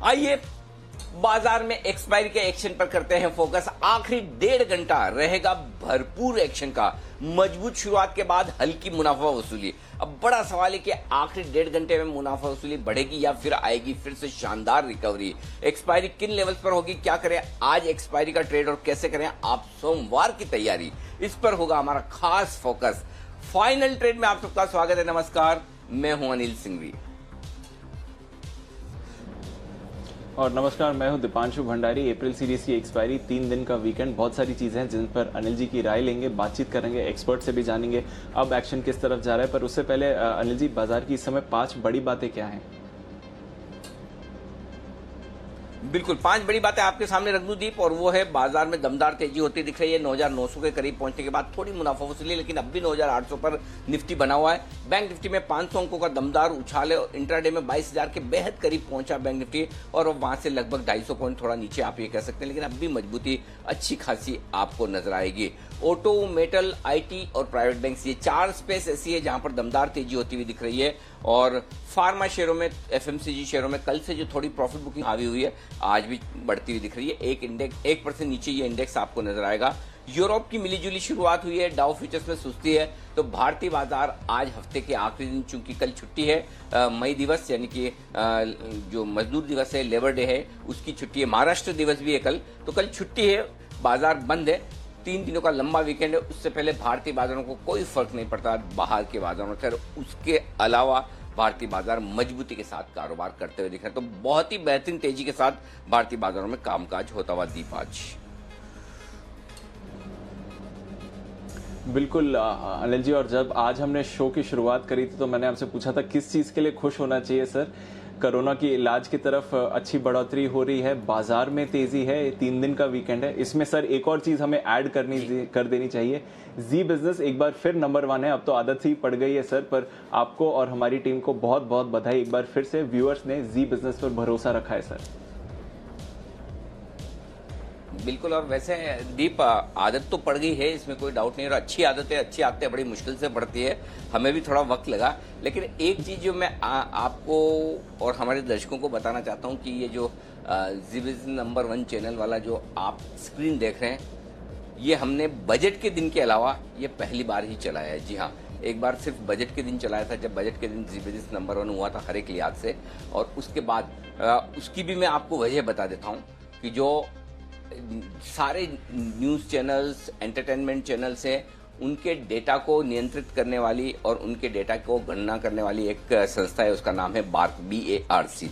आइए बाजार में एक्सपायरी के एक्शन पर करते हैं फोकस। आखिरी 1.5 घंटा रहेगा भरपूर एक्शन का। मजबूत शुरुआत के बाद हल्की मुनाफा वसूली। अब बड़ा सवाल है कि आखिरी 1.5 घंटे में मुनाफा वसूली बढ़ेगी या फिर आएगी फिर से शानदार रिकवरी। एक्सपायरी किन लेवल्स पर होगी, क्या करें आज एक्सपायरी का ट्रेड और कैसे करें आप सोमवार की तैयारी, इस पर होगा हमारा खास फोकस। फाइनल ट्रेड में आप सबका स्वागत है। नमस्कार, मैं हूं अनिल सिंघवी और नमस्कार, मैं हूं दीपांशु भंडारी। अप्रैल सीरीज की एक्सपायरी, 3 दिन का वीकेंड, बहुत सारी चीजें हैं जिन पर अनिल जी की राय लेंगे, बातचीत करेंगे, एक्सपर्ट से भी जानेंगे अब एक्शन किस तरफ जा रहा है। पर उससे पहले अनिल जी, बाजार की इस समय 5 बड़ी बातें क्या हैं? बिल्कुल 5 बड़ी बातें आपके सामने रख दूं दीप, और वो है बाजार में दमदार तेजी होती दिख रही है। 9,900 के करीब पहुंचने के बाद थोड़ी मुनाफा वसूली, लेकिन अब भी 9,800 पर निफ्टी बना हुआ है। बैंक निफ्टी में 500 अंकों का दमदार उछाल है और इंट्राडे में 22,000 के बेहद करीब पहुंचा बैंक निफ्टी, और अब वहां से लगभग 250 पॉइंट थोड़ा नीचे आप ये कह सकते हैं, लेकिन अब भी मजबूती अच्छी खासी आपको नजर आएगी। ऑटो, मेटल, आईटी और प्राइवेट बैंक, ये 4 स्पेस ऐसी है जहां पर दमदार तेजी होती हुई दिख रही है। और फार्मा शेयरों में, एफएमसीजी शेयरों में कल से जो थोड़ी प्रॉफिट बुकिंग हावी हुई है आज भी बढ़ती हुई दिख रही है। एक इंडेक्स 1% नीचे ये इंडेक्स आपको नजर आएगा। यूरोप की मिलीजुली शुरुआत हुई है, डाउ फ्यूचर्स में सुस्ती है, तो भारतीय बाजार आज हफ्ते के आखिरी दिन, चूंकि कल छुट्टी है, मई दिवस यानी कि जो मजदूर दिवस है, लेबर डे है, उसकी छुट्टी है। महाराष्ट्र दिवस भी है कल, तो कल छुट्टी है, बाजार बंद है। 3 दिनों का लंबा वीकेंड है। उससे पहले भारतीय बाजारों को कोई फर्क नहीं पड़ता बाहर के बाजारों से। उसके अलावा भारतीय बाजार मजबूती के साथ कारोबार करते हुए दिख रहे हैं, तो बहुत ही बेहतरीन तेजी के साथ भारतीय बाजारों में कामकाज होता हुआ दीप आज। बिल्कुल अनिल जी, और जब आज हमने शो की शुरुआत करी थी तो मैंने आपसे पूछा था किस चीज के लिए खुश होना चाहिए सर। कोरोना की इलाज की तरफ अच्छी बढ़ोतरी हो रही है, बाजार में तेजी है, 3 दिन का वीकेंड है। इसमें सर एक और चीज हमें ऐड कर देनी चाहिए। जी बिजनेस एक बार फिर नंबर 1 है। अब तो आदत ही पड़ गई है सर, पर आपको और हमारी टीम को बहुत बहुत बधाई। एक बार फिर से व्यूअर्स ने जी बिजनेस पर भरोसा रखा है सर। बिल्कुल, और वैसे दीप आदत तो पड़ गई है, इसमें कोई डाउट नहीं। और अच्छी आदतें बड़ी मुश्किल से बढ़ती है, हमें भी थोड़ा वक्त लगा। लेकिन एक चीज जो मैं आपको और हमारे दर्शकों को बताना चाहता हूं कि ये जो जी बिजनेस नंबर 1 चैनल वाला जो आप स्क्रीन देख रहे हैं, ये हमने बजट के दिन के अलावा ये पहली बार ही चलाया है। जी हाँ, एक बार सिर्फ बजट के दिन चलाया था, जब बजट के दिन जी बिजनेस नंबर 1 हुआ था हर एक लिहाज से। और उसके बाद उसकी भी मैं आपको वजह बता देता हूँ कि जो सारे न्यूज़ चैनल्स, एंटरटेनमेंट चैनल्स हैं, उनके डेटा को नियंत्रित करने वाली और उनके डेटा को गणना करने वाली एक संस्था है, उसका नाम है बार्क, BARC।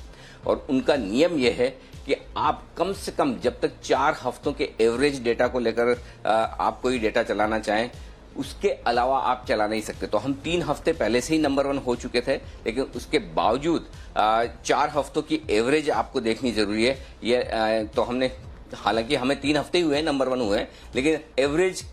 और उनका नियम यह है कि आप कम से कम जब तक 4 हफ्तों के एवरेज डेटा को लेकर आप कोई डेटा चलाना चाहें, उसके अलावा आप चला नहीं सकते। तो हम 3 हफ्ते पहले से ही नंबर 1 हो चुके थे, लेकिन उसके बावजूद 4 हफ्तों की एवरेज आपको देखनी जरूरी है। ये तो हमने, हालांकि हमें 3 हफ्ते ही हुए हैं नंबर 1 हुए हैं, लेकिन एवरेज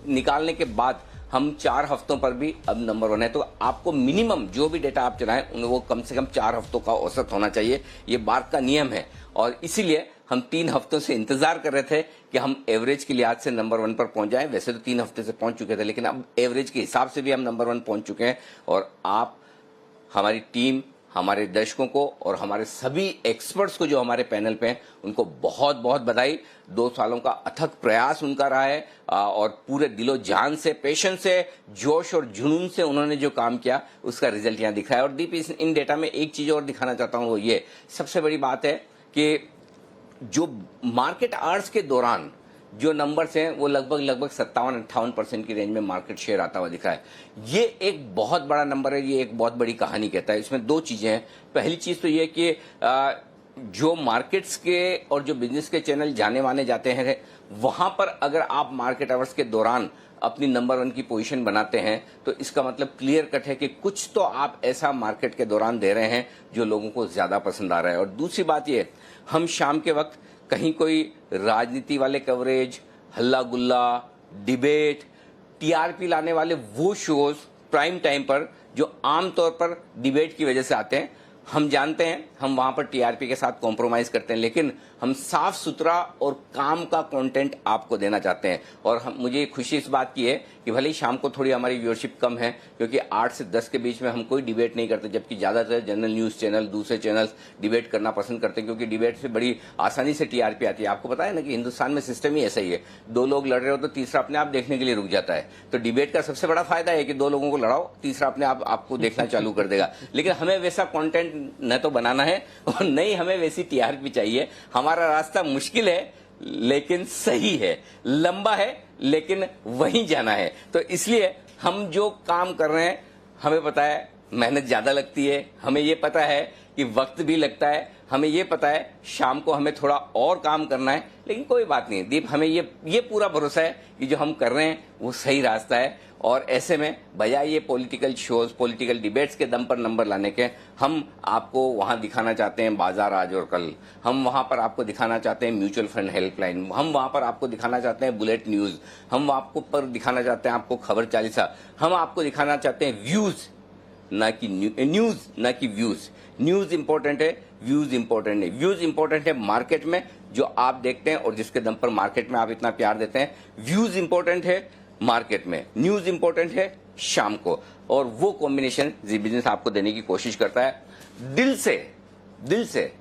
निकालने के बाद हम 4 हफ्तों पर भी अब नंबर 1 है। तो आपको मिनिमम जो भी डेटा आप चलाएं वो कम से कम 4 हफ्तों का औसत होना चाहिए, ये बार्क का नियम है। और इसीलिए हम 3 हफ्तों से इंतजार कर रहे थे कि हम एवरेज के लिहाज से नंबर 1 पर पहुंच जाएं। वैसे तो 3 हफ्ते से पहुंच चुके थे, लेकिन अब एवरेज के हिसाब से भी हम नंबर 1 पहुंच चुके हैं। और आप, हमारी टीम, हमारे दर्शकों को और हमारे सभी एक्सपर्ट्स को जो हमारे पैनल पे हैं, उनको बहुत बहुत बधाई। 2 सालों का अथक प्रयास उनका रहा है, और पूरे दिलो जान से, पेशेंस से, जोश और जुनून से उन्होंने जो काम किया, उसका रिजल्ट यहाँ दिख रहा है। और दीप, इन डेटा में एक चीज और दिखाना चाहता हूँ, वो ये सबसे बड़ी बात है कि जो मार्केट आवर्स के दौरान जो नंबर्स हैं वो लगभग 57-58% की रेंज में मार्केट शेयर आता हुआ दिखा है। ये एक बहुत बड़ा नंबर है, ये एक बहुत बड़ी कहानी कहता है। इसमें 2 चीजें हैं। पहली चीज तो ये कि जो मार्केट्स के और जो बिजनेस के चैनल जाने माने जाते हैं, वहां पर अगर आप मार्केट आवर्स के दौरान अपनी नंबर 1 की पोजीशन बनाते हैं, तो इसका मतलब क्लियर कट है कि कुछ तो आप ऐसा मार्केट के दौरान दे रहे हैं जो लोगों को ज्यादा पसंद आ रहा है। और दूसरी बात ये, हम शाम के वक्त कहीं कोई राजनीति वाले कवरेज, हल्ला गुल्ला, डिबेट, टीआरपी लाने वाले वो शोज प्राइम टाइम पर जो आमतौर पर डिबेट की वजह से आते हैं, हम जानते हैं हम वहां पर टीआरपी के साथ कॉम्प्रोमाइज करते हैं, लेकिन हम साफ सुथरा और काम का कंटेंट आपको देना चाहते हैं। और मुझे खुशी इस बात की है कि भले ही शाम को थोड़ी हमारी व्यूअरशिप कम है, क्योंकि 8 से 10 के बीच में हम कोई डिबेट नहीं करते, जबकि ज़्यादातर जनरल न्यूज़ चैनल, दूसरे चैनल्स डिबेट करना पसंद करते हैं, क्योंकि डिबेट से बड़ी आसानी से टीआरपी आती है। आपको पता है ना कि हिंदुस्तान में सिस्टम ही ऐसा ही है, 2 लोग लड़ रहे हो तो तीसरा अपने आप देखने के लिए रुक जाता है। तो डिबेट का सबसे बड़ा फायदा है कि 2 लोगों को लड़ाओ, तीसरा अपने आप आपको देखना चालू कर देगा। लेकिन हमें वैसा कंटेंट न तो बनाना है और न ही हमें वैसी टीआरपी चाहिए। हमारा रास्ता मुश्किल है लेकिन सही है, लंबा है लेकिन वहीं जाना है। तो इसलिए हम जो काम कर रहे हैं, हमें पता है मेहनत ज्यादा लगती है, हमें ये पता है कि वक्त भी लगता है, हमें ये पता है शाम को हमें थोड़ा और काम करना है, लेकिन कोई बात नहीं दीप, हमें ये पूरा भरोसा है कि जो हम कर रहे हैं वो सही रास्ता है। और ऐसे में बजाय ये पॉलिटिकल शोज, पॉलिटिकल डिबेट्स के दम पर नंबर लाने के, हम आपको वहां दिखाना चाहते हैं बाजार आज और कल, हम वहां पर आपको दिखाना चाहते हैं म्यूचुअल फंड हेल्पलाइन, हम वहां पर आपको दिखाना चाहते हैं बुलेट न्यूज, हम आपको पर दिखाना चाहते हैं आपको खबर चालीसा, हम आपको दिखाना चाहते हैं व्यूज ना कि न्यूज, ना कि व्यूज। न्यूज इंपॉर्टेंट है, व्यूज इंपॉर्टेंट है। व्यूज इंपॉर्टेंट है मार्केट में जो आप देखते हैं और जिसके दम पर मार्केट में आप इतना प्यार देते हैं। व्यूज इंपॉर्टेंट है मार्केट में, न्यूज इंपॉर्टेंट है शाम को, और वो कॉम्बिनेशन जी बिजनेस आपको देने की कोशिश करता है। दिल से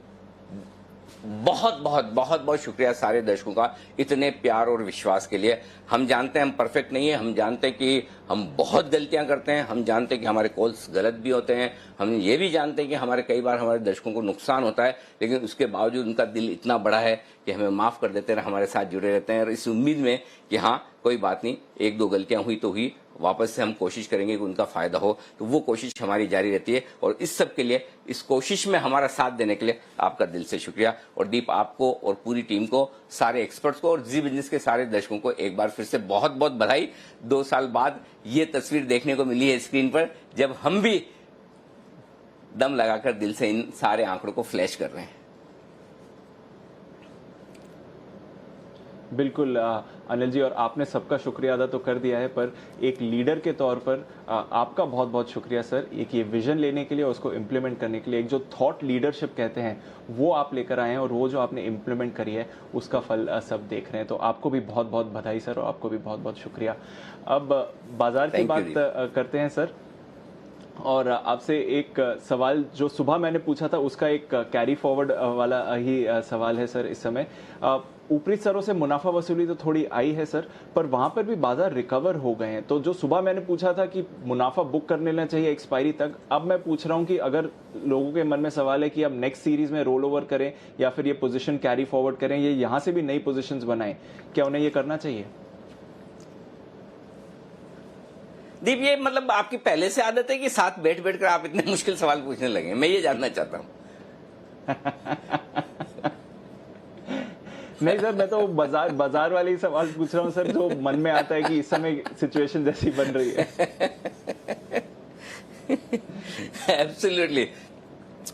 बहुत बहुत बहुत बहुत शुक्रिया सारे दर्शकों का इतने प्यार और विश्वास के लिए। हम जानते हैं हम परफेक्ट नहीं है, हम जानते हैं कि हम बहुत गलतियां करते हैं, हम जानते हैं कि हमारे कॉल्स गलत भी होते हैं, हम ये भी जानते हैं कि हमारे कई बार हमारे दर्शकों को नुकसान होता है, लेकिन उसके बावजूद उनका दिल इतना बड़ा है कि हमें माफ कर देते हैं, हमारे साथ जुड़े रहते हैं, और इस उम्मीद में कि हाँ कोई बात नहीं, 1-2 गलतियां हुई तो हुई, वापस से हम कोशिश करेंगे कि उनका फायदा हो। तो वो कोशिश हमारी जारी रहती है, और इस सब के लिए, इस कोशिश में हमारा साथ देने के लिए आपका दिल से शुक्रिया। और दीप, आपको और पूरी टीम को, सारे एक्सपर्ट्स को और जी बिजनेस के सारे दर्शकों को एक बार फिर से बहुत बहुत बधाई। 2 साल बाद ये तस्वीर देखने को मिली है स्क्रीन पर, जब हम भी दम लगाकर दिल से इन सारे आंकड़ों को फ्लैश कर रहे हैं। बिल्कुल अनिल जी, और आपने सबका शुक्रिया अदा तो कर दिया है, पर एक लीडर के तौर पर आपका बहुत बहुत शुक्रिया सर। एक ये विजन लेने के लिए और उसको इम्प्लीमेंट करने के लिए, एक जो थॉट लीडरशिप कहते हैं वो आप लेकर आए हैं, और वो जो आपने इम्प्लीमेंट करी है उसका फल सब देख रहे हैं। तो आपको भी बहुत बहुत बधाई सर, और आपको भी बहुत बहुत शुक्रिया। अब बाजार की बात करते हैं सर, और आपसे एक सवाल जो सुबह मैंने पूछा था उसका एक कैरी फॉरवर्ड वाला ही सवाल है सर। इस समय ऊपरी स्तरों से मुनाफा वसूली तो थोड़ी आई है सर, पर वहां पर भी बाजार रिकवर हो गए हैं। तो जो सुबह मैंने पूछा था कि मुनाफा बुक कर लेना चाहिए एक्सपायरी तक, अब मैं पूछ रहा हूं कि अगर लोगों के मन में सवाल है कि अब नेक्स्ट सीरीज में रोल ओवर करें या फिर ये पोजीशन कैरी फॉरवर्ड करें, ये यहां से भी नई पोजीशंस बनाएं, क्या उन्हें ये करना चाहिए? दीप, ये मतलब आपकी पहले से आदत है कि साथ बैठ बैठ कर आप इतने मुश्किल सवाल पूछने लगे? मैं ये जानना चाहता हूं। नहीं सर, मैं तो बाजार वाले ही सवाल पूछ रहा हूँ सर, जो मन में आता है कि इस समय सिचुएशन जैसी बन रही है। एब्सोल्युटली।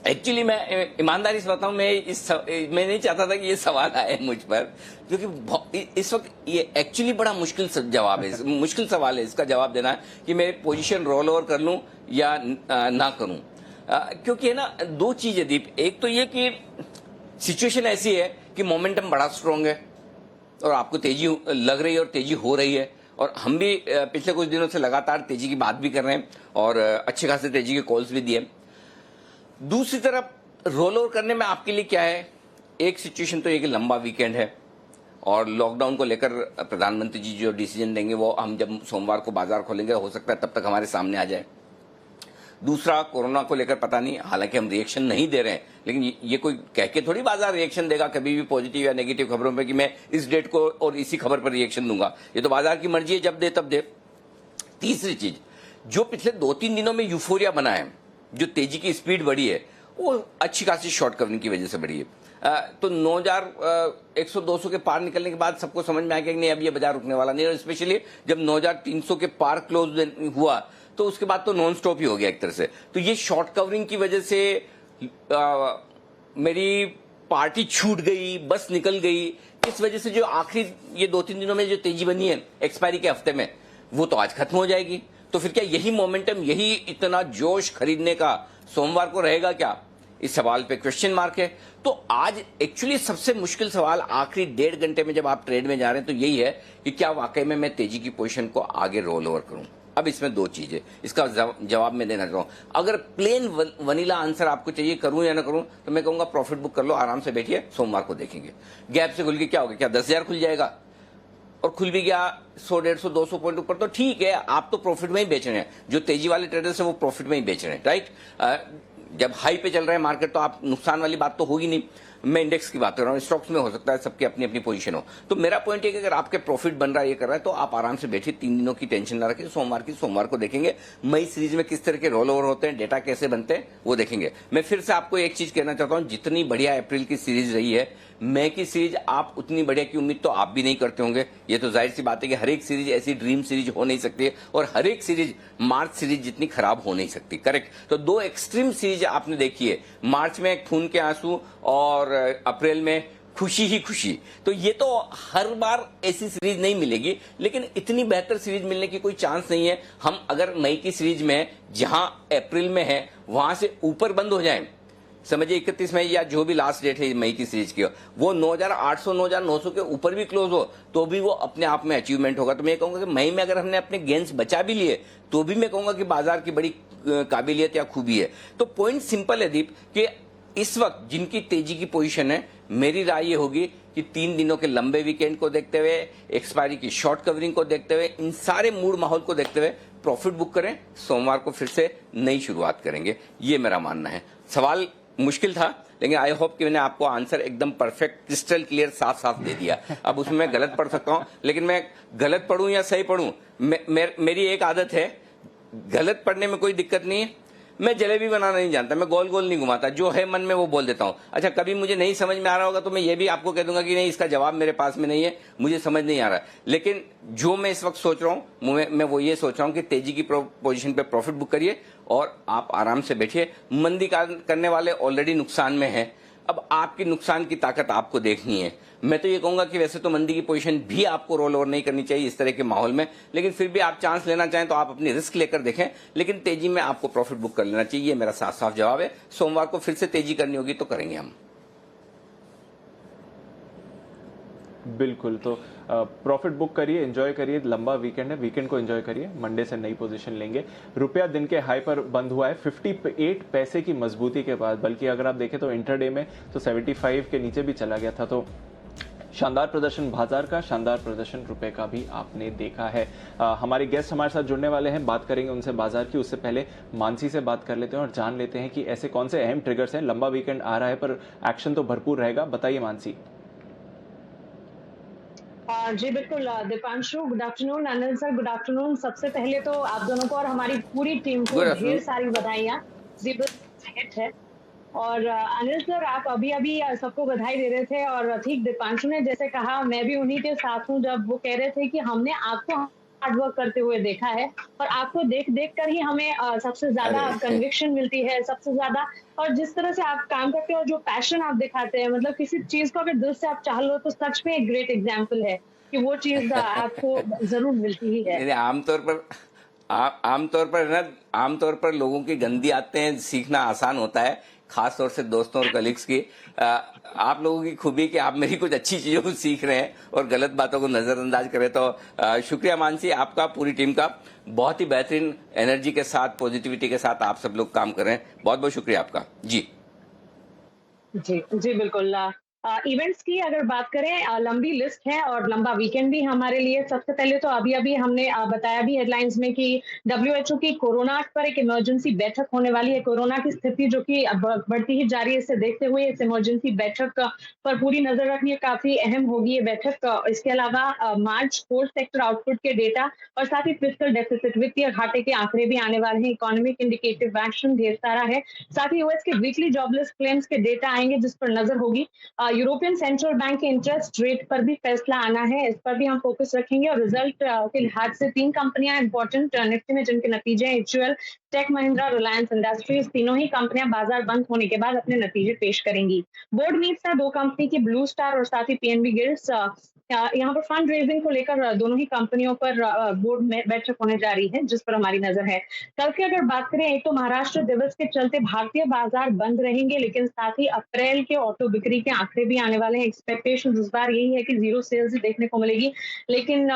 एक्चुअली मैं ईमानदारी से बताऊं, मैं नहीं चाहता था कि ये सवाल आए मुझ पर, क्योंकि इस वक्त ये एक्चुअली बड़ा मुश्किल जवाब है, मुश्किल सवाल है इसका जवाब देना कि मैं पोजीशन रोल ओवर कर लूं या ना करूं। क्योंकि है ना, 2 चीजें दीप। एक तो ये कि सिचुएशन ऐसी है कि मोमेंटम बड़ा स्ट्रांग है और आपको तेजी लग रही है और तेजी हो रही है, और हम भी पिछले कुछ दिनों से लगातार तेजी की बात भी कर रहे हैं और अच्छे खासे तेजी के कॉल्स भी दिए। दूसरी तरफ रोल ओवर करने में आपके लिए क्या है, एक सिचुएशन तो एक लंबा वीकेंड है और लॉकडाउन को लेकर प्रधानमंत्री जी जो डिसीजन देंगे वो हम जब सोमवार को बाजार खोलेंगे हो सकता है तब तक हमारे सामने आ जाए। दूसरा, कोरोना को लेकर पता नहीं, हालांकि हम रिएक्शन नहीं दे रहे हैं, लेकिन ये कोई कह के थोड़ी बाजार रिएक्शन देगा कभी भी पॉजिटिव या नेगेटिव खबरों पे कि मैं इस डेट को और इसी खबर पर रिएक्शन दूंगा। ये तो बाजार की मर्जी है, जब दे तब दे। तीसरी चीज, जो पिछले 2-3 दिनों में यूफोरिया बना है, जो तेजी की स्पीड बढ़ी है, वो अच्छी खासी शॉर्ट कवरिंग की वजह से बढ़ी है। तो 9,100-200 के पार निकलने के बाद सबको समझ में आ गया कि नहीं, अब ये बाजार रुकने वाला नहीं, और स्पेशली जब 9,300 के पार क्लोज हुआ तो उसके बाद तो नॉन स्टॉप ही हो गया एक तरह से। तो ये शॉर्ट कवरिंग की वजह से मेरी पार्टी छूट गई, बस निकल गई। इस वजह से जो आखिरी ये 2-3 दिनों में जो तेजी बनी है एक्सपायरी के हफ्ते में, वो तो आज खत्म हो जाएगी। तो फिर क्या यही मोमेंटम, यही इतना जोश खरीदने का सोमवार को रहेगा क्या? इस सवाल पे क्वेश्चन मार्क है। तो आज एक्चुअली सबसे मुश्किल सवाल आखिरी 1.5 घंटे में जब आप ट्रेड में जा रहे हैं तो यही है कि क्या वाकई में मैं तेजी की पोजीशन को आगे रोल ओवर करूं। अब इसमें दो चीजें, इसका जवाब मैं देना चाहता हूं। अगर प्लेन वनीला आंसर आपको चाहिए करूं या ना करूं, तो मैं कहूंगा प्रॉफिट बुक कर लो, आराम से बैठिए, सोमवार को देखेंगे। गैप से खुल के क्या होगा, क्या 10,000 खुल जाएगा और खुल भी गया 100, 150, 200 पॉइंट ऊपर, तो ठीक है, आप तो प्रॉफिट में ही बेच रहे हैं। जो तेजी वाले ट्रेडर्स है वो प्रॉफिट में ही बेच रहे हैं, राइट। जब हाई पे चल रहा है मार्केट तो आप नुकसान वाली बात तो होगी नहीं। मैं इंडेक्स की बात कर रहा हूँ, स्टॉक्स में हो सकता है सबकी अपनी अपनी पोजीशन हो। तो मेरा पॉइंट है कि अगर आपके प्रॉफिट बन रहा है, ये कर रहा है, तो आप आराम से बैठिए, 3 दिनों की टेंशन ना रखिए। सोमवार को देखेंगे मई सीरीज में किस तरह के रोल ओवर होते हैं, डेटा कैसे बनते हैं, वो देखेंगे। मैं फिर से आपको एक चीज कहना चाहता हूँ, जितनी बढ़िया अप्रैल की सीरीज रही है, मई की सीरीज आप उतनी बढ़िया की उम्मीद तो आप भी नहीं करते होंगे। ये तो जाहिर सी बात है कि हर एक सीरीज ऐसी ड्रीम सीरीज हो नहीं सकती है और हर एक सीरीज मार्च सीरीज जितनी खराब हो नहीं सकती, करेक्ट। तो दो एक्सट्रीम सीरीज आपने देखी है, मार्च में खून के आंसू और अप्रैल में खुशी ही खुशी। तो ये तो हर बार ऐसी सीरीज नहीं मिलेगी, लेकिन इतनी बेहतर सीरीज मिलने की कोई चांस नहीं है। हम अगर मई की सीरीज में जहां अप्रैल में है वहां से ऊपर बंद हो जाए, समझिए 31 मई या जो भी लास्ट डेट है मई की सीरीज की, वो 9,800 9,900 के ऊपर भी क्लोज हो तो भी वो अपने आप में अचीवमेंट होगा। तो मैं कहूंगा कि मई में अगर हमने अपने गेंस बचा भी लिए तो भी मैं कहूंगा कि बाजार की बड़ी काबिलियत या खूबी है। तो पॉइंट सिंपल है दीप, कि इस वक्त जिनकी तेजी की पोजीशन है, मेरी राय ये होगी कि 3 दिनों के लंबे वीकेंड को देखते हुए, एक्सपायरी की शॉर्ट कवरिंग को देखते हुए, इन सारे मूड माहौल को देखते हुए प्रॉफिट बुक करें। सोमवार को फिर से नई शुरुआत करेंगे, ये मेरा मानना है। सवाल मुश्किल था, लेकिन आई होप कि मैंने आपको आंसर एकदम परफेक्ट क्रिस्टल क्लियर साफ साफ दे दिया। अब उसमें मैं गलत पढ़ सकता हूं, लेकिन मैं गलत पढ़ूं या सही पढ़ूं, मेरी एक आदत है, गलत पढ़ने में कोई दिक्कत नहीं है। मैं जलेबी बनाना नहीं जानता, मैं गोल गोल नहीं घुमाता, जो है मन में वो बोल देता हूं। अच्छा, कभी मुझे नहीं समझ में आ रहा होगा तो मैं ये भी आपको कह दूंगा कि नहीं, इसका जवाब मेरे पास में नहीं है, मुझे समझ नहीं आ रहा है। लेकिन जो मैं इस वक्त सोच रहा हूं, मैं वो ये सोच रहा हूं कि तेजी की पोजीशन पे प्रॉफिट बुक करिए और आप आराम से बैठिए। मंदी करने वाले ऑलरेडी नुकसान में हैं, अब आपकी नुकसान की ताकत आपको देखनी है। मैं तो ये कहूंगा कि वैसे तो मंदी की पोजीशन भी आपको रोल ओवर नहीं करनी चाहिए इस तरह के माहौल में, लेकिन फिर भी आप चांस लेना चाहें तो आप अपनी रिस्क लेकर देखें, लेकिन तेजी में आपको प्रॉफिट बुक कर लेना चाहिए। ये मेरा साफ साफ जवाब है। सोमवार को फिर से तेजी करनी होगी तो करेंगे हम। बिल्कुल, तो प्रॉफिट बुक करिए, एंजॉय करिए, लंबा वीकेंड है, वीकेंड को एंजॉय करिए, मंडे से नई पोजीशन लेंगे। रुपया दिन के हाई पर बंद हुआ है 58 पैसे की मजबूती के बाद, बल्कि अगर आप देखें तो इंटरडे में तो 75 के नीचे भी चला गया था। तो शानदार प्रदर्शन बाजार का, शानदार प्रदर्शन रुपए का भी आपने देखा है। हमारे गेस्ट हमारे साथ जुड़ने वाले हैं, बात करेंगे उनसे बाजार की। उससे पहले मानसी से बात कर लेते हैं और जान लेते हैं कि ऐसे कौन से अहम ट्रिगर्स हैं। लंबा वीकेंड आ रहा है पर एक्शन तो भरपूर रहेगा, बताइए मानसी। जी बिल्कुल Deepanshu, good afternoon. Anil sir, good afternoon. सबसे पहले तो आप दोनों को और हमारी पूरी टीम को गुड ढेर आफ्टरनून। सारी बधाइयाँ। जी बिल्कुल हिट है। और अनिल सर, आप अभी अभी सबको बधाई दे रहे थे और ठीक दीपांशु ने जैसे कहा, मैं भी उन्हीं के साथ हूँ, जब वो कह रहे थे कि हमने आपको हार्ड वर्क करते हुए देखा है और आपको देख देख कर ही हमें सबसे ज्यादा अरे कन्विक्शन मिलती है, सबसे ज्यादा। और जिस तरह से आप काम करते हो और जो पैशन आप दिखाते हैं, मतलब किसी चीज को अगर दिल से आप चाह लो तो सच में एक ग्रेट एग्जाम्पल है कि वो चीज आपको जरूर मिलती ही है। नहीं, आमतौर पर ना, आमतौर पर लोगों की गंदी आदतें सीखना आसान होता है, खास तौर से दोस्तों और कलीग्स की। आप लोगों की खूबी कि आप मेरी कुछ अच्छी चीजों को सीख रहे हैं और गलत बातों को नजरअंदाज करें। तो शुक्रिया मानसी आपका, पूरी टीम का। बहुत ही बेहतरीन एनर्जी के साथ, पॉजिटिविटी के साथ आप सब लोग काम कर रहे हैं। बहुत बहुत शुक्रिया आपका जी। जी जी बिल्कुल। इवेंट्स की अगर बात करें, लंबी लिस्ट है और लंबा वीकेंड भी हमारे लिए। सबसे पहले तो अभी अभी हमने बताया भी हेडलाइंस में कि डब्ल्यूएचओ की कोरोना पर एक इमरजेंसी बैठक होने वाली है। कोरोना की स्थिति जो कि बढ़ती ही जा रही है, इसे देखते हुए इस इमरजेंसी बैठक पर पूरी नजर रखनी काफी अहम होगी ये बैठक। इसके अलावा मार्च फोर्थ सेक्टर आउटपुट के डेटा और साथ ही फिस्कल डेफिसिट, वित्तीय घाटे के आंकड़े भी आने वाले हैं। इकोनॉमिक इंडिकेटिव एक्शन ढेर सारा है। साथ ही यूएस के वीकली जॉबलेस क्लेम्स के डेटा आएंगे जिस पर नजर होगी। यूरोपियन सेंट्रल बैंक के इंटरेस्ट रेट पर भी फैसला आना है, इस पर भी हम फोकस रखेंगे। और रिजल्ट के लिहाज से 3 कंपनियां इंपॉर्टेंट निफ्टी में जिनके नतीजे हैं, HUL, Tech Mahindra, Reliance Industries, तीनों ही कंपनियां बाजार बंद होने के बाद अपने नतीजे पेश करेंगी। बोर्ड मीट्स है 2 कंपनी की, ब्लू स्टार और साथ ही पीएनबी गिल्ड्स। यहाँ पर फंड रेजिंग को लेकर दोनों ही कंपनियों पर बोर्ड में बैठक होने जा रही है, जिस पर हमारी नजर है। कल की अगर बात करें, एक तो महाराष्ट्र दिवस के चलते भारतीय बाजार बंद रहेंगे, लेकिन साथ ही अप्रैल के ऑटो बिक्री के आंकड़े भी आने वाले हैं। एक्सपेक्टेशन इस बार यही है कि जीरो सेल्स ही देखने को मिलेगी, लेकिन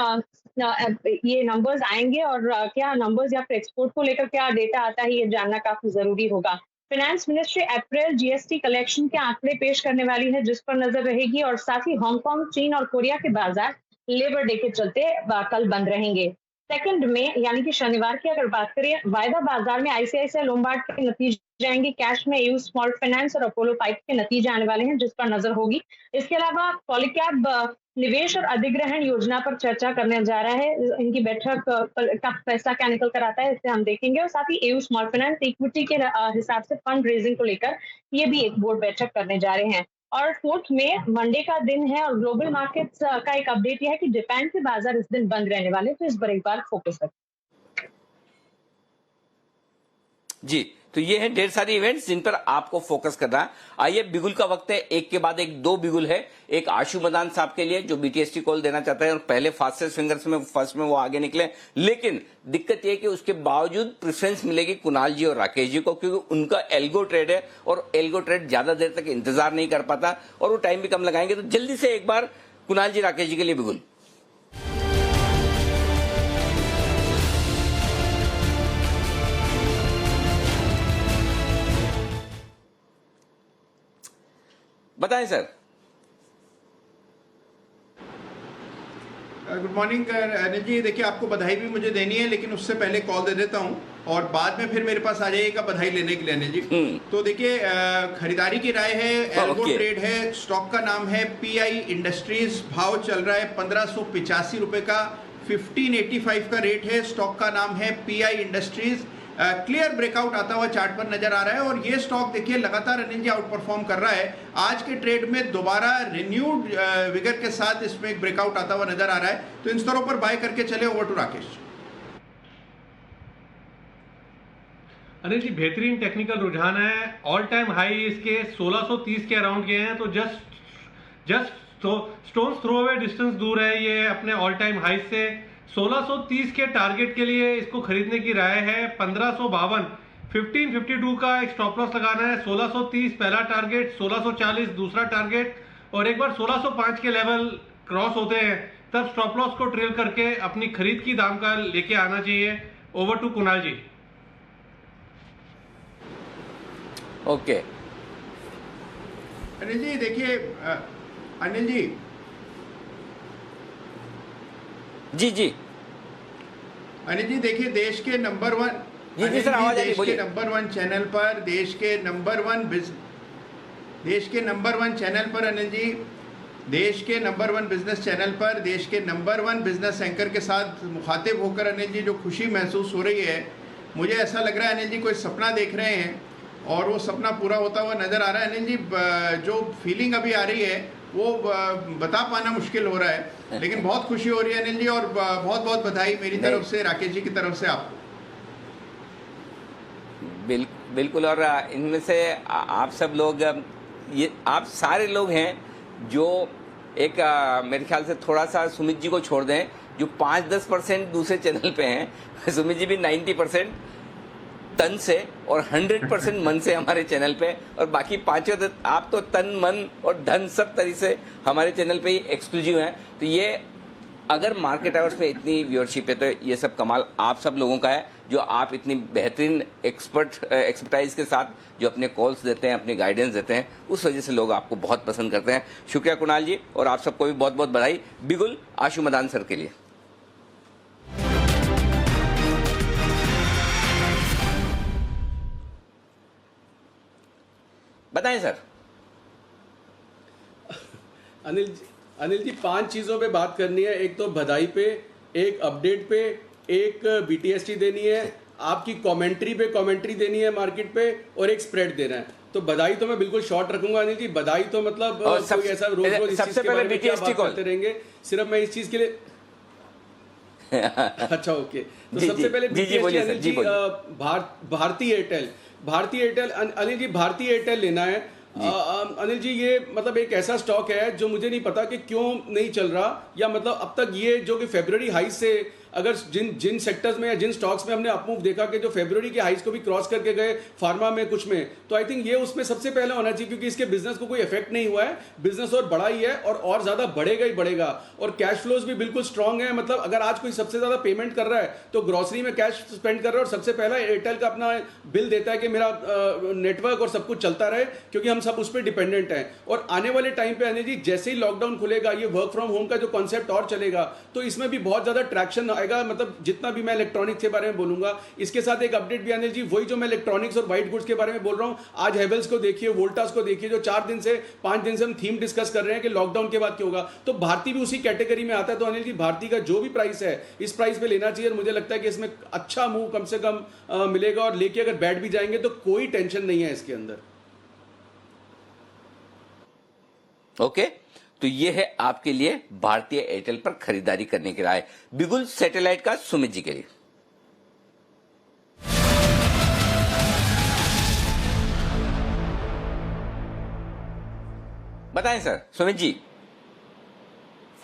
ये नंबर्स आएंगे और क्या नंबर्स या फिर एक्सपोर्ट को लेकर क्या डेटा आता है, ये जानना काफी जरूरी होगा। फाइनेंस मिनिस्ट्री अप्रैल जीएसटी कलेक्शन के आंकड़े पेश करने वाली है, जिस पर नजर रहेगी, और साथ ही हांगकांग, चीन और कोरिया के बाजार लेबर डे के चलते कल बंद रहेंगे। 2 में यानी कि शनिवार की अगर बात करें, वायदा बाजार में आईसीआईसीआई लोम्बार्ड के नतीजे आएंगे, कैश में एयू स्मॉल फाइनेंस और अपोलो पाइप के नतीजे आने वाले हैं, जिस पर नजर होगी। इसके अलावा पॉलीकैब निवेश और अधिग्रहण योजना पर चर्चा करने जा रहा है। इनकी बैठक का फैसला क्या निकल कर आता है, इसे हम देखेंगे। और साथ ही एयू स्मॉल फाइनेंस इक्विटी के हिसाब से फंड रेजिंग को लेकर ये भी एक बोर्ड बैठक करने जा रहे हैं। और 4 में मंडे का दिन है और ग्लोबल मार्केट्स का एक अपडेट यह है कि जापान के बाजार इस दिन बंद रहने वाले, तो इस पर एक बार फोकस रखें। जी, तो ये हैं ढेर सारी इवेंट्स जिन पर आपको फोकस करना है। आइए, बिगुल का वक्त है, एक के बाद एक 2 बिगुल है। एक आशु मदान साहब के लिए जो बीटीएसटी कॉल देना चाहते हैं और पहले फास्टेस्ट फिंगर्स में फर्स्ट में वो आगे निकले, लेकिन दिक्कत ये है कि उसके बावजूद प्रेफरेंस मिलेगी कुणाल जी और राकेश जी को, क्योंकि उनका एल्गो ट्रेड है और एल्गो ट्रेड ज्यादा देर तक इंतजार नहीं कर पाता और वो टाइम भी कम लगाएंगे। तो जल्दी से एक बार कुणाल जी, राकेश जी के लिए बिगुल। बताएं sir. Good morning Anil ji. देखिए, आपको बधाई भी मुझे देनी है, लेकिन उससे पहले कॉल दे देता हूं और बाद में फिर मेरे पास आ जाइएगा बधाई लेने के लिए अनिल जी। तो देखिए, खरीदारी की राय है, एल्गो ट्रेड है, स्टॉक का नाम है पीआई इंडस्ट्रीज, भाव चल रहा है 1585 रुपए का, 1585 का रेट है। स्टॉक का नाम है पीआई इंडस्ट्रीज। क्लियर ब्रेकआउट आता हुआ चार्ट पर नजर आ रहा है और ये स्टॉक देखिए लगातार अनिल जी आउट परफॉर्म कर रहा है। आज के ट्रेड में दोबारा रिन्यूड विगर के साथ इसमें एक ब्रेकआउट आता हुआ नजर आ रहा है, तो इन स्तरों पर बाय करके चले। Over to Rakesh. अनिल जी, बेहतरीन टेक्निकल रुझान है। ऑल टाइम हाई इसके 1630 के अराउंड गए हैं, तो just stone throw away distance दूर है ये अपने ऑल टाइम हाई से। 1630 के टारगेट के लिए इसको खरीदने की राय है। 1552 1552 का एक स्टॉप लॉस लगाना है। 1630 पहला टारगेट, 1640 दूसरा टारगेट, और एक बार 1605 के लेवल क्रॉस होते हैं तब स्टॉप लॉस को ट्रेल करके अपनी खरीद की दाम का लेके आना चाहिए। Over to Kunal ji. Okay Anil ji, देखिए अनिल जी जी अनिल जी, देखिए देश के नंबर 1 जी सर, आवाज आ रही है, बोलिए। नंबर 1 चैनल पर, देश के नंबर 1 चैनल पर अनिल जी, देश के नंबर 1 बिजनेस चैनल पर, देश के नंबर 1 बिजनेस एंकर के साथ मुखातिब होकर अनिल जी जो खुशी महसूस हो रही है, मुझे ऐसा लग रहा है अनिल जी कोई सपना देख रहे हैं और वो सपना पूरा होता हुआ नजर आ रहा है। अनिल जी, जो फीलिंग अभी आ रही है वो बता पाना मुश्किल हो रहा है, लेकिन बहुत खुशी हो रही है अनिल जी, और बहुत बहुत बधाई मेरी तरफ से, राकेश जी की तरफ से आपको। बिल्कुल। और इनमें से आप सब लोग, ये आप सारे लोग हैं जो एक मेरे ख्याल से थोड़ा सा सुमित जी को छोड़ दें, जो 5-10% दूसरे चैनल पे हैं। सुमित जी भी 90% तन से और 100% मन से हमारे चैनल पे, और बाकी पांचों आप तो तन, मन और धन सब तरीके से हमारे चैनल पे ही एक्सक्लूसिव हैं। तो ये अगर मार्केट आवर्स में इतनी व्यूअरशिप है तो ये सब कमाल आप सब लोगों का है, जो आप इतनी बेहतरीन एक्सपर्टाइज के साथ जो अपने कॉल्स देते हैं, अपनी गाइडेंस देते हैं, उस वजह से लोग आपको बहुत पसंद करते हैं। शुक्रिया कुणाल जी, और आप सबको भी बहुत बहुत बधाई। बिगुल आशु मदान सर के लिए। बताएं सर। अनिल जी 5 चीजों पे बात करनी है। एक तो बधाई पे, एक अपडेट पे, एक बीटीएसटी देनी है, आपकी कमेंट्री पे कमेंट्री देनी है मार्केट पे, और एक स्प्रेड देना है। तो बधाई तो मैं बिल्कुल शॉर्ट रखूंगा अनिल जी। बधाई तो मतलब कोई ऐसा रोज सबसे पहले बीटीएसटी कॉल करते रहेंगे सिर्फ मैं इस चीज के लिए। अच्छा, ओके। तो सबसे पहले भारतीय एयरटेल अनिल जी, भारतीय एयरटेल लेना है। अनिल जी, ये मतलब एक ऐसा स्टॉक है जो मुझे नहीं पता कि क्यों नहीं चल रहा, या मतलब अब तक ये जो कि फरवरी हाई से अगर जिन सेक्टर्स में या जिन स्टॉक्स में हमने अपमूव देखा कि जो फरवरी की हाइस को भी क्रॉस करके गए, फार्मा में कुछ में, तो आई थिंक ये उसमें सबसे पहले होना चाहिए, क्योंकि इसके बिजनेस को कोई इफेक्ट नहीं हुआ है, बिजनेस और बड़ा ही है और ज्यादा बढ़ेगा ही बढ़ेगा, और कैश फ्लोज भी बिल्कुल स्ट्रांग है। मतलब अगर आज कोई सबसे ज्यादा पेमेंट कर रहा है तो ग्रोसरी में कैश स्पेंड कर रहा है, और सबसे पहला एयरटेल का अपना बिल देता है कि मेरा नेटवर्क और सब कुछ चलता रहे, क्योंकि हम सब उस पर डिपेंडेंट हैं। और आने वाले टाइम पे अनिल जी, जैसे ही लॉकडाउन खुलेगा, ये वर्क फ्रॉम होम का जो कॉन्सेप्ट और चलेगा, तो इसमें भी बहुत ज्यादा ट्रैक्शन आएगा। मतलब जितना भी मैं इलेक्ट्रॉनिक्स के बारे में बोलूंगा, इसके साथ एक अपडेट भी अनिल जी, वही जो मैं इलेक्ट्रॉनिक्स और व्हाइट गुड्स के बारे में बोल रहा हूं, आज हेवल्स को देखिए, वोल्टास को देखिए, जो 4 दिन से 5 दिन से हम थीम डिस्कस कर रहे हैं कि लॉकडाउन के बाद क्या होगा, तो भारती भी उसी कैटेगरी में आता है। तो अनिल जी, भारती का जो भी प्राइस है, इस प्राइस पे लेना चाहिए, और मुझे लगता है कि इसमें अच्छा मूव कम से कम मिलेगा, और लेके अगर बैठ भी जाएंगे तो कोई टेंशन नहीं है इसके अंदर। ओके, तो ये है आपके लिए भारतीय एयरटेल पर खरीदारी करने की राय। बिगुल सैटेलाइट का सुमित जी के लिए। बताएं sir, Sumit ji.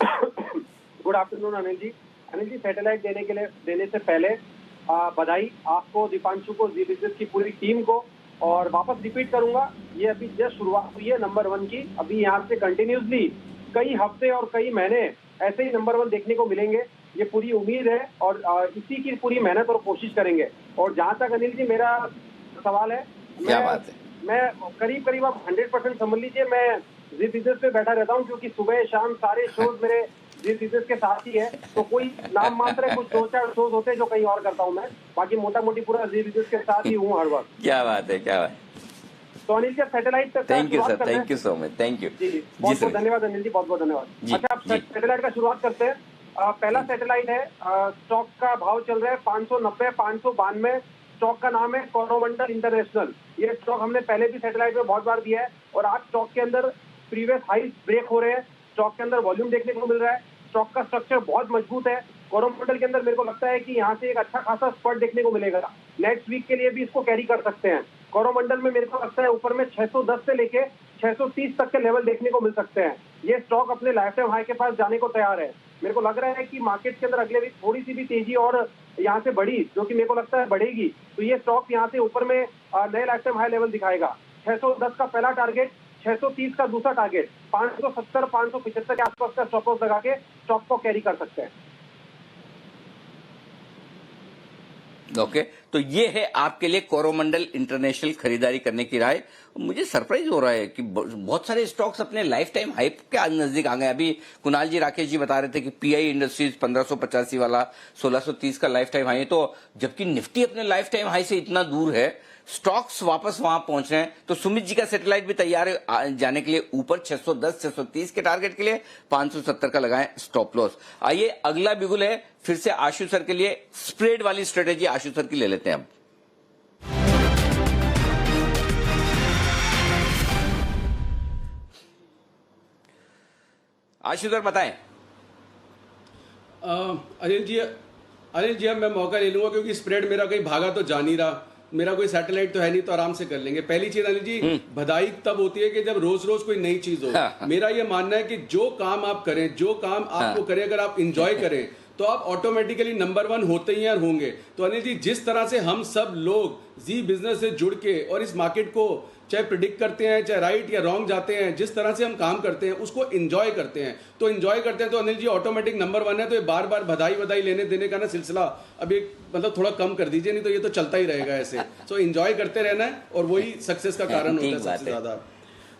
Good afternoon Anil ji. Anil ji, satellite देने से पहले बधाई आपको, दीपांशु को, जी बिजनेस की पूरी टीम को, और वापस रिपीट करूंगा, ये अभी जस्ट शुरुआत हुई है नंबर 1 की। अभी यहाँ से कंटिन्यूसली कई हफ्ते और कई महीने ऐसे ही नंबर 1 देखने को मिलेंगे, ये पूरी उम्मीद है, और इसी की पूरी मेहनत और कोशिश करेंगे। और जहाँ तक अनिल जी मेरा सवाल है, क्या बात है, मैं करीब आप 100% समझ लीजिए, मैं जी बिजनेस पे बैठा रहता हूँ, क्योंकि सुबह शाम सारे शोज मेरे जी बिजनेस के साथ ही है। तो कोई नाम मात्र है, कुछ 2-4 शोज होते हैं जो कहीं और करता हूँ मैं, बाकी मोटा मोटी पूरा जी बिजनेस के साथ ही हूँ हर वक्त। क्या बात है, क्या बात है। तो अनिल जी, सैटेलाइट तक thank you sir, thank you so much, thank you जी। बहुत बहुत धन्यवाद अनिल जी, बहुत बहुत धन्यवाद। अच्छा, आप सैटेलाइट का शुरुआत करते हैं। पहला सैटेलाइट है, स्टॉक का भाव चल रहा है 590, 592। स्टॉक का नाम है कोरोमंडल इंटरनेशनल। ये स्टॉक हमने पहले भी सैटेलाइट में बहुत बार दिया है, और आज स्टॉक के अंदर प्रीवियस हाई ब्रेक हो रहे हैं, स्टॉक के अंदर वॉल्यूम देखने को मिल रहा है, स्टॉक का स्ट्रक्चर बहुत मजबूत है। कोरोमंडल के अंदर मेरे को लगता है कि यहाँ से एक अच्छा खासा स्पर्ट देखने को मिलेगा, नेक्स्ट वीक के लिए भी इसको कैरी कर सकते हैं। कोरोमंडल में मेरे को लगता है ऊपर में 610 से लेके 630 तक के लेवल देखने को मिल सकते हैं। ये स्टॉक अपने लाइफ टाइम हाई के पास जाने को तैयार है। मेरे को लग रहा है कि मार्केट के अंदर अगले वीक थोड़ी सी भी तेजी और यहाँ से बढ़ी, जो कि मेरे को लगता है बढ़ेगी, तो ये स्टॉक यहाँ से ऊपर में नए लाइफ टाइम हाई लेवल दिखाएगा। 610 का पहला टारगेट, 630 का दूसरा टारगेट, 570, 575 के आसपास का स्टॉप लॉस लगा के स्टॉक को कैरी कर सकते हैं। ओके, तो ये है आपके लिए कोरोमंडल इंटरनेशनल खरीदारी करने की राय। मुझे सरप्राइज हो रहा है कि बहुत सारे स्टॉक्स अपने लाइफ टाइम हाई के नजदीक आ गए। अभी कुणाल जी, राकेश जी बता रहे थे कि पीआई इंडस्ट्रीज 1585 वाला 1630 का लाइफ टाइम हाई है, तो जबकि निफ्टी अपने लाइफ टाइम हाई से इतना दूर है, स्टॉक्स वापस वहां पहुंच रहे हैं। तो सुमित जी का सैटेलाइट भी तैयार है जाने के लिए ऊपर 610 630 के टारगेट के लिए, 570 का लगाएं स्टॉप लॉस। आइए अगला बिगुल है फिर से आशु सर के लिए, स्प्रेड वाली स्ट्रेटेजी आशु सर की ले लेते हैं अब। आशु सर बताएं। अनिल जी अब मैं मौका ले लूंगा, क्योंकि स्प्रेड मेरा कहीं भागा तो जा नहीं रहा, मेरा कोई सैटेलाइट तो है नहीं, तो आराम से कर लेंगे। पहली चीज अनिल जी, बधाई तब होती है कि जब रोज रोज कोई नई चीज हो। मेरा ये मानना है कि जो काम आप करें, जो काम आपको करें, अगर आप इंजॉय करें तो आप ऑटोमेटिकली नंबर 1 होते ही और होंगे। तो अनिल जी, जिस तरह से हम सब लोग जी बिजनेस से जुड़ के और इस मार्केट को चाहे प्रिडिक्ट करते हैं, चाहे राइट या रॉन्ग जाते हैं, जिस तरह से हम काम करते हैं उसको एंजॉय करते हैं, तो अनिल जी ऑटोमेटिक नंबर 1 है। तो ये बार बार बधाई लेने देने का ना सिलसिला अब एक मतलब थोड़ा कम कर दीजिए, नहीं तो ये तो चलता ही रहेगा ऐसे। तो एंजॉय करते रहना है, और वही सक्सेस का कारण होता है सबसे ज्यादा।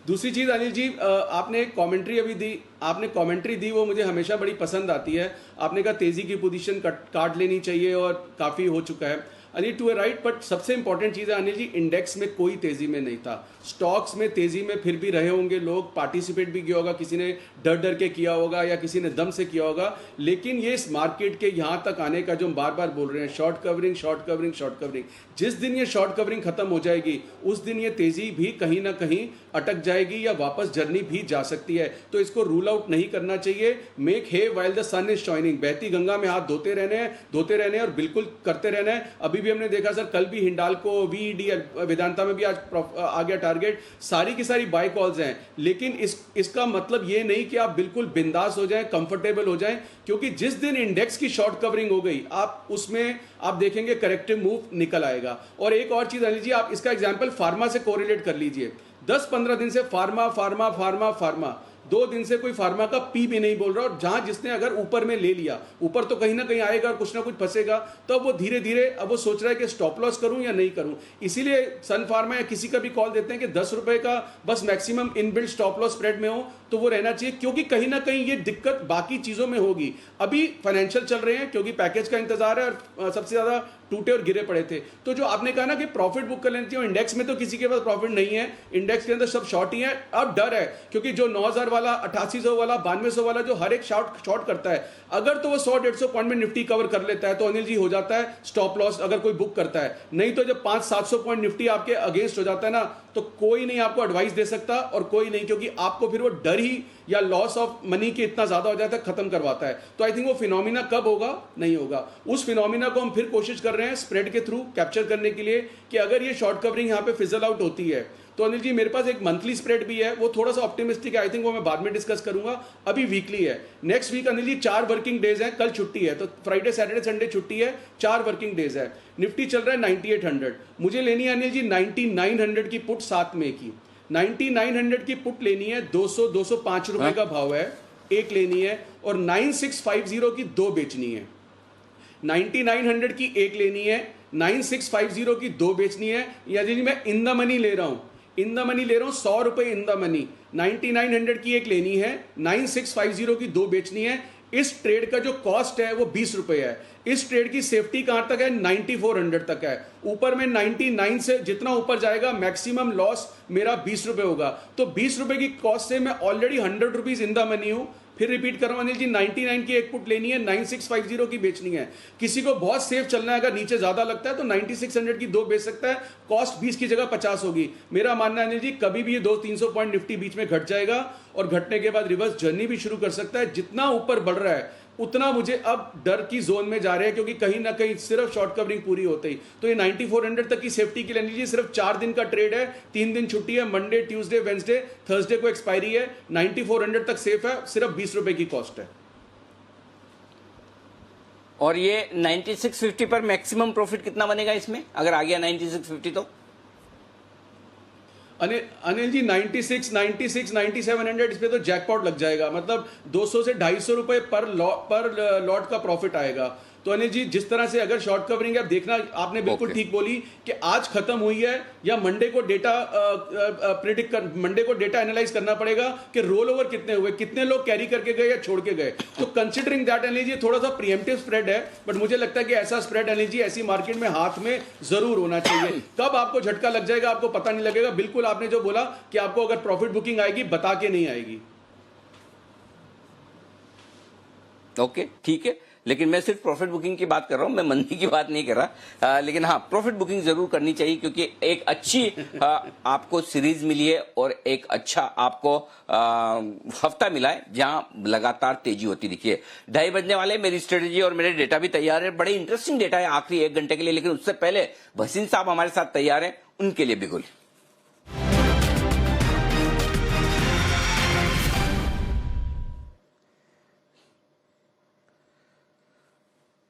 दूसरी चीज अनिल जी, आपने कमेंट्री अभी दी, आपने कमेंट्री दी, वो मुझे हमेशा बड़ी पसंद आती है। आपने कहा तेजी की पोजीशन काट लेनी चाहिए, और काफी हो चुका है Anil, to a right. But सबसे इंपॉर्टेंट चीज है अनिल जी, इंडेक्स में कोई तेजी में नहीं था, स्टॉक्स में तेजी में फिर भी रहे होंगे लोग, पार्टिसिपेट भी किया होगा, किसी ने डर के किया होगा या किसी ने दम से किया होगा, लेकिन ये इस मार्केट के यहाँ तक आने का जो हम बार बार बोल रहे हैं, शॉर्ट कवरिंग, जिस दिन ये शॉर्ट कवरिंग खत्म हो जाएगी उस दिन ये तेजी भी कहीं ना कहीं अटक जाएगी या वापस जर्नी भी जा सकती है। तो इसको रूल आउट नहीं करना चाहिए। Make hay while the sun is shining, बहती गंगा में हाथ धोते रहने हैं और बिल्कुल करते रहना है। अभी अभी भी हमने देखा सर, कल भी हिंडाल्को, वीईडी, वेदांता में भी आज आ गया टारगेट। सारी की सारी बाय कॉल्स हैं, लेकिन इसका मतलब ये नहीं कि आप बिल्कुल बिंदास हो जाएं, कंफर्टेबल हो जाएं, क्योंकि जिस दिन इंडेक्स की शॉर्ट कवरिंग हो गई, आप उसमें आप देखेंगे करेक्टिव मूव निकल आएगा। और एक और चीज अनिल जी, आप इसका एग्जांपल फार्मा से कोरिलेट कर लीजिए। 10-15 दिन से फार्मा फार्मा फार्मा फार्मा, 2 दिन से कोई फार्मा का पी भी नहीं बोल रहा। और जहां जिसने अगर ऊपर में ले लिया, ऊपर तो कहीं ना कहीं आएगा और कुछ ना कुछ फंसेगा, तो अब वो धीरे धीरे अब वो सोच रहा है कि स्टॉप लॉस करूं या नहीं करूं। इसीलिए सन फार्मा या किसी का भी कॉल देते हैं कि 10 रुपए का बस maximum inbuilt stop loss spread में हो तो वो रहना चाहिए, क्योंकि कहीं ना कहीं ये दिक्कत बाकी चीजों में होगी। अभी फाइनेंशियल चल रहे हैं क्योंकि पैकेज का इंतजार है और सबसे ज्यादा टूटे और गिरे पड़े थे। तो जो आपने कहा ना कि प्रॉफिट बुक कर लेनी चाहिए, इंडेक्स में तो किसी के पास प्रॉफिट नहीं है, इंडेक्स के अंदर सब शॉर्ट ही है। अब डर है क्योंकि जो 9000 वाला, 8800 वाला, 9200 वाला जो हर एक शॉर्ट करता है, अगर तो वो 100-150 पॉइंट में निफ्टी कवर कर लेता है तो अनिल जी हो जाता है स्टॉप लॉस, अगर कोई बुक करता है। नहीं तो जब 500-700 पॉइंट निफ्टी आपके अगेंस्ट हो जाता है ना, तो कोई नहीं आपको एडवाइस दे सकता और कोई नहीं, क्योंकि आपको फिर वो डर ही या लॉस ऑफ मनी के इतना ज्यादा हो जाता है, खत्म करवाता है। तो आई थिंक वो फिनोमिना कब होगा, नहीं होगा। उस फिनोमिना को हम फिर कोशिश कर रहे हैं स्प्रेड के थ्रू कैप्चर करने के लिए, कि अगर ये शॉर्ट कवरिंग यहाँ पे फिजल आउट होती है तो अनिल जी मेरे पास एक मंथली स्प्रेड भी है, वो थोड़ा सा ऑप्टिमिस्टिक है, आई थिंक वो मैं बाद में डिस्कस करूंगा। अभी वीकली है। Next week Anil ji 4 working days हैं, कल छुट्टी है, तो फ्राइडे सैटरडे संडे छुट्टी है, 4 वर्किंग डेज है। निफ्टी चल रहा है 9800, मुझे लेनी है अनिल जी 9900 की पुट 7 मई की। 9900 की पुट लेनी है, 205 रुपए का भाव है, एक लेनी है, और 9650 की 2 बेचनी है। 9900 की एक लेनी है, 9650 की 2 बेचनी है। यानी मैं इन द मनी ले रहा हूं, इन द मनी ले रहा हूं, 100 रुपए इन द मनी। 9900 की एक लेनी है, 9650 की 2 बेचनी है। इस ट्रेड का जो कॉस्ट है वो 20 रुपए है। इस ट्रेड की सेफ्टी कहां तक है, 9400 तक है। ऊपर में 99 से जितना ऊपर जाएगा मैक्सिमम लॉस मेरा 20 रुपए होगा। तो 20 रुपए की कॉस्ट से मैं already 100 rupees in the money हूं। फिर रिपीट कर रहा हूं अनिल जी, 99 की एक पुट लेनी है, 9650 की बेचनी है। किसी को बहुत सेफ चलना है, अगर नीचे ज्यादा लगता है तो 9600 की 2 बेच सकता है, कॉस्ट 20 की जगह 50 होगी। मेरा मानना है अनिल जी, कभी भी ये 200-300 पॉइंट निफ्टी बीच में घट जाएगा और घटने के बाद रिवर्स जर्नी भी शुरू कर सकता है। जितना ऊपर बढ़ रहा है उतना मुझे अब डर की जोन में जा रहे हैं, क्योंकि कहीं ना कहीं सिर्फ शॉर्ट कवरिंग पूरी होते ही तो ये 9400 तक की सेफ्टी के लिए लीजिए। सिर्फ 4 दिन का ट्रेड है, 3 दिन छुट्टी है, मंडे, ट्यूसडे, वेंसडे, थर्सडे को एक्सपायरी है। 9400 तक सेफ है, सिर्फ 20 रुपए की कॉस्ट है। और ये 9650 पर मैक्सिमम प्रॉफिट कितना बनेगा इसमें, अगर आ गया 9650 तो? अनिल जी 96, 9700 इस पे तो जैकपॉट लग जाएगा। मतलब 200 से 250 रुपए पर लॉट का प्रॉफिट आएगा। तो अनिल जी जिस तरह से अगर शॉर्ट कवरिंग है, आप देखना, आपने बिल्कुल ठीक बोली कि आज खत्म हुई है या मंडे को डेटा मंडे को डेटा एनालाइज करना पड़ेगा कि रोल ओवर कितने हुए, कितने लोग कैरी करके गए या छोड़ के गए। तो कंसिडरिंग दैट अनिल जी थोड़ा सा प्रीएम्प्टिव स्प्रेड है, बट मुझे लगता है कि ऐसा स्प्रेड अनिल जी ऐसी मार्केट में हाथ में जरूर होना चाहिए। कब आपको झटका लग जाएगा आपको पता नहीं लगेगा। बिल्कुल आपने जो बोला कि आपको अगर प्रॉफिट बुकिंग आएगी बता के नहीं आएगी। ओके, ठीक है, लेकिन मैं सिर्फ प्रॉफिट बुकिंग की बात कर रहा हूं, मैं मंदी की बात नहीं कर रहा। लेकिन हाँ, प्रॉफिट बुकिंग जरूर करनी चाहिए, क्योंकि एक अच्छी आपको सीरीज मिली है और एक अच्छा आपको हफ्ता मिला है जहां लगातार तेजी होती दिखी है। 2:30 बजने वाले, मेरी स्ट्रेटेजी और मेरे डेटा भी तैयार है। बड़े इंटरेस्टिंग डेटा है आखिरी 1 घंटे के लिए, लेकिन उससे पहले भसीन साहब हमारे साथ तैयार है, उनके लिए बिल्कुल।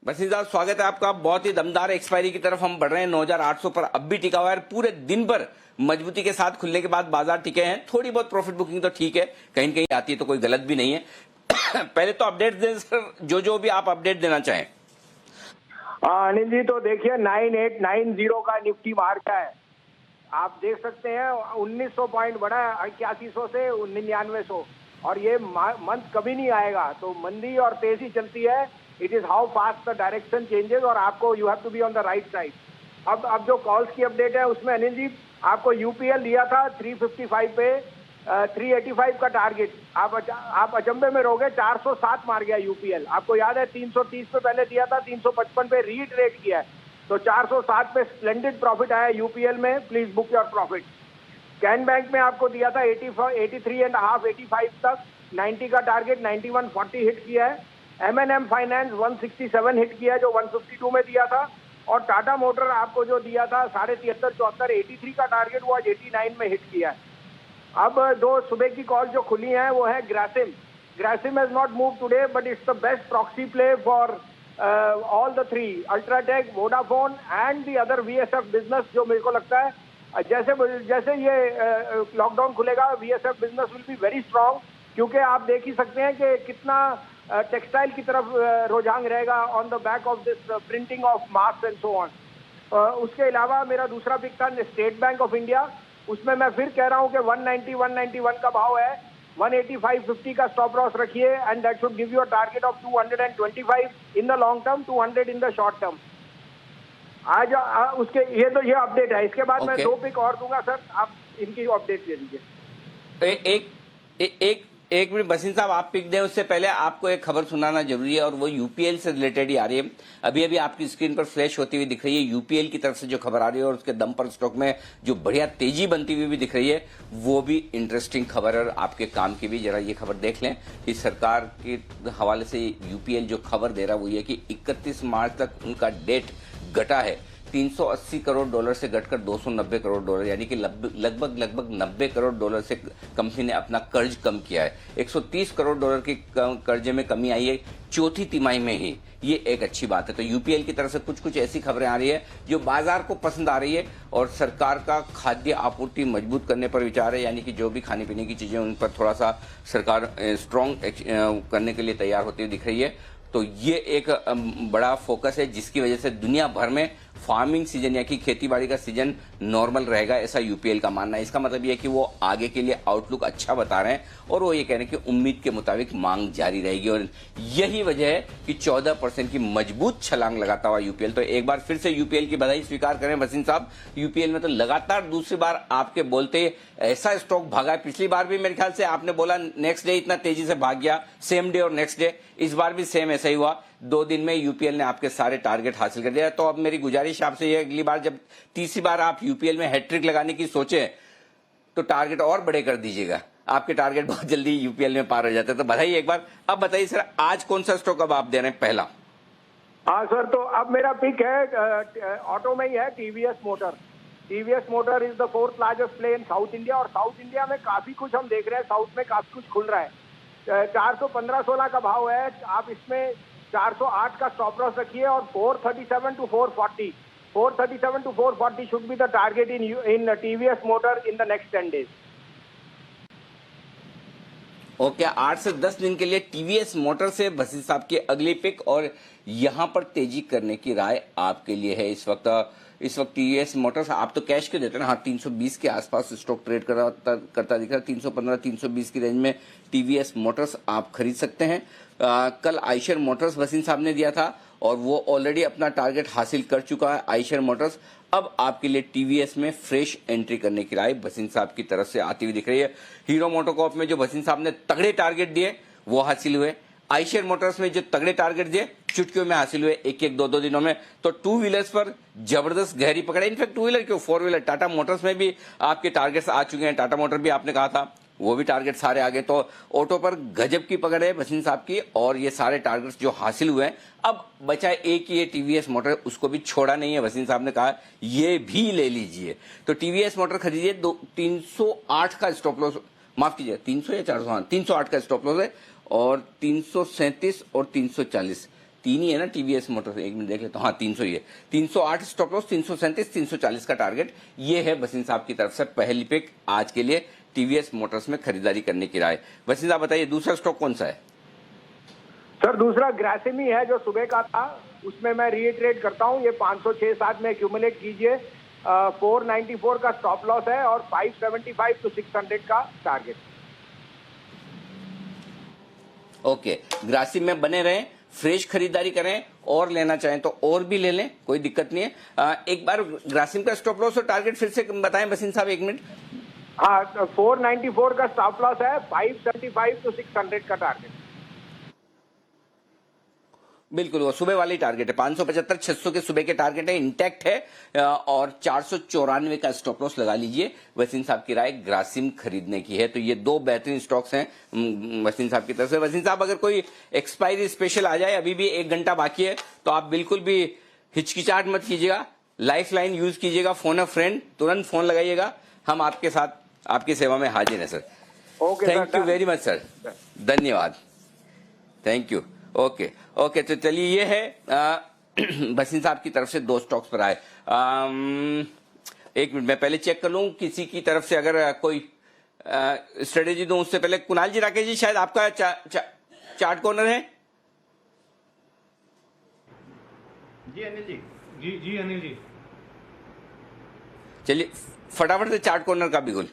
भसीन साहब स्वागत है आपका। बहुत ही दमदार एक्सपायरी की तरफ हम बढ़ रहे हैं, 9800 पर अब भी टिका हुआ है। पूरे दिन भर मजबूती के साथ खुलने के बाद बाजार टिके हैं। थोड़ी बहुत प्रॉफिट बुकिंग तो ठीक है, कहीं कहीं आती है तो कोई गलत भी नहीं है। पहले तो अपडेट दें सर, जो भी आप अपडेट देना चाहें। अनिल जी तो देखिए 9890 का निफ्टी मार्क है, आप देख सकते हैं 1900 पॉइंट बढ़ा है, 8100 से 9900, और ये मंथ कभी नहीं आएगा। तो मंदी और तेजी चलती है, it is how fast the direction changes, और आपको you have to be on the right side. अब जो कॉल्स की अपडेट है उसमें अनिल जी आपको यूपीएल दिया था 355 पे, 385 का टारगेट। आप अचंभे में रहोगे, 407 मार गया यूपीएल। आपको याद है 330 पे पहले दिया था, 355 पे रीट्रेड किया है, तो 407 पे स्प्लेंडेड प्रॉफिट आया यूपीएल में। Please book your profit. Can bank में आपको दिया था 83.5, 85 तक, 90 का टारगेट, 91.40 हिट किया है। M&M फाइनेंस 167 हिट किया है, जो 152 में दिया था, और टाटा मोटर आपको जो दिया था 73.74, 83 का टारगेट वो आज 89 में हिट किया है। अब दो सुबह की कॉल जो खुली हैं वो है Grasim. Grasim has not move today but it's the best proxy play for all the three, UltraTech, Vodafone and the other VSF business. जो मेरे को लगता है जैसे ये लॉकडाउन खुलेगा VSF business will be very strong, क्योंकि आप देख ही सकते हैं कि कितना टेक्सटाइल की तरफ रुझान रहेगा on the back of this printing of mask and so on. उसके अलावा मेरा दूसरा पिक था स्टेट बैंक ऑफ इंडिया। उसमें मैं फिर कह रहा हूं कि 190 191 का भाव है, 185.50 का स्टॉप लॉस रखिए and that should give you a target of 225 in the long term, 200 in the short term. आज उसके ये अपडेट है। इसके बाद मैं दो पिक और दूंगा सर, आप इनकी अपडेट दे दीजिए। एक मिनट बसीन साहब, आप पिक दें उससे पहले आपको एक खबर सुनाना जरूरी है और वो यूपीएल से रिलेटेड ही आ रही है। अभी अभी आपकी स्क्रीन पर फ्लैश होती हुई दिख रही है यूपीएल की तरफ से जो खबर आ रही है और उसके दम पर स्टॉक में जो बढ़िया तेजी बनती हुई भी दिख रही है, वो भी इंटरेस्टिंग खबर है और आपके काम की भी। जरा ये खबर देख लें कि सरकार के हवाले से यूपीएल जो खबर दे रहा है वो ये कि 31 मार्च तक उनका डेट घटा है 380 करोड़ डॉलर से घटकर 290 करोड़ डॉलर, यानी कि लगभग 90 करोड़ डॉलर से कंपनी ने अपना कर्ज कम किया है। 130 करोड़ डॉलर की कर्जे में कमी आई है चौथी तिमाही में ही। ये एक अच्छी बात है। तो यूपीएल की तरफ से कुछ ऐसी खबरें आ रही है जो बाजार को पसंद आ रही है और सरकार का खाद्य आपूर्ति मजबूत करने पर विचार है, यानी कि जो भी खाने पीने की चीजें उन पर थोड़ा सा सरकार स्ट्रांग करने के लिए तैयार होती हुई दिख रही है। तो ये एक बड़ा फोकस है जिसकी वजह से दुनिया भर में फार्मिंग सीजन या कि खेतीबाड़ी का सीजन नॉर्मल रहेगा, ऐसा यूपीएल का मानना है। इसका मतलब यह है कि वो आगे के लिए आउटलुक अच्छा बता रहे हैं और वो ये कह रहे हैं कि उम्मीद के मुताबिक मांग जारी रहेगी और यही वजह है कि 14% की मजबूत छलांग लगाता हुआ यूपीएल। तो एक बार फिर से यूपीएल की बधाई स्वीकार करें वसीम साहब। यूपीएल में तो लगातार दूसरी बार आपके बोलते ऐसा स्टॉक भागा है। पिछली बार भी मेरे ख्याल से आपने बोला नेक्स्ट डे इतना तेजी से भाग गया, सेम डे और नेक्स्ट डे। इस बार भी सेम ऐसा ही हुआ, 2 दिन में यूपीएल ने आपके सारे टारगेट हासिल कर दिया। तो अब मेरी गुजारिश आपसे ये, अगली बार जब तीसरी बार आप यूपीएल में हैट्रिक लगाने की सोचें तो टारगेट और बड़े कर दीजिएगा। आपके टारगेट बहुत जल्दी यूपीएल में पार हो जाते हैं। तो बधाई एक बार। अब बताइए सर, आज कौन सा स्टॉक अब आप दे रहे हैं पहला? हाँ सर, तो अब मेरा पिक है ऑटो में ही है TVS motor. TVS motor is the 4th largest play in south India और साउथ इंडिया में काफी कुछ हम देख रहे हैं, साउथ में काफी कुछ खुल रहा है। 415-16 का भाव है, आप इसमें 408 का स्टॉप लॉस रखिए और 437 to 440, 437 to 440 should be the target in TVS motor in the next 10 days. Okay, 8 से 10 दिन के लिए टीवीएस मोटर से भसीन साहब की अगली पिक और यहां पर तेजी करने की राय आपके लिए है इस वक्त टीवीएस मोटर्स। आप तो कैश के देते हैं ना, हाँ 320 के आसपास स्टॉक ट्रेड करता दिख रहा है। 315-320 की रेंज में टीवीएस मोटर्स आप खरीद सकते हैं। कल आयशर मोटर्स वसीम साहब ने दिया था और वो ऑलरेडी अपना टारगेट हासिल कर चुका है आयशर मोटर्स। अब आपके लिए टीवीएस में फ्रेश एंट्री करने की राय भसीन साहब की तरफ से आती हुई दिख रही है। हीरो मोटोकॉर्प में जो भसीन साहब ने तगड़े टारगेट दिए वो हासिल हुए। आयशर मोटर्स में जो तगड़े टारगेट दिए चुटकियों में हासिल हुए, एक 2 दिनों में। तो 2 व्हीलर्स पर जबरदस्त गहरी पकड़ है। इनफैक्ट 2 व्हीलर क्यों, 4 व्हीलर टाटा मोटर्स में भी आपके टारगेट्स आ चुके हैं। टाटा मोटर भी आपने कहा था, वो भी टारगेट सारे आगे। तो ऑटो पर गजब की पकड़ है भसीन साहब की और ये सारे टारगेट्स जो हासिल हुए हैं, अब बचा एक ये टीवीएस मोटर, उसको भी छोड़ा नहीं है। भसीन साहब ने कहा ये भी ले लीजिए। तो टीवीएस मोटर खरीदिए। 308 का स्टॉप लॉस, माफ कीजिए 300 या 400, हाँ 308 का स्टॉप लॉस है और 337 और 340 तीन ही है ना टीवीएस मोटर। एक मिनट देख लेते, हाँ 300 ही है। 308 स्टॉप लॉस, 337, 340 का टारगेट। ये है भसीन साहब की तरफ से पहली पिक आज के लिए टीवीएस मोटर्स में खरीदारी करने की राय। भसीन साहब बताइए दूसरा स्टॉक कौन सा है? सर दूसरा ग्रासिम ही है जो सुबह का था, उसमें मैं रीट्रेड करता हूं। ये 506.7 में एक्यूमुलेट कीजिए। 494 का स्टॉप लॉस है और 575 to 600 का टारगेट। ओके, ग्रासिम में बने रहें, फ्रेश खरीदारी करें और लेना चाहें तो और भी ले लें, कोई दिक्कत नहीं है। एक बार ग्रासिम का स्टॉप लॉस और टारगेट फिर से बताएं भसीन साहब, एक मिनट। हाँ, 494 का स्टॉप लॉस है, 575 to 600 का टारगेट। बिल्कुल, वो सुबह वाली टारगेट है। 575, 600 के सुबह के टारगेट है, इंटैक्ट है और 494 का स्टॉप लॉस लगा लीजिए। वसीम साहब की राय ग्रासिम खरीदने की है। तो ये 2 बेहतरीन स्टॉक्स हैं वसीम साहब की तरफ से। वसीम साहब अगर कोई एक्सपायरी स्पेशल आ जाए, अभी भी 1 घंटा बाकी है, तो आप बिल्कुल भी हिचकिचाहट मत कीजिएगा, लाइफ लाइन यूज कीजिएगा, फोन अ फ्रेंड, तुरंत फोन लगाइएगा, हम आपके साथ आपकी सेवा में हाजिर हैं sir. Thank you very much sir, धन्यवाद, थैंक यू। ओके ओके, तो चलिए ये है भसीन साहब की तरफ से 2 स्टॉक्स पर आए। एक मिनट मैं पहले चेक कर लूं किसी की तरफ से अगर कोई स्ट्रेटेजी दूं, उससे पहले कुणाल जी, राकेश जी, शायद आपका चार्ट कॉर्नर है। जी अनिल जी। जी अनिल जी, चलिए फटाफट से चार्ट कॉर्नर का बिगुल।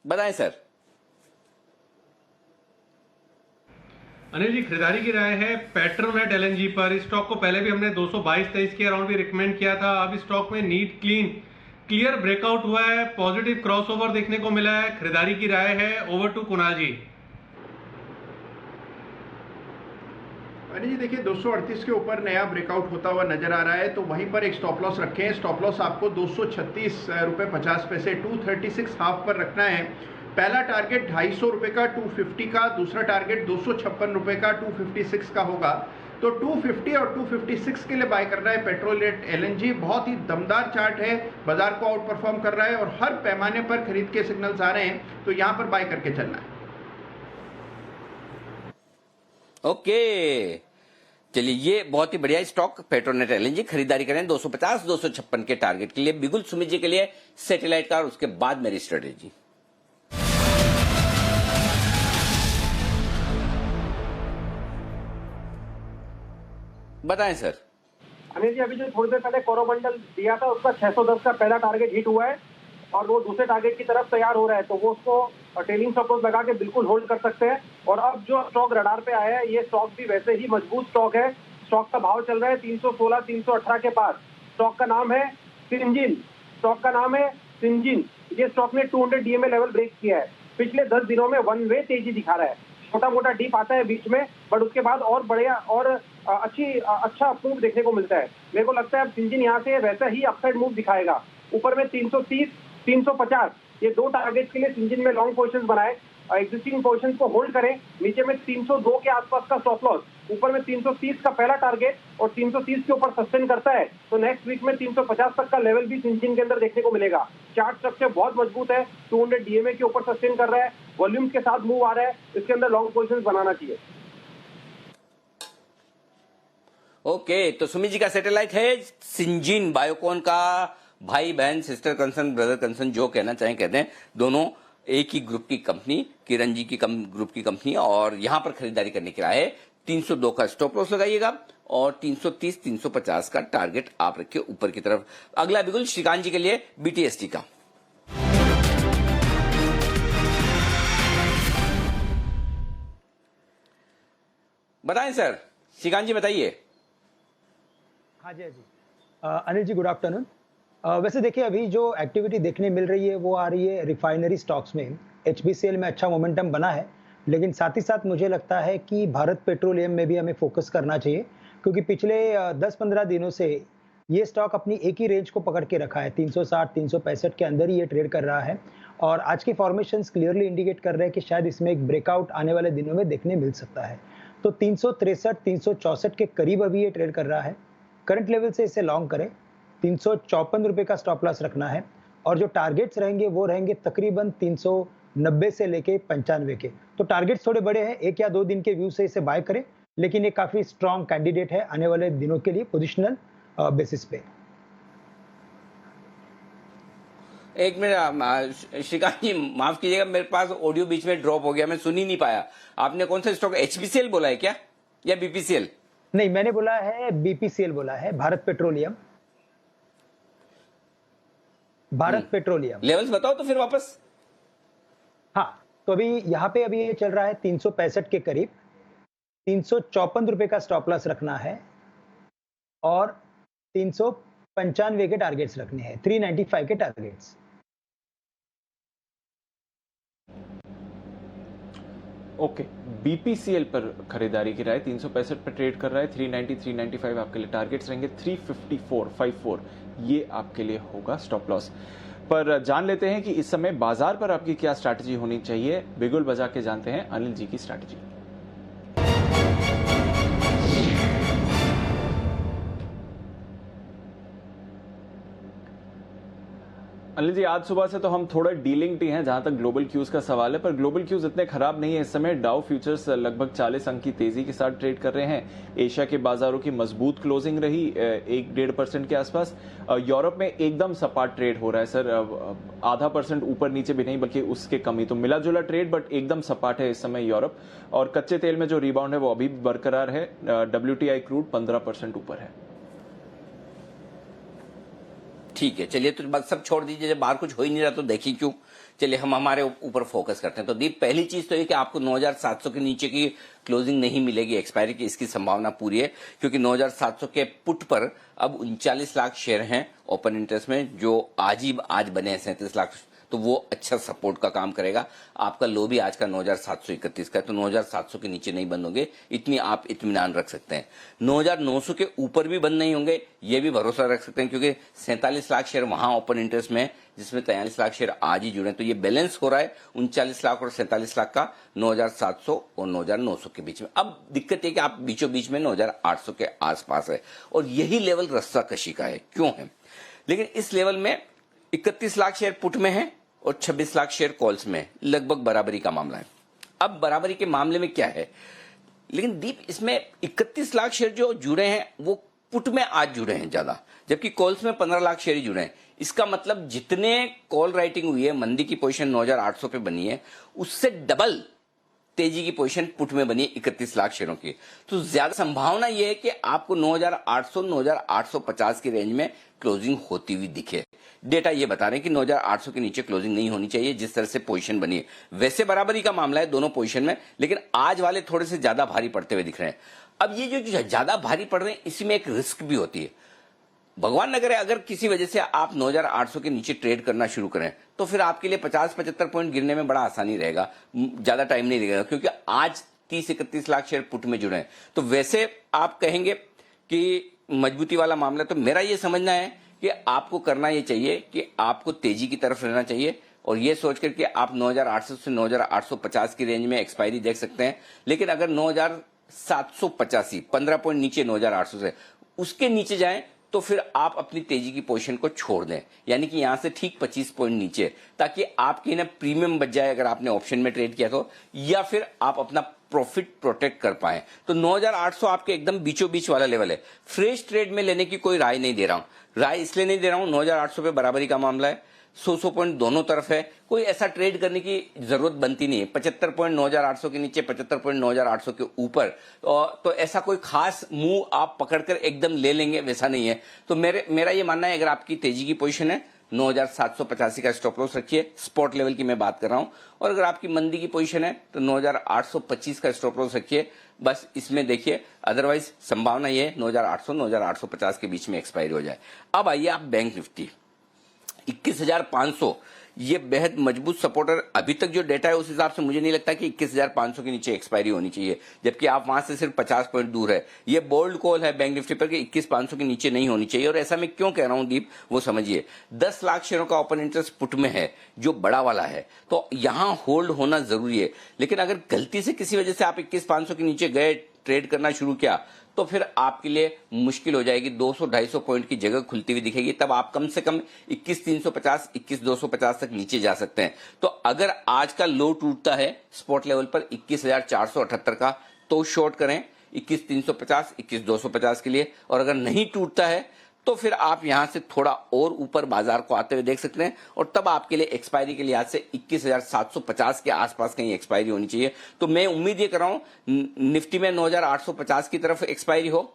बताएं सर। अनिल जी, खरीदारी की राय है पेट्रोनेट एलएनजी पर। इस स्टॉक को पहले भी हमने 222-23 के अराउंड भी रिकमेंड किया था। अब इस स्टॉक में नीट क्लियर ब्रेकआउट हुआ है, पॉजिटिव क्रॉसओवर देखने को मिला है। खरीदारी की राय है। ओवर टू कुणाल जी। अनिल जी देखिए 238 के ऊपर नया ब्रेकआउट होता हुआ नजर आ रहा है, तो वहीं पर एक स्टॉप लॉस रखें। स्टॉप लॉस आपको 236 रुपये 50 पैसे 236 हाफ पर रखना है। पहला टारगेट 250 रुपये का 250 का, दूसरा टारगेट 256 रुपये का 256 का होगा। तो 250 और 256 के लिए बाय करना है पेट्रोनेट एलएनजी। बहुत ही दमदार चार्ट है, बाजार को आउट परफॉर्म कर रहा है और हर पैमाने पर खरीद के सिग्नल्स आ रहे हैं, तो यहां पर बाय करके चलना है। ओके चलिए, ये बहुत ही बढ़िया स्टॉक पेट्रोनेट एलएनजी, खरीदारी करें 250-256 के टारगेट के लिए। बिगुल सुमित जी के लिए सैटेलाइट कार, उसके बाद मेरी स्ट्रेटेजी। बताएं सर। अनिल जी, अभी जो थोड़ी देर पहले कोरोमंडल दिया था उसका 610 का पहला टारगेट हिट हुआ है और वो दूसरे टारगेट की तरफ तैयार हो रहा है, तो वो उसको टेलिंग स्टॉप लॉस लगा के बिल्कुल होल्ड कर सकते हैं। और अब जो स्टॉक रडार पे आया है, ये स्टॉक भी वैसे ही मजबूत स्टॉक है। स्टॉक का भाव चल रहा है 316-318 के पास। स्टॉक का नाम है सिंजिन। स्टॉक का नाम है सिंजिन। ये स्टॉक ने 200 डीएमए लेवल ब्रेक किया है। पिछले 10 दिनों में वन वे तेजी दिखा रहा है। छोटा मोटा डीप आता है बीच में, बट उसके बाद और बढ़िया और अच्छा मूव देखने को मिलता है। मेरे को लगता है अब सिंजिन यहाँ से वैसा ही अपसाइड मूव दिखाएगा। ऊपर में 330, 350 ये 2 टारगेट के लिए सिंजिन में लॉन्ग पोजीशंस बनाए। एग्जिस्टिंग पोजीशन को होल्ड करें। नीचे में 302 के आसपास का स्टॉप लॉस, ऊपर में 330 का पहला टारगेट और 330 के ऊपर सस्टेन करता है तो नेक्स्ट वीक में 350 तक का लेवल भी सिंजिन के अंदर देखने को मिलेगा। चार्ट स्ट्रक्चर बहुत मजबूत है, 200 डीएमए के ऊपर सस्टेन कर रहा है, वॉल्यूम के साथ मूव आ रहा है, इसके अंदर लॉन्ग पोजीशन बनाना चाहिए। ओके, तो सुमित जी का सैटेलाइट है सिंजिन, बायोकॉन का भाई बहन, सिस्टर कंसर्न, ब्रदर कंसर्न, जो कहना चाहें कहते हैं। दोनों एक ही ग्रुप की कंपनी, किरण जी की ग्रुप की कंपनी, और यहां पर खरीदारी करने की राय है। 302 का स्टॉप लॉस लगाइएगा और 330-350 का टारगेट आप रखिए ऊपर की तरफ। अगला बिगुल श्रीकांत जी के लिए बीटीएसटी का। बताएं सर, श्रीकांत जी बताइए। हाँ जी अनिल जी, गुड आफ्टरनून। वैसे देखिए, अभी जो एक्टिविटी देखने मिल रही है वो आ रही है रिफाइनरी स्टॉक्स में। एचपीसीएल में अच्छा मोमेंटम बना है, लेकिन साथ ही साथ मुझे लगता है कि भारत पेट्रोलियम में भी हमें फोकस करना चाहिए, क्योंकि पिछले 10-15 दिनों से ये स्टॉक अपनी एक ही रेंज को पकड़ के रखा है। 360-365 के अंदर ही ये ट्रेड कर रहा है और आज के फॉर्मेशंस क्लियरली इंडिकेट कर रहे हैं कि शायद इसमें एक ब्रेकआउट आने वाले दिनों में देखने मिल सकता है। तो 363-364 के करीब अभी ये ट्रेड कर रहा है। करंट लेवल से इसे लॉन्ग करें। 354 रुपए का स्टॉप लॉस रखना है और जो टारगेट्स रहेंगे वो रहेंगे तकरीबन 390 से लेके 95 के। तो टारगेट्स थोड़े बड़े हैं, 1 या 2 दिन के व्यू से इसे बाय करें, लेकिन ये काफी स्ट्रॉन्ग कैंडिडेट है आने वाले दिनों के लिए पोजिशनल बेसिस पे। एक मिनट श्रीकांत जी, माफ कीजिएगा, मेरे पास ऑडियो बीच में ड्रॉप हो गया, मैं सुन ही नहीं पाया। आपने कौन सा स्टॉक, एचपीसीएल बोला है क्या या बीपीसीएल? नहीं, मैंने बोला है बीपीसीएल बोला है, Bharat petroleum. Bharat petroleum. Levels बताओ तो फिर वापस। हाँ, तो अभी यहाँ पे अभी ये चल रहा है 365 के करीब। 354 रुपए का स्टॉप लॉस रखना है और 395 के टारगेट्स रखने हैं, 395 के टारगेट्स। ओके, बीपीसीएल पर खरीदारी की राय, 365 पर ट्रेड कर रहा है, 390, 395 आपके लिए टारगेट्स रहेंगे, 354, 54 ये आपके लिए होगा स्टॉप लॉस। पर जान लेते हैं कि इस समय बाजार पर आपकी क्या स्ट्रैटेजी होनी चाहिए। बिगुल बजा के जानते हैं अनिल जी की स्ट्रैटेजी। अनिल जी, आज सुबह से तो हम थोड़ा डीलिंग टी हैं जहां तक ग्लोबल क्यूज का सवाल है, पर ग्लोबल क्यूज इतने खराब नहीं है इस समय। डाउ फ्यूचर्स लगभग 40 अंक की तेजी के साथ ट्रेड कर रहे हैं। एशिया के बाजारों की मजबूत क्लोजिंग रही 1-1.5% के आसपास। यूरोप में एकदम सपाट ट्रेड हो रहा है सर, 0.5% ऊपर नीचे भी नहीं बल्कि उसके कम ही। तो मिला जुला ट्रेड बट एकदम सपाट है इस समय यूरोप। और कच्चे तेल में जो रिबाउंड है वो अभी बरकरार है। WTI क्रूड 15% ऊपर है। ठीक है, चलिए तो बस सब छोड़ दीजिए, जब बाहर कुछ हो ही नहीं रहा तो देखिए क्यों। चलिए हम हमारे ऊपर फोकस करते हैं। तो दीप, पहली चीज तो ये कि आपको 9700 के नीचे की क्लोजिंग नहीं मिलेगी एक्सपायरी की, इसकी संभावना पूरी है, क्योंकि 9700 के पुट पर अब 39 लाख शेयर हैं ओपन इंटरेस्ट में, जो आज बने हैं 37 लाख, तो वो अच्छा सपोर्ट का काम करेगा। आपका लो भी आज का 9731 का है, तो 9700 के नीचे नहीं बंद होंगे, इतनी आप इत्मीनान रख सकते हैं। 9900 के ऊपर भी बंद नहीं होंगे, ये भी भरोसा रख सकते हैं, क्योंकि 47 लाख शेयर वहां ओपन इंटरेस्ट में है, जिसमें 43 लाख शेयर आज ही जुड़े हैं। तो ये बैलेंस हो रहा है 39 लाख और 47 लाख का 9700 और 9900 के बीच में। अब दिक्कत है कि आप बीचों बीच में 9800 के आसपास है, और यही लेवल रस्सा कशी का है। क्यों है? लेकिन इस लेवल में 31 लाख शेयर पुट में है और 26 लाख शेयर कॉल्स में, लगभग बराबरी का मामला है। अब बराबरी के मामले में क्या है, लेकिन दीप इसमें 31 लाख शेयर जो जुड़े हैं वो पुट में आज जुड़े हैं ज्यादा, जबकि कॉल्स में 15 लाख शेयर ही जुड़े हैं। इसका मतलब जितने कॉल राइटिंग हुई है, मंदी की पोजीशन 9800 पे बनी है, उससे डबल तेजी की पोजीशन पुट में बनी 31 लाख शेयरों की। तो ज्यादा संभावना यह है कि आपको 9800 9850 की रेंज में क्लोजिंग होती हुई दिखे। डेटा ये बता रहे हैं कि 9800 के नीचे क्लोजिंग नहीं होनी चाहिए, जिस तरह से पोजीशन बनी है। वैसे बराबरी का मामला है दोनों पोजीशन में, लेकिन आज वाले थोड़े से ज्यादा भारी पड़ते हुए दिख रहे हैं। अब ये जो ज्यादा भारी पड़ रहे हैं, इसी में एक रिस्क भी होती है। भगवान न करे अगर किसी वजह से आप 9800 के नीचे ट्रेड करना शुरू करें, तो फिर आपके लिए 50-75 पॉइंट गिरने में बड़ा आसानी रहेगा, ज्यादा टाइम नहीं लगेगा, क्योंकि आज 30-31 लाख शेयर पुट में जुड़े हैं। तो वैसे आप कहेंगे कि मजबूती वाला मामला, तो मेरा ये समझना है कि आपको करना ये चाहिए कि आपको तेजी की तरफ रहना चाहिए, और ये सोच करके आप 9800 से 9850 की रेंज में एक्सपायरी देख सकते हैं। लेकिन अगर 9785 15 पॉइंट नीचे 9800 से उसके नीचे जाएं, तो फिर आप अपनी तेजी की पोजीशन को छोड़ दें, यानी कि यहां से ठीक 25 पॉइंट नीचे, ताकि आपकी ना प्रीमियम बच जाए अगर आपने ऑप्शन में ट्रेड किया तो, या फिर आप अपना प्रॉफिट प्रोटेक्ट कर पाए। तो 9800 आपके एकदम बीचों बीच वाला लेवल है। फ्रेश ट्रेड में लेने की कोई राय नहीं दे रहा हूं। राय इसलिए नहीं दे रहा हूं, 9800 पे बराबरी का मामला है, 100 पॉइंट दोनों तरफ है, कोई ऐसा ट्रेड करने की जरूरत बनती नहीं है। 75 पॉइंट 9800 के नीचे, 75 पॉइंट 9800 के ऊपर, तो ऐसा कोई खास मूव आप पकड़कर एकदम ले लेंगे, वैसा नहीं है। तो मेरा ये मानना है, अगर आपकी तेजी की पोजीशन है 9785 का स्टॉप लॉस रखिए, स्पॉट लेवल की मैं बात कर रहा हूं, और अगर आपकी मंदी की पोजीशन है तो 9825 का स्टॉप लॉस रखिए, बस इसमें देखिए। अदरवाइज संभावना ये है 9800 9850 के बीच में एक्सपायरी हो जाए। अब आइए आप बैंक निफ्टी 21500, ये बेहद मजबूत सपोर्टर। अभी तक जो डेटा है उस हिसाब से मुझे नहीं लगता कि 21500 के नीचे एक्सपायरी होनी चाहिए, जबकि आप वहां से सिर्फ 50 पॉइंट दूर है। ये बोल्ड कॉल है बैंक निफ्टी पर कि 21500 के नीचे नहीं होनी चाहिए। और ऐसा मैं क्यों कह रहा हूं दीप, वो समझिए। 10 लाख शेयरों का ओपन इंटरेस्ट पुट में है, जो बड़ा वाला है, तो यहां होल्ड होना जरूरी है। लेकिन अगर गलती से किसी वजह से आप 21500 के नीचे गए, ट्रेड करना शुरू किया, तो फिर आपके लिए मुश्किल हो जाएगी। 200-250 पॉइंट की जगह खुलती हुई दिखेगी, तब आप कम से कम 21350 21250 तक नीचे जा सकते हैं। तो अगर आज का लो टूटता है स्पॉट लेवल पर 21478 का, तो शॉर्ट करें 21350 21250 के लिए। और अगर नहीं टूटता है तो फिर आप यहां से थोड़ा और ऊपर बाजार को आते हुए देख सकते हैं, और तब आपके लिए एक्सपायरी के लिहाज से 21750 के आसपास कहीं एक्सपायरी होनी चाहिए। तो मैं उम्मीद ये कर रहा हूं निफ्टी में 9850 की तरफ एक्सपायरी हो,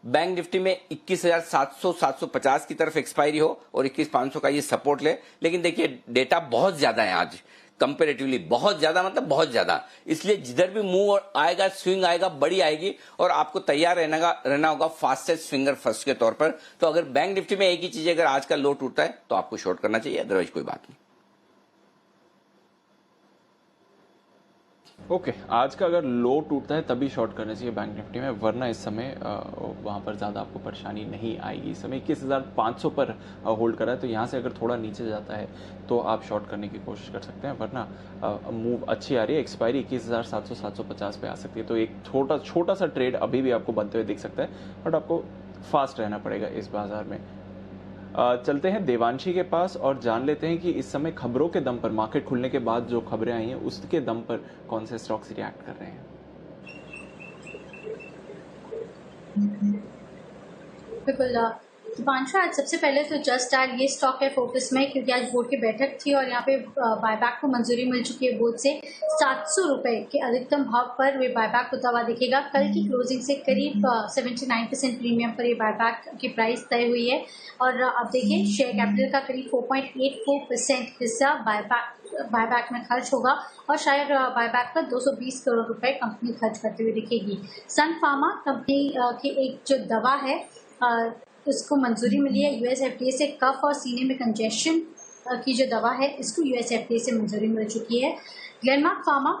बैंक निफ्टी में 21700-750 की तरफ एक्सपायरी हो, और 21500 का ये सपोर्ट ले। लेकिन देखिए डेटा बहुत ज्यादा है आज, कंपेरेटिवली बहुत ज्यादा, मतलब बहुत ज्यादा, इसलिए जिधर भी मूव आएगा, स्विंग आएगा, बड़ी आएगी, और आपको तैयार रहना होगा फास्टेस्ट फिंगर फर्स्ट के तौर पर। तो अगर बैंक निफ्टी में एक ही चीज, अगर आज का लो टूटता है तो आपको शॉर्ट करना चाहिए, अदरवाइज कोई बात नहीं। ओके आज का अगर लो टूटता है तभी शॉर्ट करना चाहिए बैंक निफ्टी में, वरना इस समय वहाँ पर ज़्यादा आपको परेशानी नहीं आएगी। इस समय 21,500 पर होल्ड करा है, तो यहाँ से अगर थोड़ा नीचे जाता है तो आप शॉर्ट करने की कोशिश कर सकते हैं, वरना मूव अच्छी आ रही है। एक्सपायरी 21,700 750 पे आ सकती है, तो एक छोटा सा ट्रेड अभी भी आपको बनते हुए दिख सकता है, बट आपको फास्ट रहना पड़ेगा इस बाजार में। चलते हैं देवांशी के पास और जान लेते हैं कि इस समय खबरों के दम पर, मार्केट खुलने के बाद जो खबरें आई हैं उसके दम पर कौन से स्टॉक्स रिएक्ट कर रहे हैं। बिल्कुल दीपांशु, आज सबसे पहले तो जस्ट डायल ये स्टॉक है फोकस में, क्योंकि आज बोर्ड की बैठक थी और यहाँ पे बायबैक को मंजूरी मिल चुकी है बोर्ड से। 700 रुपए के अधिकतम भाव पर वे बायबैक होता हुआ दिखेगा। कल की क्लोजिंग से करीब 79% प्रीमियम पर ये बायबैक की प्राइस तय हुई है। और अब देखिए शेयर कैपिटल का करीब 4.84% हिस्सा बायबैक में खर्च होगा और शायद बायबैक पर 220 करोड़ रुपए कंपनी खर्च करते हुए दिखेगी। सन फार्मा कंपनी की एक जो दवा है उसको मंजूरी मिली है यूएस एफडीए से। कफ और सीने में कंजेशन की जो दवा है इसको यूएस एफडीए से मंजूरी मिल चुकी है। ग्लेनमार्क फार्मा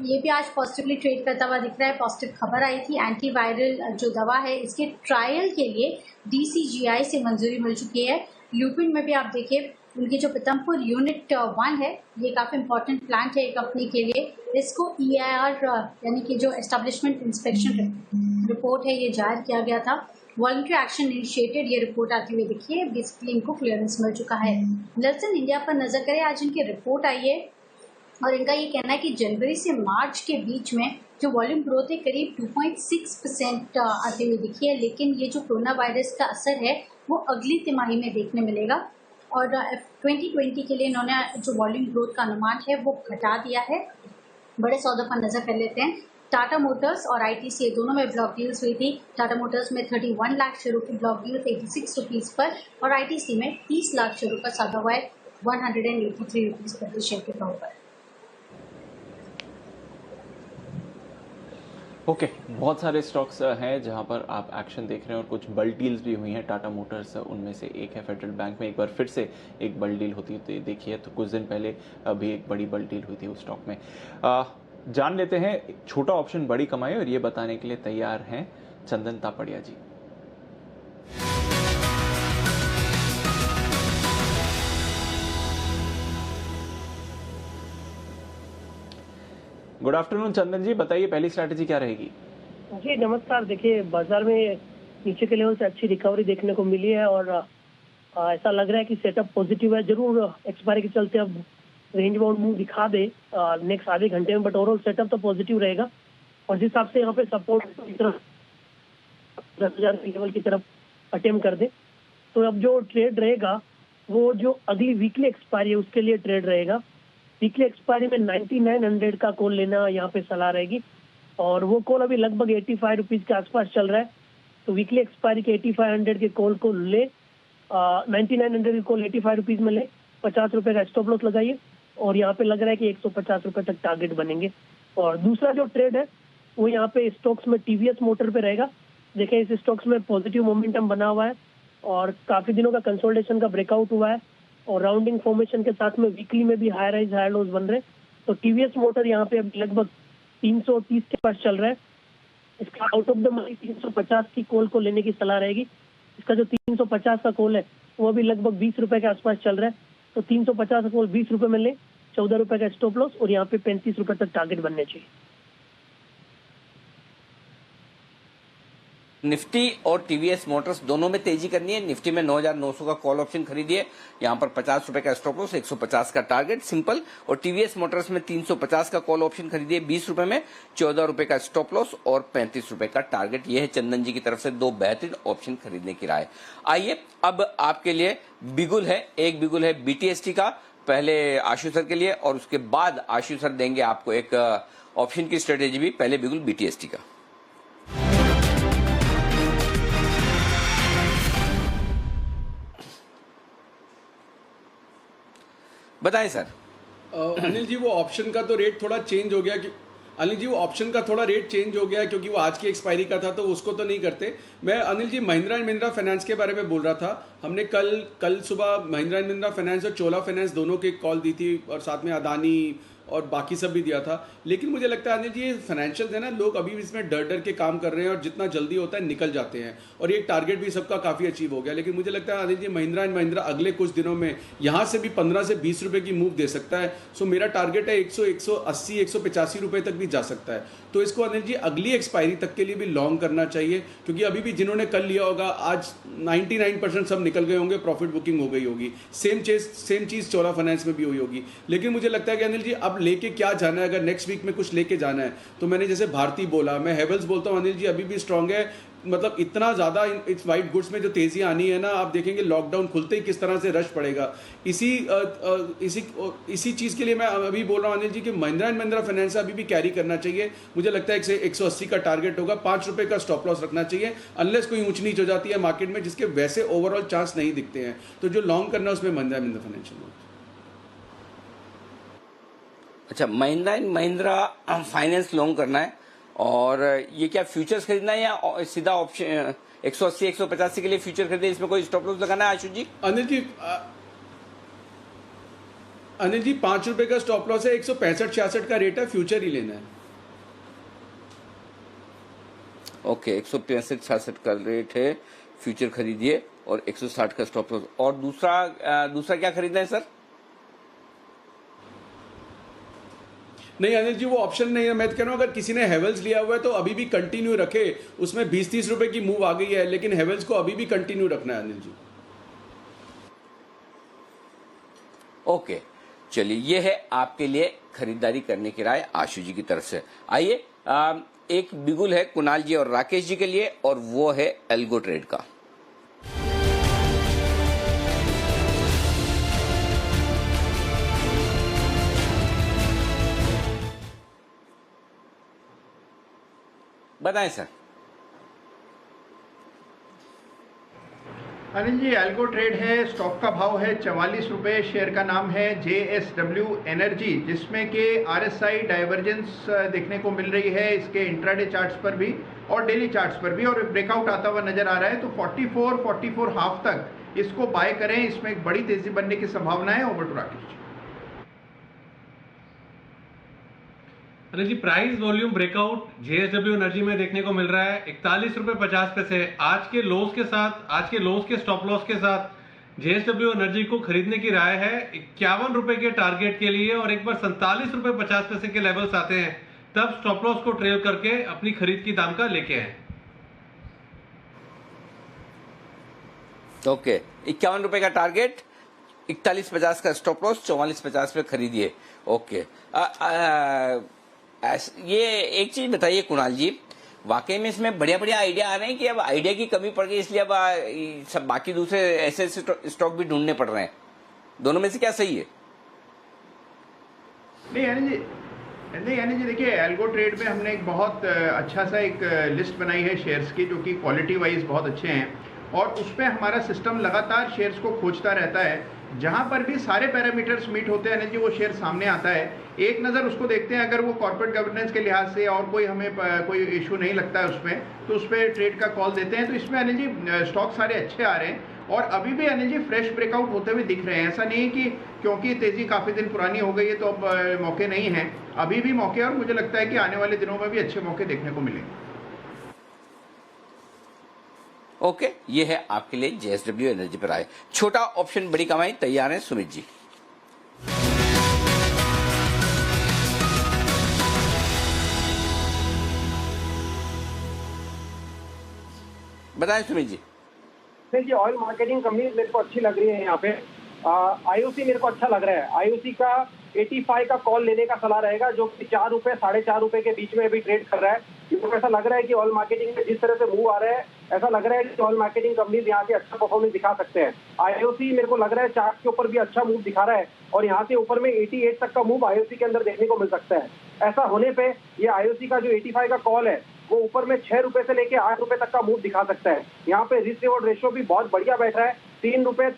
ये भी आज पॉजिटिवली ट्रेड करता हुआ दिख रहा है। पॉजिटिव खबर आई थी, एंटीवायरल जो दवा है इसके ट्रायल के लिए डीसीजीआई से मंजूरी मिल चुकी है। ल्यूपिन में भी आप देखिए उनकी जो पीतमपुर यूनिट 1 है ये काफ़ी इंपॉर्टेंट प्लांट है कंपनी के लिए। इसको EIR यानी कि जो एस्टेब्लिशमेंट इंस्पेक्शन रिपोर्ट है ये जारी किया गया था। वॉलंटरी एक्शन इनिशिएटेड ये रिपोर्ट आती हुई दिखी है, बेसिकली इनको क्लियरेंस मिल चुका है। नेल्सन इंडिया पर नजर करें, आज इनकी रिपोर्ट आई है और इनका ये कहना है कि जनवरी से मार्च के बीच में जो वॉल्यूम ग्रोथ है करीब 2.6% आती हुई दिखी है, लेकिन ये जो कोरोना वायरस का असर है वो अगली तिमाही में देखने मिलेगा। और 2020 के लिए इन्होंने जो वॉल्यूम ग्रोथ का अनुमान है वो घटा दिया है। बड़े सौदों पर नजर कर लेते हैं। टाटा मोटर्स और ITC दोनों में ब्लॉक डील्स हुई थी। टाटा मोटर्स में 31 लाख शेयरों की ब्लॉक डील 86 रुपीज़ पर और ITC में 30 लाख शेयरों का सौदा हुआ है 183 रुपीज़ प्रति शेयर के भाव पर। ओके बहुत सारे स्टॉक्स हैं जहां पर आप एक्शन देख रहे हैं और कुछ बल्क डील्स भी हुई हैं। टाटा मोटर्स उनमें से एक है। फेडरल बैंक में एक बार फिर से एक बल्क डील होती है देखिए, तो कुछ दिन पहले भी एक बड़ी बल्क डील हुई थी उस स्टॉक में। जान लेते हैं छोटा ऑप्शन बड़ी कमाई, और ये बताने के लिए तैयार हैं चंदन तापड़िया जी। गुड आफ्टरनून चंदन जी, बताइए पहली स्ट्रैटेजी क्या रहेगी। जी नमस्कार। देखिए बाजार में नीचे के लेवल से अच्छी रिकवरी देखने को मिली है और ऐसा लग रहा है कि सेटअप पॉजिटिव है। जरूर एक्सपायरी के चलते अब रेंज बाउंड मूव दिखा दे नेक्स्ट आधे घंटे में, बट ओवरऑल सेटअप तो पॉजिटिव रहेगा। और जिस हिसाब से यहाँ पे सपोर्ट की तरफ 10,000 की लेवल की तरफ अटेम्प्ट कर दे, तो अब जो ट्रेड रहेगा वो जो अगली वीकली एक्सपायरी है उसके लिए ट्रेड रहेगा। वीकली एक्सपायरी में 9900 का कॉल लेना यहाँ पे सलाह रहेगी और वो कॉल अभी लगभग 85 रुपीज़ के आसपास चल रहा है। तो वीकली एक्सपायरी के 8500 के कॉल को ले, 9900 के कॉल 85 रुपीज़ में ले, 50 रुपये का स्टॉप लॉस लगाइए और यहाँ पे लग रहा है कि 150 रुपये तक टारगेट बनेंगे। और दूसरा जो ट्रेड है वो यहाँ पे स्टॉक्स में TVS मोटर पे रहेगा। देखें इस स्टॉक्स में पॉजिटिव मोमेंटम बना हुआ है और काफ़ी दिनों का कंसोलिडेशन का ब्रेकआउट हुआ है और राउंडिंग फॉर्मेशन के साथ में वीकली में भी हाई राइज हाई लोज बन रहे हैं। तो TVS मोटर यहाँ पे अभी लगभग 330 के पास चल रहा है। इसका आउट ऑफ द मनी 350 की कॉल को लेने की सलाह रहेगी। इसका जो 350 का कॉल है वो अभी लगभग 20 रुपए के आसपास चल रहा है। तो 350 का कॉल 20 रुपए में ले, 14 रुपए का स्टॉप लॉस और यहाँ पे 35 रुपए तक टारगेट बनने चाहिए। निफ्टी और TVS मोटर्स दोनों में तेजी करनी है। निफ्टी में 9,900 का कॉल ऑप्शन खरीदिए, यहाँ पर 50 रुपए का स्टॉप लॉस, 150 का टारगेट सिंपल। और TVS मोटर्स में 350 का कॉल ऑप्शन खरीदिए 20 रुपए में, 14 रुपए का स्टॉप लॉस और 35 रुपए का टारगेट। यह है चंदन जी की तरफ से दो बेहतरीन ऑप्शन खरीदने की राय। आइए अब आपके लिए बिगुल है, एक बिगुल है BTST का, पहले आशु सर के लिए और उसके बाद आशु सर देंगे आपको एक ऑप्शन की स्ट्रेटेजी भी। पहले बिगुल BTST का। बताएं सर। अनिल जी वो ऑप्शन का तो रेट थोड़ा चेंज हो गया कि अनिल जी वो ऑप्शन का थोड़ा रेट चेंज हो गया क्योंकि वो आज की एक्सपायरी का था, तो उसको तो नहीं करते। मैं अनिल जी महिंद्रा एंड महिंद्रा फाइनेंस के बारे में बोल रहा था। हमने कल सुबह महिंद्रा एंड महिंद्रा फाइनेंस और चोला फाइनेंस दोनों की कॉल दी थी और साथ में अदानी और बाकी सब भी दिया था। लेकिन मुझे लगता है अनिल जी, ये फाइनेंशियल है ना, लोग अभी भी इसमें डर डर के काम कर रहे हैं और जितना जल्दी होता है निकल जाते हैं, और ये टारगेट भी सबका काफ़ी अचीव हो गया। लेकिन मुझे लगता है अनिल जी, महिंद्रा एंड महिंद्रा अगले कुछ दिनों में यहाँ से भी 15 से 20 रुपये की मूव दे सकता है। सो मेरा टारगेट है 100, 180, 185 रुपये तक भी जा सकता है। तो इसको अनिल जी अगली एक्सपायरी तक के लिए भी लॉन्ग करना चाहिए, क्योंकि अभी भी जिन्होंने कल लिया होगा आज 99% सब निकल गए होंगे, प्रॉफिट बुकिंग हो गई होगी। सेम चीज़ चोला फाइनेंस में भी हुई होगी। लेकिन मुझे लगता है कि अनिल जी अब लेके क्या जाना है, अगर नेक्स्ट वीक में कुछ लेके जाना है तो मैंने जैसे भारती बोला, मैं हेवल्स बोलता हूँ अनिल जी अभी भी स्ट्रांग है। मतलब इतना ज़्यादा इस वाइट गुड्स में जो तेज़ी आनी है ना, आप देखेंगे लॉकडाउन खुलते ही किस तरह से रश पड़ेगा। इसी चीज़ के लिए मैं अभी बोल रहा हूँ अनिल जी कि महिंद्रा एंड महिंद्रा फाइनेंस अभी भी कैरी करना चाहिए। मुझे लगता है 180 का टारगेट होगा, 5 रुपये का स्टॉप लॉस रखना चाहिए, अनलेस कोई ऊंच नीच हो जाती है मार्केट में जिसके वैसे ओवरऑल चांस नहीं दिखते हैं। तो जो लॉन्ग करना है उसमें महिंद्रा एंड महिंद्रा फाइनेंशियल। अच्छा, Mahindra and Mahindra finance long करना है, और ये क्या फ्यूचर्स खरीदना है या सीधा ऑप्शन 180 185 के लिए फ्यूचर खरीदे, इसमें कोई स्टॉप लॉस लगाना है आशु जी? अनिल जी 5 रुपए का स्टॉप लॉस है, 165-66 का रेट है, फ्यूचर ही लेना है। ओके, 165-66 का रेट है, फ्यूचर खरीदिए, और 160 का स्टॉप लॉस। और दूसरा क्या खरीदना है सर? नहीं अनिल जी, वो ऑप्शन नहीं है। मैं कह रहा हूँ अगर किसी ने हेवल्स लिया हुआ है तो अभी भी कंटिन्यू रखे, उसमें 20-30 रुपए की मूव आ गई है, लेकिन हेवल्स को अभी भी कंटिन्यू रखना है अनिल जी। ओके, चलिए, ये है आपके लिए खरीदारी करने की राय आशु जी की तरफ से। आइए, एक बिगुल है कुणाल जी और राकेश जी के लिए, और वो है एल्गो ट्रेड का। बताएं sir. Anil ji, algo trade है, स्टॉक का भाव है 44 रुपये, शेयर का नाम है JSW एनर्जी, जिसमें कि RSI डाइवर्जेंस देखने को मिल रही है इसके इंट्राडे चार्ट्स पर भी और डेली चार्ट्स पर भी, और ब्रेकआउट आता हुआ नजर आ रहा है। तो 44 हाफ तक इसको बाय करें, इसमें एक बड़ी तेजी बनने की संभावना है। Over to Rakesh. Anil ji, price volume breakout JSW Energy में देखने को मिल रहा है 41 रुपये 50 पैसे। आज के लोस के स्टॉप लॉस के साथ JSW एनर्जी को खरीदने की राय है 51 रुपए के टारगेट के लिए, और एक बार 47 रुपये 50 पैसे के लेवल्स आते हैं तब स्टॉप लॉस को ट्रेल करके अपनी खरीद की दाम का लेके आए। ओके, 51 रुपए का टारगेट, 41.50 का स्टॉप लॉस, 44.50 पे खरीदिए। ओके, ये एक चीज बताइए कुणाल जी, वाकई में इसमें बढ़िया बढ़िया आइडिया आ रहे हैं कि अब आइडिया की कमी पड़ गई, इसलिए अब सब बाकी दूसरे ऐसे स्टॉक भी ढूंढने पड़ रहे हैं? दोनों में से क्या सही है? नहीं यानी जी देखिए, एल्गो ट्रेड में हमने एक बहुत अच्छा सा एक लिस्ट बनाई है शेयर्स की, जो कि क्वालिटी वाइज बहुत अच्छे हैं, और उस पर हमारा सिस्टम लगातार शेयर्स को खोजता रहता है। जहां पर भी सारे पैरामीटर्स मीट होते हैं जी, वो शेयर सामने आता है, एक नज़र उसको देखते हैं। अगर वो कॉर्पोरेट गवर्नेंस के लिहाज से और कोई हमें कोई इशू नहीं लगता है उसमें, तो उस पर ट्रेड का कॉल देते हैं। तो इसमें अनिल जी स्टॉक सारे अच्छे आ रहे हैं, और अभी भी अनिल जी फ्रेश ब्रेकआउट होते हुए दिख रहे हैं। ऐसा नहीं है कि क्योंकि तेज़ी काफ़ी दिन पुरानी हो गई है तो अब मौके नहीं हैं, अभी भी मौके, और मुझे लगता है कि आने वाले दिनों में भी अच्छे मौके देखने को मिलेंगे। ओके, ये है आपके लिए JSW एनर्जी पर आए। छोटा ऑप्शन बड़ी कमाई, तैयार है सुमित जी? बताएं सुमित जी। जी, ऑयल मार्केटिंग कंपनी मेरे को अच्छी लग रही है। यहाँ पे IOC मेरे को अच्छा लग रहा है। IOC का 85 का कॉल लेने का सलाह रहेगा, जो कि 4 रुपए 4.5 रुपए के बीच में अभी ट्रेड कर रहा है। क्योंकि ऐसा लग रहा है कि ऑयल मार्केटिंग में जिस तरह से मूव आ रहा है, ऐसा लग रहा है कि ऑयल मार्केटिंग कंपनी यहाँ से अच्छा परफॉर्मेंस दिखा सकते हैं। IOC मेरे को लग रहा है चार्ट के ऊपर भी अच्छा मूव दिखा रहा है, और यहाँ से ऊपर में 88 तक का मूव IOC के अंदर देखने को मिल सकता है। ऐसा होने पे ये IOC का जो 85 का कॉल है, वो ऊपर में 6 रुपए से लेके 8 रुपए तक का मूव दिखा सकता है। यहाँ पे रिस्क रिवॉर्ड रेशियो भी बहुत बढ़िया बैठ रहा है। 3 रुपए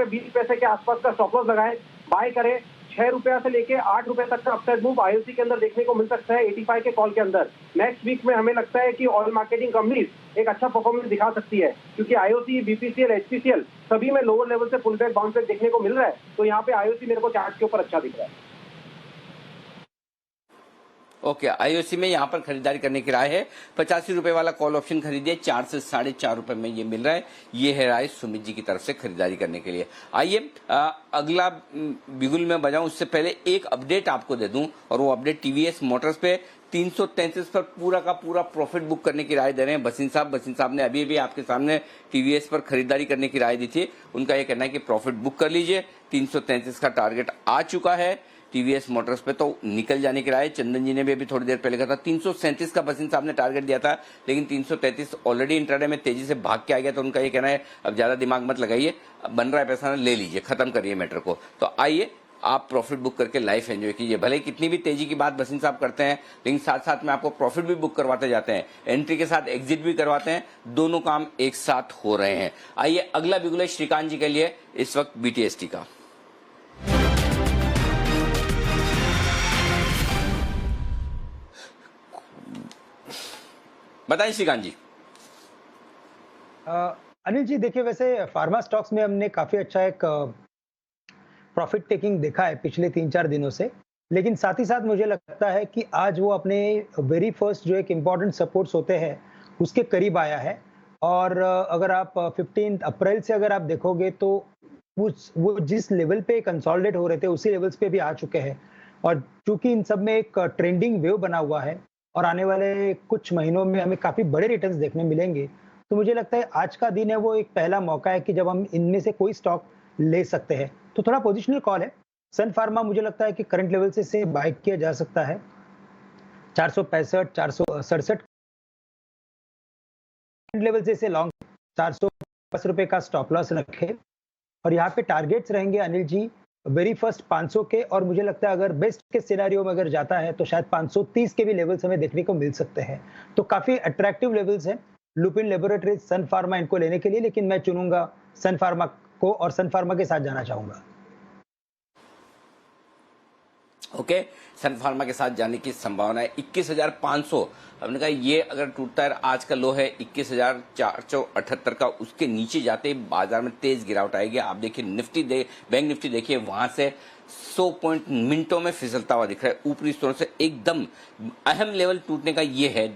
20 पैसे के आसपास का स्टॉप लॉस लगाएं, बाय करें। 6 रुपया से लेके 8 रुपए तक का अपसाइड मूव IOC के अंदर देखने को मिल सकता है 85 के कॉल के अंदर। नेक्स्ट वीक में हमें लगता है कि ऑयल मार्केटिंग कंपनीज एक अच्छा परफॉर्मेंस दिखा सकती है, क्योंकि IOC, BPCL, HPCL सभी में लोअर लेवल से पुल बैक बाउंस बैक देखने को मिल रहा है। तो यहाँ पे IOC मेरे को चार्ट के ऊपर अच्छा दिख रहा है। ओके, आईओसी में यहाँ पर खरीदारी करने की राय है। 85 रुपए वाला कॉल ऑप्शन खरीदिए, 4 से 4.5 रुपए में ये मिल रहा है। ये है राय सुमित जी की तरफ से खरीदारी करने के लिए। आइए अगला बिगुल में बजाऊं उससे पहले एक अपडेट आपको दे दूं, और वो अपडेट टीवीएस मोटर्स पे 333 पर पूरा का पूरा प्रॉफिट बुक करने की राय दे रहे हैं बसिन साहब ने अभी भी आपके सामने टीवीएस पर खरीदारी करने की राय दी थी। उनका ये कहना है कि प्रॉफिट बुक कर लीजिए, 333 का टारगेट आ चुका है टीवीएस मोटर्स पे, तो निकल जाने की राय। चंदन जी ने भी अभी थोड़ी देर पहले कहा था 337 का बसिन साहब ने टारगेट दिया था, लेकिन 333 ऑलरेडी इंट्राडे में तेजी से भाग के आ गया, तो उनका ये कहना है अब ज्यादा दिमाग मत लगाइए, बन रहा है पैसा ले लीजिए, खत्म करिए मैटर को। तो आइए आप प्रॉफिट बुक करके लाइफ एंजॉय कीजिए। भले कितनी भी तेजी की बात बसिन साहब करते हैं, लेकिन साथ साथ में आपको प्रॉफिट भी बुक करवाते जाते हैं, एंट्री के साथ एग्जिट भी करवाते हैं, दोनों काम एक साथ हो रहे हैं। आइए अगला बिगुल है श्रीकांत जी के लिए इस वक्त बीटीएसटी का। बताइए श्रीकांत जी। अनिल जी देखिए, वैसे फार्मा स्टॉक्स में हमने काफी अच्छा एक प्रॉफिट टेकिंग देखा है पिछले 3-4 दिनों से, लेकिन साथ ही साथ मुझे लगता है कि आज वो अपने वेरी फर्स्ट जो एक इम्पॉर्टेंट सपोर्ट्स होते हैं उसके करीब आया है। और अगर आप 15 अप्रैल से अगर आप देखोगे तो वो जिस लेवल पे कंसोलिडेट हो रहे थे उसी लेवल्स पे भी आ चुके हैं। और चूंकि इन सब में एक ट्रेंडिंग वेव बना हुआ है और आने वाले कुछ महीनों में हमें काफी बड़े रिटर्न्स देखने मिलेंगे, तो मुझे लगता है आज का दिन है वो एक पहला मौका है कि जब हम इनमें से कोई स्टॉक ले सकते हैं। तो थोड़ा पोजिशनल कॉल है। सन फार्मा मुझे लगता है कि करंट लेवल से इसे बाय किया जा सकता है 465 467 लेवल से इसे लॉन्ग 450 रुपए का स्टॉप लॉस रखे, और यहाँ पे टारगेट्स रहेंगे अनिल जी वेरी फर्स्ट 500 के, और मुझे लगता है अगर बेस्ट के सिनेरियो में अगर जाता है तो शायद 530 के भी लेवल्स हमें देखने को मिल सकते हैं। तो काफी अट्रैक्टिव लेवल्स हैं लुपिन लेबोरेटरीज सन फार्मा इनको लेने के लिए, लेकिन मैं चुनूंगा सन फार्मा को और सन फार्मा के साथ जाना चाहूंगा। ओके, सन फार्मा के साथ जाने की संभावना है। 21,500 हमने कहा ये अगर टूटता है, आज का लो है 21,478 का, उसके नीचे जाते ही बाजार में तेज गिरावट आएगी। आप देखिए बैंक निफ्टी देखिए वहां से 100 पॉइंट मिनटों में फिसलता हुआ दिख रहा है। ऊपरी स्तरों से एकदम अहम लेवल टूटने का ये है,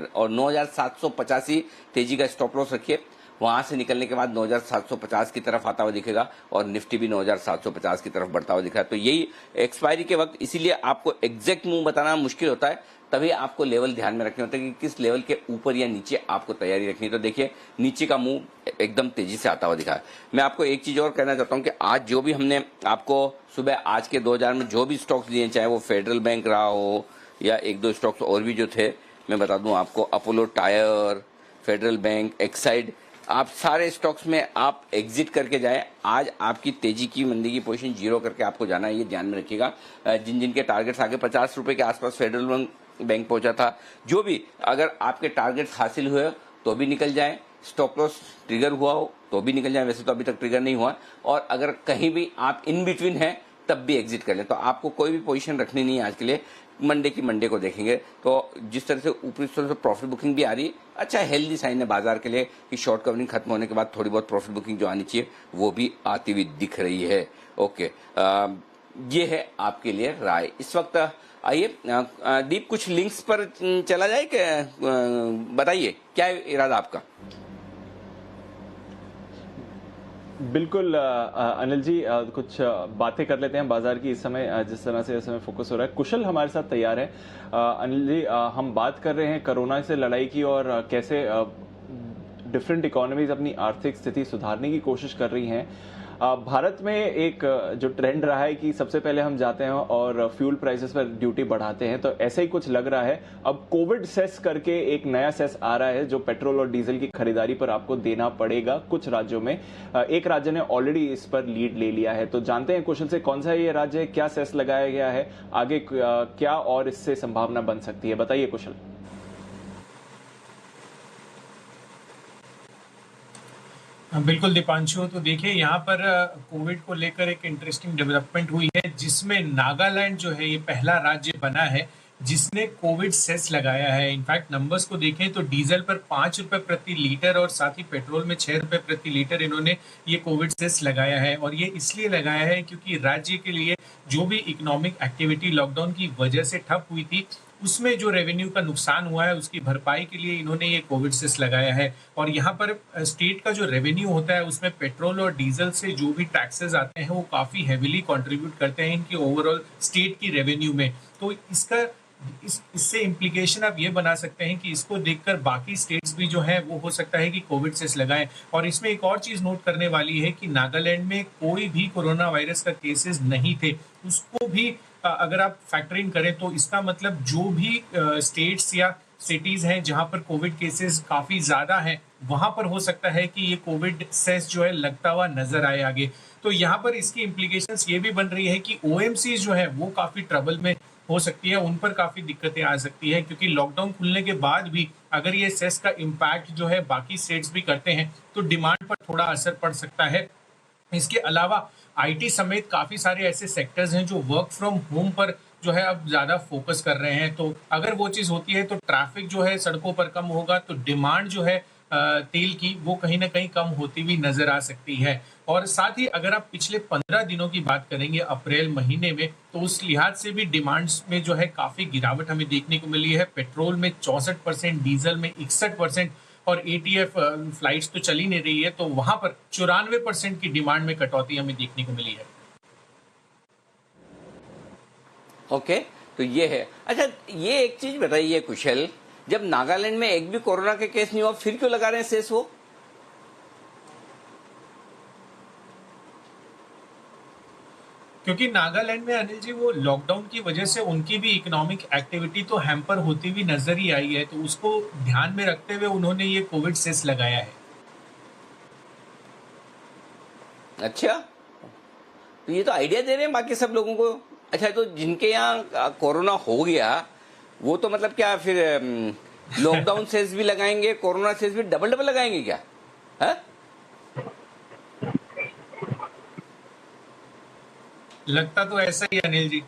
और 9,785 तेजी का स्टॉप लॉस रखिए। वहां से निकलने के बाद 9,750 की तरफ आता हुआ दिखेगा, और निफ्टी भी 9,750 की तरफ बढ़ता हुआ दिख रहा है। तो यही एक्सपायरी के वक्त, इसीलिए आपको एग्जैक्ट मूव बताना मुश्किल होता है, तभी आपको लेवल ध्यान में रखने होते हैं कि किस लेवल के ऊपर या नीचे आपको तैयारी रखनी है। तो देखिए नीचे का मूव एकदम तेजी से आता हुआ दिखा है। मैं आपको एक चीज और कहना चाहता हूं कि आज जो भी हमने आपको सुबह आज के 2000 में जो भी स्टॉक्स दिए, चाहे वो फेडरल बैंक रहा हो या 1-2 स्टॉक्स और भी जो थे, मैं बता दूं आपको, Apollo tyre, federal bank, Exide, आप सारे स्टॉक्स में आप एग्जिट करके जाएं। आज आपकी तेजी की मंदी की पोजीशन 0 करके आपको जाना है, ये ध्यान में रखिएगा। जिन के टारगेट्स आगे 50 रुपए के आसपास फेडरल बैंक पहुंचा था, जो भी अगर आपके टारगेट्स हासिल हुए तो भी निकल जाएं, स्टॉप लॉस ट्रिगर हुआ हो तो भी निकल जाएं, वैसे तो अभी तक ट्रिगर नहीं हुआ, और अगर कहीं भी आप इन बिटवीन हैं तब भी एग्जिट कर लें। तो आपको कोई भी पोजीशन रखनी नहीं है आज के लिए, मंडे की मंडे को देखेंगे। तो जिस तरह से ऊपरी स्तर से प्रॉफिट बुकिंग भी आ रही है, अच्छा हेल्दी साइन है बाजार के लिए कि शॉर्ट कवरिंग खत्म होने के बाद थोड़ी बहुत प्रॉफिट बुकिंग जो आनी चाहिए वो भी आती हुई दिख रही है। ओके, ये है आपके लिए राय इस वक्त। आइए दीप, कुछ लिंक्स पर चला जाए, बताइए क्या इरादा आपका? बिल्कुल अनिल जी, कुछ बातें कर लेते हैं बाजार की। इस समय जिस तरह से इस समय फोकस हो रहा है, कुशल हमारे साथ तैयार है। अनिल जी, हम बात कर रहे हैं कोरोना से लड़ाई की और कैसे डिफरेंट इकोनॉमीज अपनी आर्थिक स्थिति सुधारने की कोशिश कर रही हैं। भारत में एक जो ट्रेंड रहा है कि सबसे पहले हम जाते हैं और फ्यूल प्राइसेस पर ड्यूटी बढ़ाते हैं, तो ऐसा ही कुछ लग रहा है। अब कोविड सेस करके एक नया सेस आ रहा है जो पेट्रोल और डीजल की खरीदारी पर आपको देना पड़ेगा कुछ राज्यों में। एक राज्य ने ऑलरेडी इस पर लीड ले लिया है, तो जानते हैं कुशल से कौन सा ये राज्य है, क्या सेस लगाया गया है, आगे क्या और इससे संभावना बन सकती है, बताइए कुशल। बिल्कुल दीपांशु, तो देखिए यहाँ पर कोविड को लेकर एक इंटरेस्टिंग डेवलपमेंट हुई है, जिसमें नागालैंड जो है ये पहला राज्य बना है जिसने कोविड सेस लगाया है। इनफैक्ट नंबर्स को देखें तो डीजल पर 5 रुपए प्रति लीटर और साथ ही पेट्रोल में 6 रुपए प्रति लीटर इन्होंने ये कोविड सेस लगाया है। और ये इसलिए लगाया है क्योंकि राज्य के लिए जो भी इकोनॉमिक एक्टिविटी लॉकडाउन की वजह से ठप हुई थी उसमें जो रेवेन्यू का नुकसान हुआ है उसकी भरपाई के लिए इन्होंने ये कोविड सेस लगाया है। और यहाँ पर स्टेट का जो रेवेन्यू होता है उसमें पेट्रोल और डीजल से जो भी टैक्सेस आते हैं वो काफ़ी हेविली कंट्रीब्यूट करते हैं इनकी ओवरऑल स्टेट की रेवेन्यू में। तो इससे इम्प्लीकेशन आप ये बना सकते हैं कि इसको देखकर बाकी स्टेट्स भी जो है वो हो सकता है कि कोविड सेस लगाएं। और इसमें एक और चीज़ नोट करने वाली है कि नागालैंड में कोई भी कोरोना वायरस का केसेस नहीं थे, उसको भी अगर आप फैक्टर इन करें तो इसका मतलब जो भी स्टेट्स या सिटीज हैं जहां पर कोविड केसेस काफी ज्यादा हैं वहां पर हो सकता है कि ये कोविड सेस जो है लगता हुआ नजर आए आगे। तो यहाँ पर इसकी इम्प्लीकेशंस ये भी बन रही है कि ओएमसी जो है वो काफी ट्रबल में हो सकती है, उन पर काफी दिक्कतें आ सकती है, क्योंकि लॉकडाउन खुलने के बाद भी अगर ये सेस का इम्पैक्ट जो है बाकी स्टेट्स भी करते हैं तो डिमांड पर थोड़ा असर पड़ सकता है। इसके अलावा आईटी समेत काफी सारे ऐसे सेक्टर्स हैं जो वर्क फ्रॉम होम पर जो है अब ज्यादा फोकस कर रहे हैं। तो अगर वो चीज होती है तो ट्रैफिक जो है सड़कों पर कम होगा, तो डिमांड जो है तेल की वो कहीं ना कहीं कम होती हुई नजर आ सकती है। और साथ ही अगर आप पिछले 15 दिनों की बात करेंगे अप्रैल महीने में, तो उस लिहाज से भी डिमांड्स में जो है काफी गिरावट हमें देखने को मिली है। पेट्रोल में 64%, डीजल में 61% और एटीएफ फ्लाइट्स तो चल ही नहीं रही है, तो वहां पर 94% की डिमांड में कटौती हमें देखने को मिली है। ओके, तो ये है। अच्छा, ये एक चीज बताइए कुशल, जब नागालैंड में एक भी कोरोना के केस नहीं हुआ फिर क्यों लगा रहे हैं सेस वो? क्योंकि नागालैंड में अनिल जी वो लॉकडाउन की वजह से उनकी भी इकोनॉमिक एक्टिविटी तो हैम्पर होती हुई नजर ही आई है, तो उसको ध्यान में रखते हुए उन्होंने ये कोविड सेस लगाया है। अच्छा, तो ये तो आइडिया दे रहे हैं बाकी सब लोगों को। अच्छा, तो जिनके यहाँ कोरोना हो गया वो तो मतलब क्या फिर लॉकडाउन सेस भी लगाएंगे, कोरोना सेस भी डबल डबल लगाएंगे क्या? है? लगता तो ऐसा ही अनिल जी।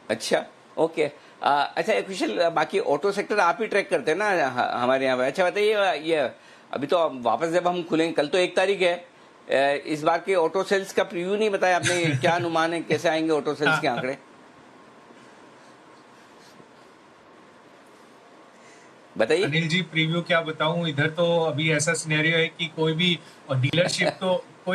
अच्छा, ओके। अच्छा कुशल, बाकी ऑटो सेक्टर आप ही ट्रैक करते हैं ना हमारे यहाँ पे। अच्छा बताइए, ये अभी तो वापस जब हम खुलेंगे, कल तो 1 तारीख है, इस बार के ऑटो सेल्स का प्रीव्यू नहीं बताया आपने, क्या अनुमान है, कैसे आएंगे ऑटो सेल्स के आंकड़े? बताइए अनिल जी, प्रीव्यू क्या बताऊं, इधर तो अभी ऐसा सिनेरियो है कि कोई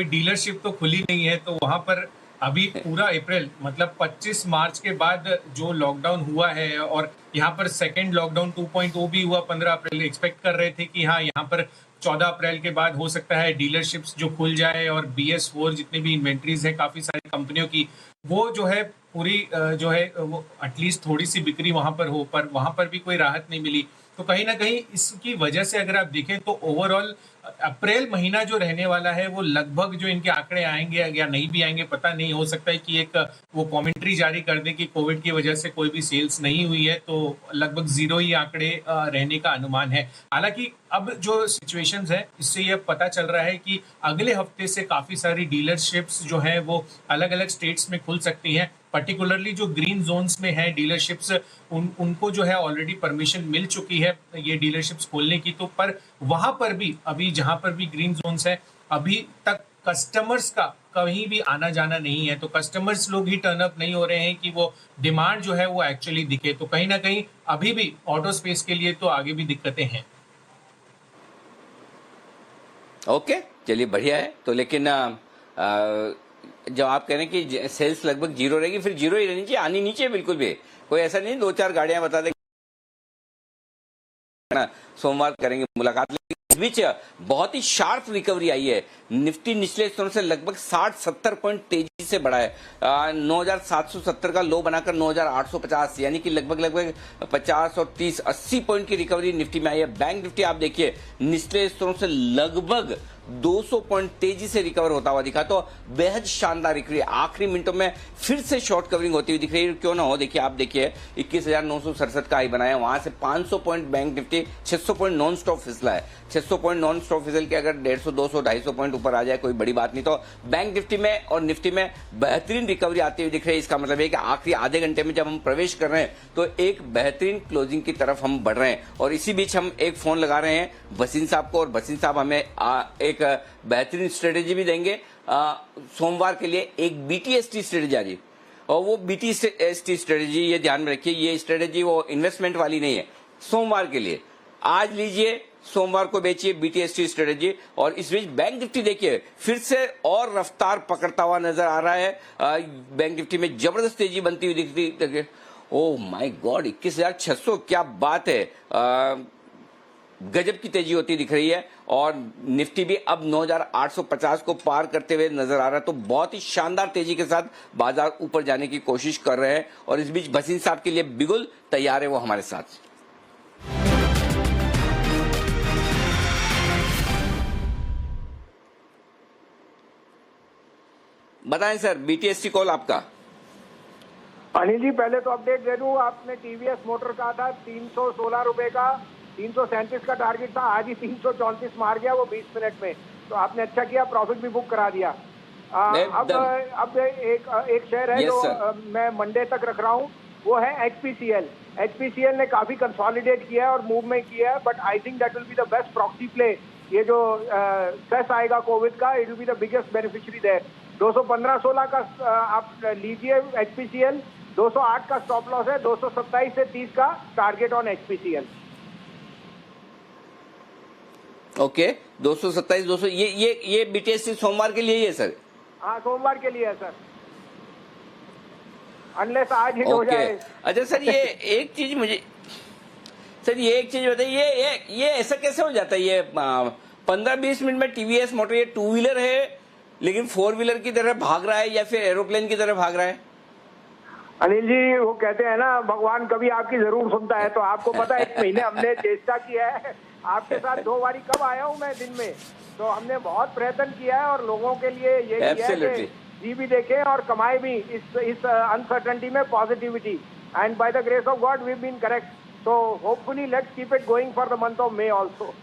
डीलरशिप तो खुली नहीं है, तो वहां पर अभी पूरा अप्रैल मतलब 25 मार्च के बाद जो लॉकडाउन हुआ है, और यहाँ पर सेकेंड लॉकडाउन 2.0 भी हुआ 15 अप्रैल। एक्सपेक्ट कर रहे थे कि हाँ यहाँ पर 14 अप्रैल के बाद हो सकता है डीलरशिप्स जो खुल जाए और BS4 जितनी भी इन्वेंट्रीज है काफी सारी कंपनियों की, वो जो है पूरी जो है वो एटलीस्ट थोड़ी सी बिक्री वहां पर हो, पर वहां पर भी कोई राहत नहीं मिली। तो कहीं ना कहीं इसकी वजह से अगर आप देखें तो ओवरऑल अप्रैल महीना जो रहने वाला है वो लगभग जो इनके आंकड़े आएंगे या नहीं भी आएंगे पता नहीं, हो सकता है कि एक वो कमेंट्री जारी कर दे कि कोविड की वजह से कोई भी सेल्स नहीं हुई है, तो लगभग 0 ही आंकड़े रहने का अनुमान है। हालांकि अब जो सिचुएशंस है इससे ये पता चल रहा है कि अगले हफ्ते से काफी सारी डीलरशिप्स जो है वो अलग अलग स्टेट्स में खुल सकती हैं। पर्टिकुलरली जो ग्रीन जोन्स में है डीलरशिप्स, उनको जो है ऑलरेडी परमिशन मिल चुकी है ये डीलरशिप्स खोलने की, तो पर वहां पर भी अभी जहां पर भी ग्रीन जोन्स है अभी तक कस्टमर्स का कहीं भी आना जाना नहीं है, तो कस्टमर्स लोग ही टर्न अप नहीं हो रहे हैं कि वो डिमांड जो है वो एक्चुअली दिखे। तो कहीं ना कहीं अभी भी ऑटो स्पेस के लिए तो आगे भी दिक्कतें हैं। ओके, चलिए बढ़िया है। तो लेकिन जब आप कह रहे हैं कि सेल्स लगभग 0 रहेगी, फिर 0 ही रहनी चाहिए, आनी नहीं चाहिए बिल्कुल भी। कोई ऐसा नहीं 2-4 गाड़ियां बता दें सोमवार करेंगे मुलाकात। इस बीच बहुत ही शार्प रिकवरी आई है, निफ्टी निचले स्तरों से लगभग 60-70 पॉइंट तेजी से बढ़ा है। 9,770 का लो बनाकर 9,850, यानी कि लगभग 50 और 30-80 पॉइंट की रिकवरी निफ्टी में आई है। बैंक निफ्टी आप देखिए निचले स्तरों से लगभग 200 पॉइंट तेजी से रिकवर होता हुआ दिखा, तो बेहद शानदार रिकवरी। आखिरी मिनटों में फिर से शॉर्ट कवरिंग होती हुई दिख रही है, क्यों ना हो। देखिए आप देखिए 21,967 का हाई बनाया, वहां से 500 point bank Nifty 600 point non stop फिसला है। 600 पॉइंट नॉन स्टॉप फिसल के अगर 150, 200, 250 पॉइंट ऊपर आ जाए कोई बड़ी बात नहीं। तो बैंक निफ्टी में और निफ्टी में बेहतरीन रिकवरी आती हुई दिख रही है। इसका मतलब है कि आखिरी आधे घंटे में जब हम प्रवेश कर रहे हैं तो एक बेहतरीन क्लोजिंग की तरफ हम बढ़ रहे हैं। और इसी बीच हम एक फोन लगा रहे हैं भसीन साहब को, और भसीन साहब हमें एक बेहतरीन स्ट्रेटेजी भी देंगे सोमवार के लिए, एक BTST स्ट्रेटेजी आ रही। और वो BTST स्ट्रेटेजी, ये ध्यान में रखिए, ये स्ट्रेटेजी वो इन्वेस्टमेंट वाली नहीं है, सोमवार के लिए। आज लीजिए, सोमवार को बेचिए BTST स्ट्रेटेजी। और इस बीच बैंक निफ्टी देखिए फिर से और रफ्तार पकड़ता हुआ नजर आ रहा है। बैंक निफ्टी में जबरदस्त तेजी बनती हुई दिखती है। ओह माय गॉड, 21,600, क्या बात है, गजब की तेजी होती दिख रही है। और निफ्टी भी अब 9,850 को पार करते हुए नजर आ रहा है। तो बहुत ही शानदार तेजी के साथ बाजार ऊपर जाने की कोशिश कर रहे हैं। और इस बीच भसीन साहब के लिए बिगुल तैयार है वो हमारे साथ। बताएं सर, BTST कॉल आपका। अनिल जी, पहले तो अपडेट दे दूं, आपने TVS मोटर कहा था 316 रुपए का, 337 का टारगेट था, आज ही 334 मार गया वो 20 मिनट में। तो आपने अच्छा किया, प्रॉफिट भी बुक करा दिया। अब एक शेयर है जो मैं मंडे तक रख रहा हूँ, वो है HPCL। HPCL ने काफी कंसोलिडेट किया है और मूव में किया है, but I think that will be the best proxy play. ये जो सेस आएगा कोविड का, it will be the biggest beneficiary there. 215-16 का आप लीजिए HPCL, 208 का स्टॉप लॉस है, 227 से 30 का टारगेट ऑन HPCL। ओके, 227, 200, ये BTST सोमवार के लिए ही है सर? हाँ, सोमवार के लिए है सर, अनलेस आज हिट हो जाए। अच्छा सर, ये एक चीज बताइए, ये ऐसा कैसे हो जाता है? ये 15-20 मिनट में TVS मोटर, ये 2 व्हीलर है लेकिन 4 व्हीलर की तरह भाग रहा है या फिर एरोप्लेन की तरह भाग रहा है? अनिल जी, वो कहते हैं ना, भगवान कभी आपकी जरूर सुनता है। तो आपको पता है, 1 महीने हमने चेष्टा किया है, आपके साथ 2 बारी कब आया हूं मैं दिन में, तो हमने बहुत प्रयत्न किया है और लोगों के लिए ये किया है कि जी भी देखें और कमाए भी इस अनसर्टेनिटी में positivity. And by the grace of God we been correct. So hopefully let's keep it going for the month of May also.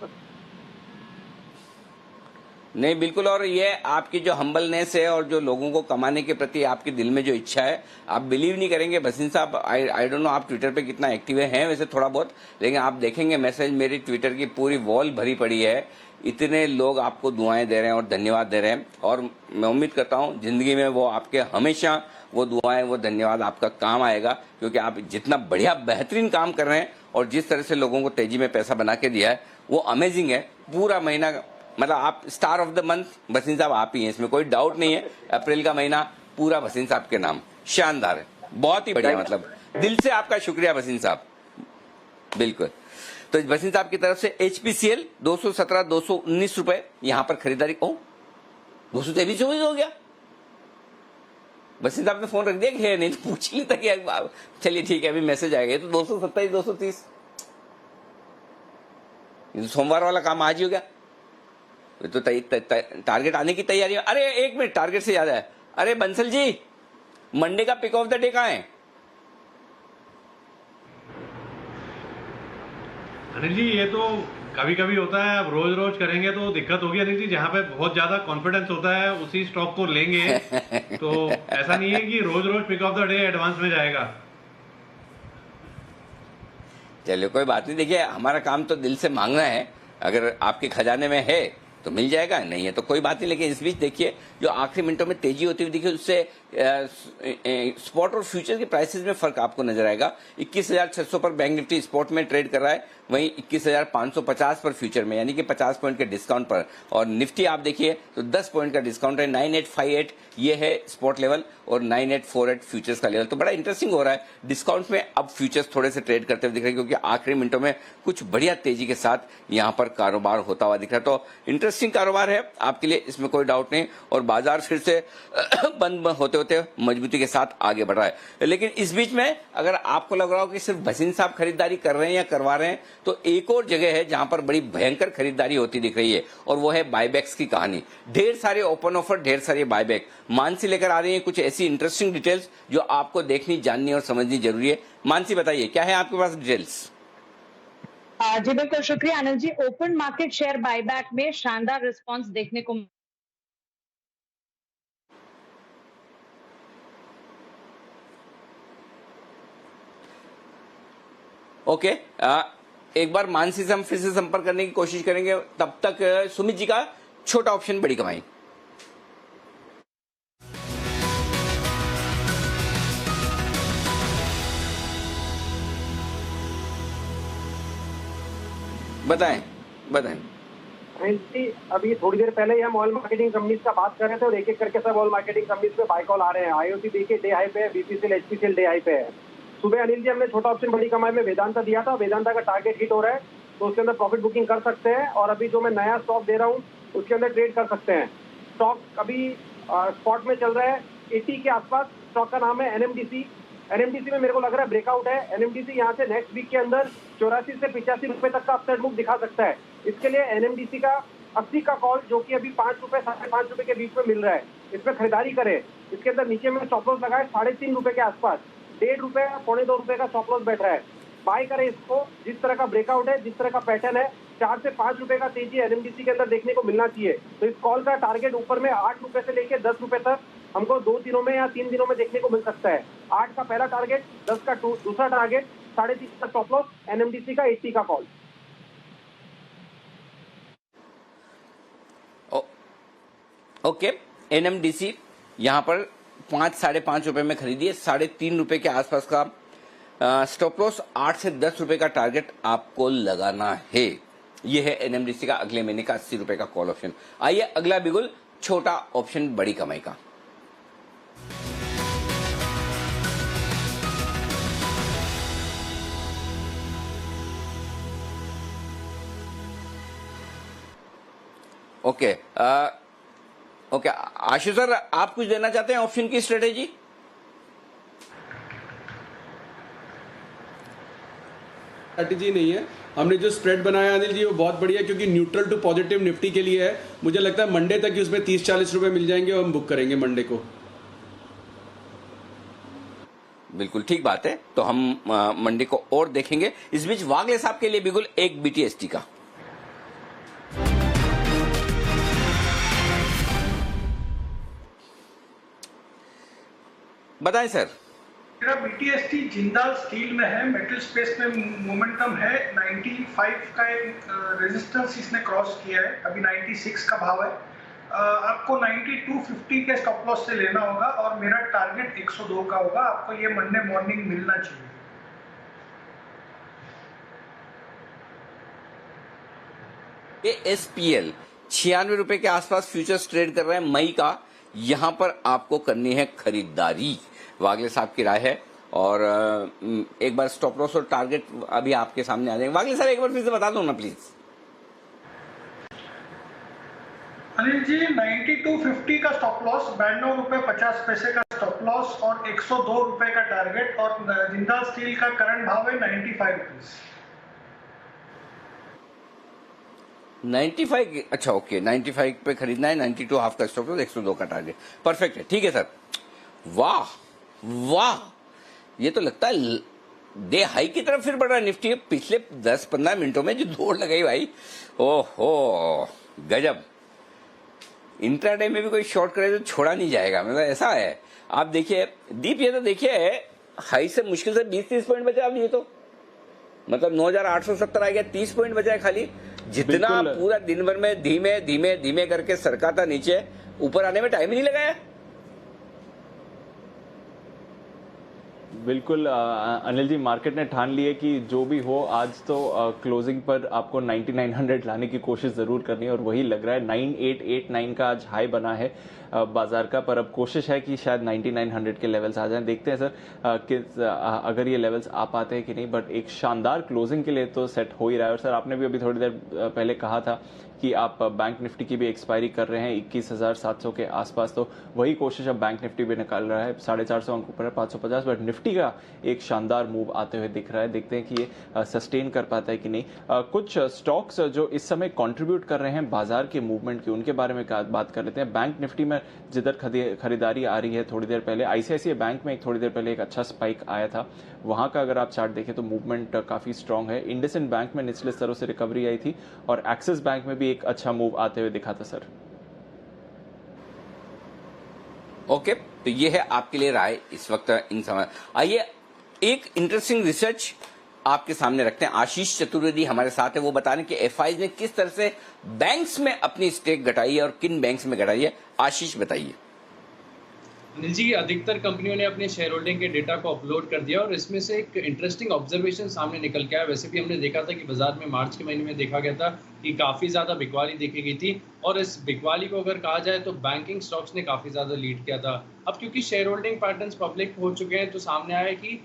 नहीं, बिल्कुल। और ये आपकी जो हम्बलनेस है और जो लोगों को कमाने के प्रति आपके दिल में जो इच्छा है, आप बिलीव नहीं करेंगे भसीन साहब, आई डोंट नो आप ट्विटर पे कितना एक्टिव हैं, वैसे थोड़ा बहुत, लेकिन आप देखेंगे मैसेज, मेरी ट्विटर की पूरी वॉल भरी पड़ी है। इतने लोग आपको दुआएं दे रहे हैं और धन्यवाद दे रहे हैं। और मैं उम्मीद करता हूँ जिंदगी में वो आपके हमेशा वो दुआएं, वो धन्यवाद आपका काम आएगा, क्योंकि आप जितना बढ़िया बेहतरीन काम कर रहे हैं और जिस तरह से लोगों को तेजी में पैसा बना के दिया है, वो अमेजिंग है। पूरा महीना, मतलब आप star of the month Bhasin साहब आप ही हैं, इसमें कोई डाउट नहीं है। अप्रैल का महीना पूरा भसीन साहब के नाम, शानदार है, बहुत ही बढ़िया, मतलब दिल से आपका शुक्रिया भसीन साहब, बिल्कुल। तो भसीन साहब की तरफ से HPCL 217, 219 रुपए यहां पर खरीदारी। 223 हो गया। भसीन साहब ने फोन रख दिया कि नहीं तो पूछ ही था। चलिए ठीक है, अभी मैसेज आएगा। तो 227, 230, ये तो सोमवार वाला काम आज ही हो गया। तो टारगेट आने की तैयारी है। अरे 1 मिनट, टारगेट से याद है, अरे बंसल जी, मंडे का पिक ऑफ द डे कहाँ है? अनिल जी, ये तो कभी कभी होता है, अब रोज रोज करेंगे तो दिक्कत होगी अनिल जी। जहाँ पे बहुत ज्यादा कॉन्फिडेंस होता है उसी स्टॉक को लेंगे। तो ऐसा नहीं है कि रोज रोज pick of the day advance में जाएगा। चलिए कोई बात नहीं, देखिए हमारा काम तो दिल से मांगना है। अगर आपके खजाने में है तो मिल जाएगा, नहीं है तो कोई बात नहीं। लेकिन इस बीच देखिए जो आखिरी मिनटों में तेजी होती हुई देखिए, उससे स्पॉट और फ्यूचर के प्राइसेस में फर्क आपको नजर आएगा। 21,600 पर बैंक निफ्टी स्पॉट में ट्रेड कर रहा है, वहीं 21,550 पर फ्यूचर में, यानी कि 50 पॉइंट के डिस्काउंट पर। और निफ्टी आप देखिए तो 10 पॉइंट का डिस्काउंट है। 9858 ये है स्पॉट लेवल और 9848 फ्यूचर्स का लेवल। तो बड़ा इंटरेस्टिंग हो रहा है, डिस्काउंट में अब फ्यूचर्स थोड़े से ट्रेड करते हुए दिख रहे हैं, क्योंकि आखिरी मिनटों में कुछ बढ़िया तेजी के साथ यहाँ पर कारोबार होता हुआ दिख रहा है। तो इंटरेस्टिंग कारोबार है आपके लिए, इसमें कोई डाउट नहीं। और बाजार फिर से बंद होते होते मजबूती के साथ आगे बढ़ रहा है। लेकिन इस बीच में अगर आपको लग रहा हो कि सिर्फ भसीन साहब खरीदारी कर रहे हैं या करवा रहे हैं, तो एक और जगह है जहां पर बड़ी भयंकर खरीदारी होती दिख रही है, और वो है बायबैक्स की कहानी। ढेर सारे ओपन ऑफर, ढेर सारे बायबैक। मानसी लेकर आ रही है कुछ ऐसी इंटरेस्टिंग डिटेल्स जो आपको देखनी, जाननी और समझनी जरूरी है। मानसी बताइए, क्या है आपके पास डिटेल्स? जी बिल्कुल, शुक्रिया Anil ji. Open market share buyback में शानदार रिस्पांस देखने को ओके एक बार मानसी से हम फिर से संपर्क करने की कोशिश करेंगे। तब तक सुमित जी का छोटा ऑप्शन बड़ी कमाई। बताएं बताएं। अभी थोड़ी देर पहले ही हम ऑयल मार्केटिंग कंपनीज का बात कर रहे थे और एक एक करके सब ऑयल मार्केटिंग कंपनीज पे बाय कॉल आ रहे हैं। आईओसी देखिए डे हाई पे है, बीपीसीएल एचपीसीएल डे हाई पे है। सुबह अनिल जी हमने छोटा ऑप्शन बड़ी कमाई में वेदांता दिया था, वेदांता का टारगेट हिट हो रहा है तो उसके अंदर प्रॉफिट बुकिंग कर सकते हैं। और अभी जो मैं नया स्टॉक दे रहा हूँ उसके अंदर ट्रेड कर सकते हैं। स्टॉक अभी स्पॉट में चल रहा है 80 के आसपास। स्टॉक का नाम है एनएमडीसी। एनएमडीसी में मेरे को लग रहा है ब्रेकआउट है। एनएमडीसी यहाँ से नेक्स्ट वीक के अंदर 84 से 85 रुपए तक का अपसाइड मूव दिखा सकता है। इसके लिए एनएमडीसी का 80 का कॉल जो कि अभी 5 रुपए 5.5 रुपए के बीच में मिल रहा है, इसमें खरीदारी करें। इसके अंदर नीचे में स्टॉप लॉस लगाए 3.5 रुपए के आसपास, 1.5 रुपए 2.25 रुपए का स्टॉप लॉस बैठ रहा है। बाय करें इसको। जिस तरह का ब्रेकआउट है, जिस तरह का पैटर्न है, 4 से 5 रुपए का तेजी एनएमडीसी के अंदर देखने को मिलना चाहिए। तो इस कॉल का टारगेट ऊपर में 8 रुपए से लेकर 10 रुपए तक हमको 2 दिनों में या 3 दिनों में देखने को मिल सकता है। 8 का पहला टारगेट, 10 का दूसरा टारगेट, 3.5 का स्टॉप लॉस, एनएमडीसी का 80 का कॉल। ओके, एनएमडीसी यहाँ पर 5 साढ़े 5 रुपए में खरीदिए। 3.5 रुपए के आसपास का स्टॉप लॉस, 8 से 10 रुपए का टारगेट आपको लगाना है। यह है एनएमडीसी का अगले महीने का 80 रुपए का कॉल ऑप्शन। आइए अगला बिगुल, छोटा ऑप्शन बड़ी कमाई का। ओके ओके आशु सर, आप कुछ देना चाहते हैं ऑप्शन की स्ट्रेटेजी? स्ट्रेटेजी नहीं है। हमने जो स्प्रेड बनाया अनिल जी वो बहुत बढ़िया, क्योंकि न्यूट्रल टू पॉजिटिव निफ्टी के लिए है। मुझे लगता है मंडे तक ही उसमें 30-40 रुपए मिल जाएंगे और हम बुक करेंगे मंडे को। बिल्कुल ठीक बात है, तो हम मंडे को और देखेंगे। इस बीच वागले साहब के लिए बिल्कुल एक बीटीएसटी का। बताएं सर। मेरा बीटीएसटी जिंदाल स्टील में है, मेटल स्पेस में मोमेंटम है। 95 का एक रेजिस्टेंस इसने क्रॉस किया है, अभी 96 का भाव है। आपको 92.50 के स्टॉप लॉस से लेना होगा और मेरा टारगेट 102 का होगा। आपको ये मंडे मॉर्निंग मिलना चाहिए। ये एसपीएल 96 रुपए के आसपास फ्यूचर्स ट्रेड कर रहे हैं मई का। यहां पर आपको करनी है खरीदारी। वागले साहब की राय है। और एक बार स्टॉप लॉस और टारगेट अभी आपके सामने आ जाएंगे। वागले सर एक बार फिर से बता दो ना प्लीज। अनिल जी 92.50 का स्टॉप लॉस, 92 रुपए 50 पैसे का स्टॉप लॉस और 102 रुपए का टारगेट। और जिंदाल स्टील का करंट भाव है 95 रुपीज। 95, अच्छा ओके, 95 पे खरीदना है। 92 हाफ का स्टॉप लॉस, 102 का टारगेट। परफेक्ट है, ठीक है सर। वाह वाह, ये तो लगता है डे हाई की तरफ फिर बढ़ रहा है निफ्टी। पिछले 10-15 मिनटों में जो दौड़ लगाई भाई, ओहो गजब। इंट्राडे में भी कोई शॉर्ट करे तो छोड़ा नहीं जाएगा, मतलब ऐसा है। आप देखिए दीप, ये तो देखिए हाई से मुश्किल से 20-30 पॉइंट बचा। अब ये तो मतलब 9,870 आ गया, 30 पॉइंट बचा है खाली। जितना पूरा दिन भर में धीमे धीमे धीमे करके सरका था नीचे, ऊपर आने में टाइम ही नहीं लगाया। बिल्कुल अनिल जी, मार्केट ने ठान ली है कि जो भी हो आज तो क्लोजिंग पर आपको 9900 लाने की कोशिश जरूर करनी है और वही लग रहा है। 9889 का आज हाई बना है बाजार का, पर अब कोशिश है कि शायद 9900 के लेवल्स आ जाएं। देखते हैं सर कि अगर ये लेवल्स आ पाते हैं कि नहीं, बट एक शानदार क्लोजिंग के लिए तो सेट हो ही रहा है। और सर आपने भी अभी थोड़ी देर पहले कहा था कि आप बैंक निफ्टी की भी एक्सपायरी कर रहे हैं 21,700 के आसपास, तो वही कोशिश अब बैंक निफ्टी भी निकाल रहा है। 450 अंक ऊपर है, 550, बट निफ्टी का एक शानदार मूव आते हुए दिख रहा है। देखते हैं कि ये सस्टेन कर पाता है कि नहीं। कुछ स्टॉक्स जो इस समय कंट्रीब्यूट कर रहे हैं बाजार के मूवमेंट की, उनके बारे में बात कर लेते हैं। बैंक निफ्टी में जिधर खरीदारी आ रही है, थोड़ी देर पहले आईसीआईसीआई बैंक में थोड़ी देर पहले एक अच्छा स्पाइक आया था, वहां का अगर आप चार्ट देखें तो मूवमेंट काफी स्ट्रांग है। इंडसइंड बैंक में निचले स्तरों से रिकवरी आई थी और एक्सिस बैंक में भी एक अच्छा मूव आते हुए दिखा था सर। ओके, तो ये है आपके लिए राय इस वक्त इन समय। आइए एक इंटरेस्टिंग रिसर्च आपके सामने रखते हैं। आशीष चतुर्वेदी हमारे साथ है, वो बता रहे हैं कि एफआईज ने किस तरह से बैंक्स में अपनी स्टेक घटाई है और किन बैंक्स में घटाई है। आशीष बताइए। अनिल जी, अधिकतर कंपनियों ने अपने शेयर होल्डिंग के डेटा को अपलोड कर दिया और इसमें से एक इंटरेस्टिंग ऑब्जर्वेशन सामने निकल के आया। वैसे भी हमने देखा था कि बाजार में मार्च के महीने में देखा गया था कि काफ़ी ज़्यादा बिकवाली देखी गई थी और इस बिकवाली को अगर कहा जाए तो बैंकिंग स्टॉक्स ने काफ़ी ज़्यादा लीड किया था। अब क्योंकि शेयर होल्डिंग पैटर्न्स पब्लिक हो चुके हैं तो सामने आया कि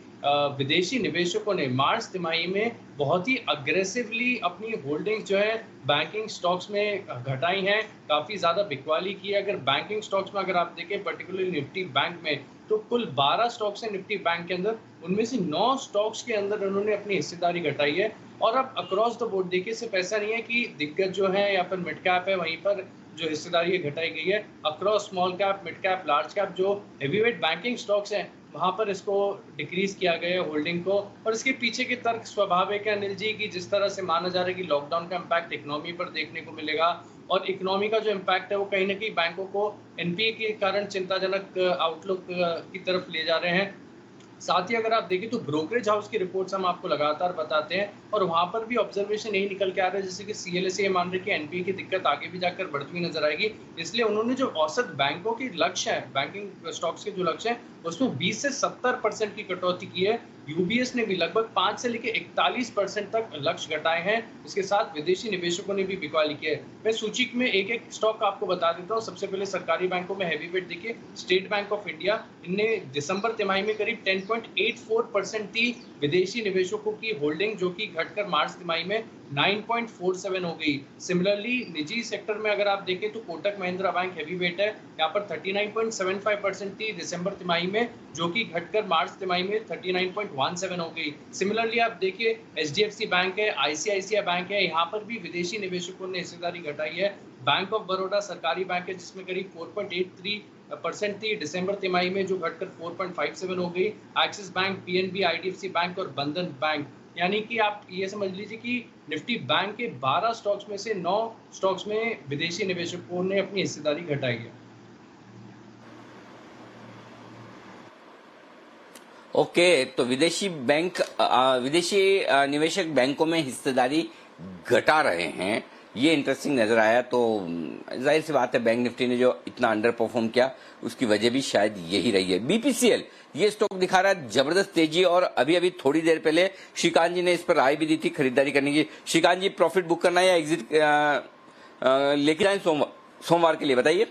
विदेशी निवेशकों ने मार्च तिमाही में बहुत ही अग्रेसिवली अपनी होल्डिंग्स जो है बैंकिंग स्टॉक्स में घटाई हैं, काफ़ी ज़्यादा बिकवाली की है। अगर बैंकिंग स्टॉक्स में अगर आप देखें पर्टिकुलरली निफ्टी बैंक में, तो कुल 12 स्टॉक्स हैं निफ्टी बैंक के अंदर, उनमें से 9 स्टॉक्स के अंदर उन्होंने अपनी हिस्सेदारी घटाई है। और अब अक्रॉस द बोर्ड देखिए, सिर्फ ऐसा नहीं है कि दिग्गज जो है या फिर मिड कैप है वहीं पर जो हिस्सेदारी घटाई गई है, across small cap, mid cap, large cap जो हेवीवेट बैंकिंग स्टॉक्स हैं वहाँ पर इसको डिक्रीज किया गया है होल्डिंग को। और इसके पीछे के तर्क स्वाभाविक है अनिल जी, कि जिस तरह से माना जा रहा है कि लॉकडाउन का इम्पैक्ट इकोनॉमी पर देखने को मिलेगा और इकोनॉमी का जो इम्पैक्ट है वो कहीं ना कहीं बैंकों को एनपीए के कारण चिंताजनक आउटलुक की तरफ ले जा रहे हैं। साथ ही अगर आप देखें तो ब्रोकरेज हाउस की रिपोर्ट्स हम आपको लगातार बताते हैं और वहाँ पर भी ऑब्जर्वेशन यही निकल के आ रहा है जैसे कि सीएलएसए मान रहे कि एनपीए की दिक्कत आगे भी जाकर बढ़ती हुई नजर आएगी। इसलिए उन्होंने जो औसत बैंकों की लक्ष्य है, बैंकिंग स्टॉक्स के जो लक्ष्य है, उसमें 20 से 70% की कटौती की है। यूबीएस ने भी लगभग 5 से लेकर 41% तक लक्ष्य घटाए हैं। इसके साथ विदेशी निवेशकों ने भी बिकवाली की है। मैं सूची में एक एक स्टॉक आपको बता देता हूँ। सबसे पहले सरकारी बैंकों में हैवीवेट देखिए, स्टेट बैंक ऑफ इंडिया, इनने दिसंबर तिमाही में करीब 10.84% थी विदेशी निवेशकों की होल्डिंग, जो कि घटकर मार्च तिमाही में 9.47 हो गई। सिमिलरली निजी सेक्टर में अगर आप देखें तो कोटक महिंद्रा बैंक हैवीवेट है, यहाँ पर 39.75% थी दिसंबर तिमाही में, जो कि घटकर मार्च तिमाही में 39.17 हो गई। सिमिलरली आप देखिए एचडीएफसी बैंक है, आईसीआईसीआई बैंक है, यहाँ पर भी विदेशी निवेशकों ने हिस्सेदारी घटाई है। बैंक ऑफ बड़ौदा सरकारी बैंक है जिसमें करीब 4.83% थी दिसंबर तिमाही में, जो घटकर 4.57 हो गई। Axis bank, PNB, IDFC bank और बंधन बैंक, यानी कि आप ये समझ लीजिए कि निफ्टी बैंक के 12 स्टॉक्स में से 9 स्टॉक्स में विदेशी निवेशकों ने अपनी हिस्सेदारी घटाई है। ओके, तो विदेशी निवेशक बैंकों में हिस्सेदारी घटा रहे हैं, ये इंटरेस्टिंग नजर आया। तो जाहिर सी बात है बैंक निफ्टी ने जो इतना अंडर परफॉर्म किया उसकी वजह भी शायद यही रही है। बीपीसीएल ये स्टॉक दिखा रहा है जबरदस्त तेजी और अभी थोड़ी देर पहले श्रीकांत जी ने इस पर राय भी दी थी खरीदारी करने की। श्रीकांत जी, प्रॉफिट बुक करना है या एग्जिट लेके जाए सोमवार के लिए, बताइए।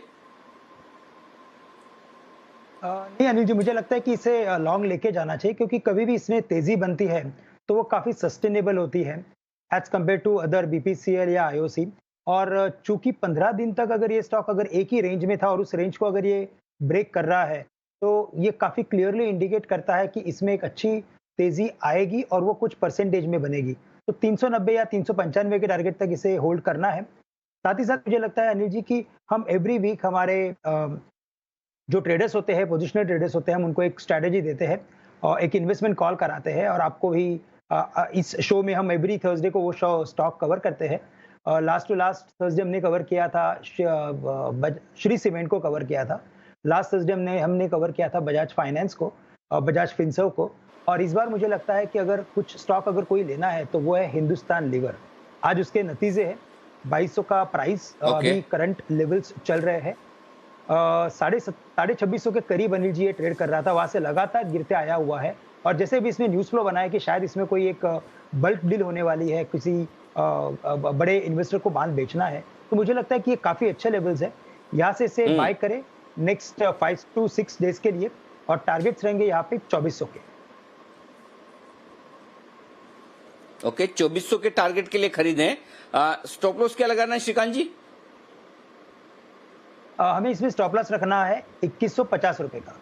नहीं अनिल जी, मुझे लगता है कि इसे लॉन्ग लेके जाना चाहिए, क्योंकि कभी भी इसमें तेजी बनती है तो वो काफी सस्टेनेबल होती है as compare to other BPCL या आईओसी। और चूंकि 15 दिन तक अगर ये स्टॉक अगर एक ही रेंज में था और उस रेंज को अगर ये ब्रेक कर रहा है तो ये काफी क्लियरली इंडिकेट करता है कि इसमें एक अच्छी तेजी आएगी और वो कुछ परसेंटेज में बनेगी। तो 390 या 395 के टारगेट तक इसे होल्ड करना है। साथ ही साथ मुझे लगता है अनिल जी कि हम एवरी वीक हमारे जो ट्रेडर्स होते हैं, पोजिशनल ट्रेडर्स होते हैं, हम उनको एक स्ट्रैटेजी देते हैं और एक इन्वेस्टमेंट कॉल कराते हैं और आपको भी इस शो में हम एवरी थर्सडे को वो स्टॉक कवर करते हैं। लास्ट टू लास्ट थर्सडे हमने कवर किया था श्री सीमेंट को कवर किया था। लास्ट थर्सडे हमने कवर किया था बजाज फाइनेंस को, बजाज फिनसर्व को। और इस बार मुझे लगता है कि अगर कुछ स्टॉक अगर कोई लेना है तो वो है हिंदुस्तान लीवर। आज उसके नतीजे हैं, 2200 का प्राइस अभी करंट लेवल्स चल रहे हैं। 2650 के करीब अनिल जी ये ट्रेड कर रहा था, वहां से लगातार गिरते आया हुआ है। और जैसे भी इसमें न्यूज फ्लो बनाया कि शायद इसमें कोई एक बल्क डील होने वाली है, किसी बड़े इन्वेस्टर को माल बेचना है, तो मुझे लगता है कि ये काफी अच्छे लेवल्स है। यहाँ से इसे बाय करें नेक्स्ट 5 to 6 डेज के लिए और टारगेट्स रहेंगे यहाँ पे 2400 के। ओके, 2400 के टारगेट के लिए खरीदें। स्टॉप लॉस क्या लगाना है श्रीकांत जी? हमें इसमें स्टॉप लॉस रखना है 2150 रुपए का।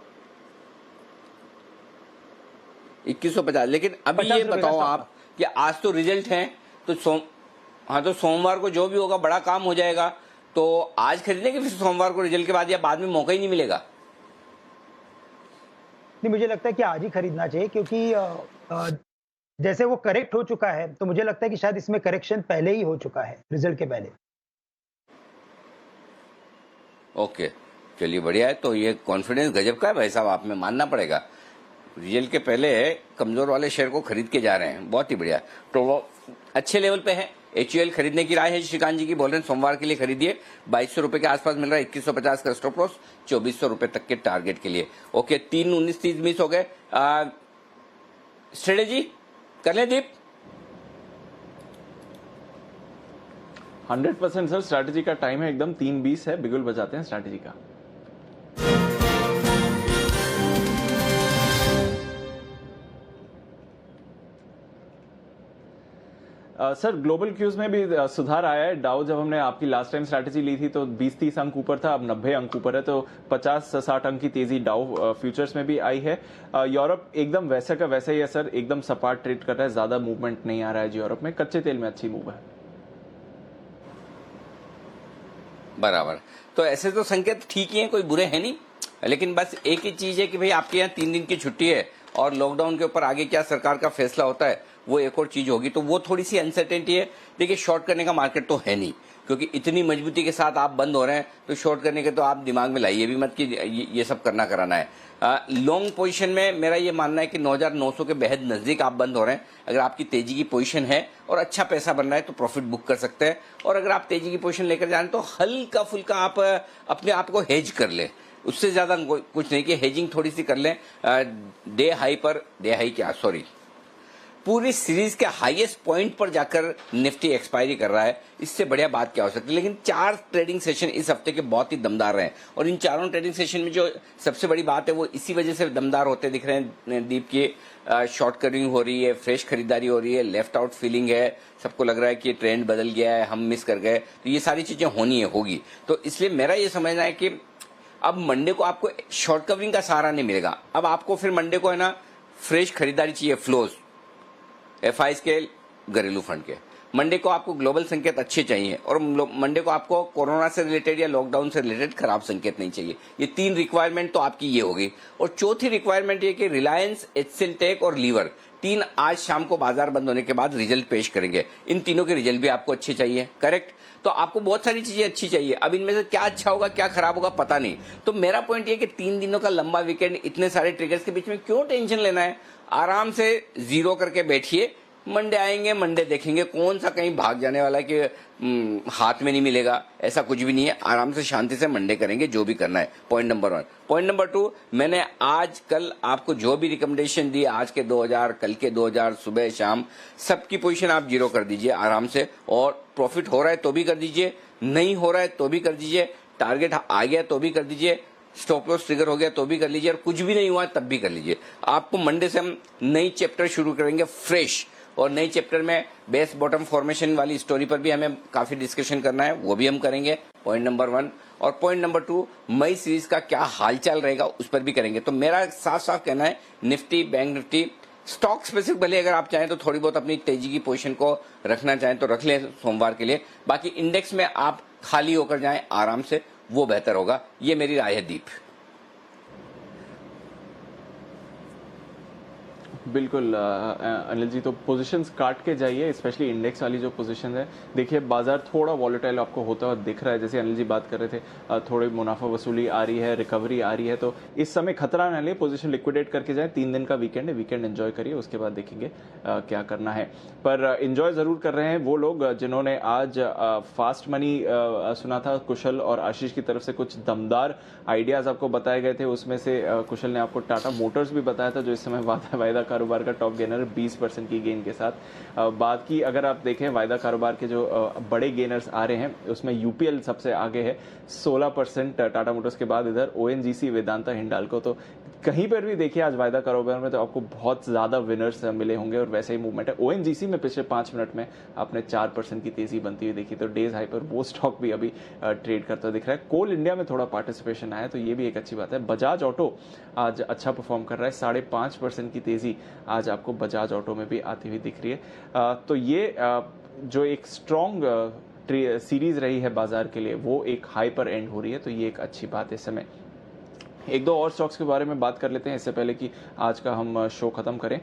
2150। लेकिन अभी ये बताओ आप कि आज तो रिजल्ट है तो तो सोमवार को जो भी होगा बड़ा काम हो जाएगा, तो आज खरीदेंगे फिर सोमवार को रिजल्ट के बाद, या बाद में मौका ही नहीं मिलेगा? नहीं, मुझे लगता है कि आज ही खरीदना चाहिए, क्योंकि जैसे वो करेक्ट हो चुका है तो मुझे लगता है कि शायद इसमें करेक्शन पहले ही हो चुका है, रिजल्ट के पहले। ओके, चलिए बढ़िया है। तो ये कॉन्फिडेंस गजब का है भाई साहब, आप में मानना पड़ेगा। रिजल्ट के पहले कमजोर वाले शेयर को खरीद के जा रहे हैं, बहुत ही बढ़िया। तो अच्छे लेवल पे है। HUL खरीदने की राय है श्रीकांत जी की, बोल रहे हैं सोमवार के लिए खरीदिए। 2200 रुपए के आसपास मिल रहा है। 2150 का स्टॉप लॉस, 2400 रुपए तक के टारगेट के लिए। ओके, 3, 19, 30 मिस हो गए। स्ट्रेटेजी कर लें दीप? 100% सर, स्ट्रैटेजी का टाइम है एकदम। 3:20 है, बिगुल बजाते हैं स्ट्रैटेजी का। सर ग्लोबल क्यूज में भी सुधार आया है। डाउ जब हमने आपकी लास्ट टाइम स्ट्रैटेजी ली थी तो 20-30 अंक ऊपर था, अब 90 अंक ऊपर है, तो 50-60 अंक की तेजी डाउ फ्यूचर्स में भी आई है। यूरोप एकदम वैसा का वैसा ही है सर, एकदम सपाट ट्रेड कर रहा है, ज्यादा मूवमेंट नहीं आ रहा है यूरोप में। कच्चे तेल में अच्छी मूव है। बराबर, तो ऐसे तो संकेत ठीक ही हैं, कोई बुरे हैं नहीं, लेकिन बस एक ही चीज है कि भाई आपके यहाँ 3 दिन की छुट्टी है और लॉकडाउन के ऊपर आगे क्या सरकार का फैसला होता है वो एक और चीज होगी, तो वो थोड़ी सी अनसर्टेनिटी है। देखिए, शॉर्ट करने का मार्केट तो है नहीं, क्योंकि इतनी मजबूती के साथ आप बंद हो रहे हैं, तो शॉर्ट करने के तो आप दिमाग में लाइए भी मत कि ये सब करना कराना है। लॉन्ग पोजीशन में मेरा ये मानना है कि 9,900 के बेहद नजदीक आप बंद हो रहे हैं। अगर आपकी तेजी की पोजीशन है और अच्छा पैसा बन रहा है तो प्रॉफिट बुक कर सकते हैं, और अगर आप तेजी की पोजीशन लेकर जा रहे हैं तो हल्का फुल्का आप अपने आप को हेज कर ले, उससे ज्यादा कुछ नहीं कि हेजिंग थोड़ी सी कर लें। पूरी सीरीज के हाईएस्ट पॉइंट पर जाकर निफ्टी एक्सपायरी कर रहा है, इससे बढ़िया बात क्या हो सकती है। लेकिन 4 ट्रेडिंग सेशन इस हफ्ते के बहुत ही दमदार रहे, और इन चारों ट्रेडिंग सेशन में जो सबसे बड़ी बात है वो इसी वजह से दमदार होते दिख रहे हैं दीप की। शॉर्ट कवरिंग हो रही है, फ्रेश खरीदारी हो रही है, लेफ्ट आउट फीलिंग है, सबको लग रहा है कि ट्रेंड बदल गया है, हम मिस कर गए, तो ये सारी चीजें होगी। तो इसलिए मेरा ये समझना है कि अब मंडे को आपको शॉर्ट कवरिंग का सहारा नहीं मिलेगा। अब आपको फिर मंडे को है ना फ्रेश खरीदारी चाहिए, फ्लोज FIs के, घरेलू फंड के। मंडे को आपको ग्लोबल संकेत अच्छे चाहिए, और मंडे को आपको कोरोना से रिलेटेड या लॉकडाउन से रिलेटेड खराब संकेत नहीं चाहिए। ये 3 रिक्वायरमेंट तो आपकी ये होगी। और चौथी रिक्वायरमेंट ये कि रिलायंस, HCL टेक और लीवर 3 आज शाम को बाजार बंद होने के बाद रिजल्ट पेश करेंगे। इन तीनों के रिजल्ट भी आपको अच्छे चाहिए, करेक्ट? तो आपको बहुत सारी चीजें अच्छी चाहिए। अब इनमें से क्या अच्छा होगा क्या खराब होगा पता नहीं। तो मेरा पॉइंट ये कि 3 दिनों का लंबा वीकेंड, इतने सारे ट्रिगर्स के बीच में क्यों टेंशन लेना है? आराम से जीरो करके बैठिए, मंडे आएंगे, मंडे देखेंगे कौन सा कहीं भाग जाने वाला है कि हाथ में नहीं मिलेगा, ऐसा कुछ भी नहीं है। आराम से शांति से मंडे करेंगे जो भी करना है। Point number 1। पॉइंट नंबर 2, मैंने आज कल आपको जो भी रिकमेंडेशन दी, आज के 2000, कल के 2000, सुबह शाम, सबकी पोजीशन आप जीरो कर दीजिए आराम से, और प्रॉफिट हो रहा है तो भी कर दीजिए, नहीं हो रहा है तो भी कर दीजिए, टारगेट आ गया तो भी कर दीजिए, स्टॉप लॉस ट्रिगर हो गया तो भी कर लीजिए, और कुछ भी नहीं हुआ तब भी कर लीजिए। आपको मंडे से हम नई चैप्टर शुरू करेंगे फ्रेश, और नई चैप्टर में बेस बॉटम फॉर्मेशन वाली स्टोरी पर भी हमें काफी डिस्कशन करना है, वो भी हम करेंगे। Point number 1। और पॉइंट नंबर 2, मई सीरीज का क्या हालचाल रहेगा उस पर भी करेंगे। तो मेरा साफ साफ कहना है, Nifty, bank Nifty, stock specific भले अगर आप चाहें तो थोड़ी बहुत अपनी तेजी की पोजीशन को रखना चाहें तो रख लें सोमवार के लिए, बाकी इंडेक्स में आप खाली होकर जाएं आराम से, वो बेहतर होगा। ये मेरी राय है दीप। बिल्कुल अनिल जी, तो पोजीशंस काट के जाइए, स्पेशली इंडेक्स वाली जो पोजीशन है। देखिए बाजार थोड़ा वॉलेटाइल आपको होता हुआ दिख रहा है, जैसे अनिल जी बात कर रहे थे, थोड़ी मुनाफा वसूली आ रही है, रिकवरी आ रही है, तो इस समय खतरा न ले, पोजीशन लिक्विडेट करके जाए। 3 दिन का वीकेंड है, वीकेंड एंजॉय करिए, उसके बाद देखेंगे क्या करना है। पर एंजॉय जरूर कर रहे हैं वो लोग जिन्होंने आज फास्ट मनी सुना था, कुशल और आशीष की तरफ से कुछ दमदार आइडियाज आपको बताए गए थे। उसमें से कुशल ने आपको टाटा मोटर्स भी बताया था, जो इस समय वायदा कारोबार का टॉप गेनर 20% की गेन के साथ। बात की अगर आप देखें वायदा कारोबार के जो बड़े गेनर्स आ रहे हैं, उसमें यूपीएल सबसे आगे है 16% टाटा मोटर्स के बाद, इधर ONGC, वेदांता, हिंडाल्को। तो कहीं पर भी देखिए आज वायदा कारोबार में तो आपको बहुत ज्यादा विनर्स मिले होंगे, और वैसे ही मूवमेंट है। ONGC में पिछले 5 मिनट में आपने 4% की तेजी बनती हुई देखी, तो डेज हाई पर वो स्टॉक भी अभी ट्रेड करता दिख रहा है। कोल इंडिया में थोड़ा पार्टिसिपेशन आया, तो ये भी एक अच्छी बात है। बजाज ऑटो आज अच्छा परफॉर्म कर रहा है, 5.5% की तेजी आज आपको बजाज ऑटो में भी आती हुई दिख रही है। तो ये जो एक स्ट्रॉन्ग सीरीज रही है बाजार के लिए, वो एक हाई पर एंड हो रही है, तो ये एक अच्छी बात है इस समय। एक दो और स्टॉक्स के बारे में बात कर लेते हैं इससे पहले कि आज का हम शो खत्म करें।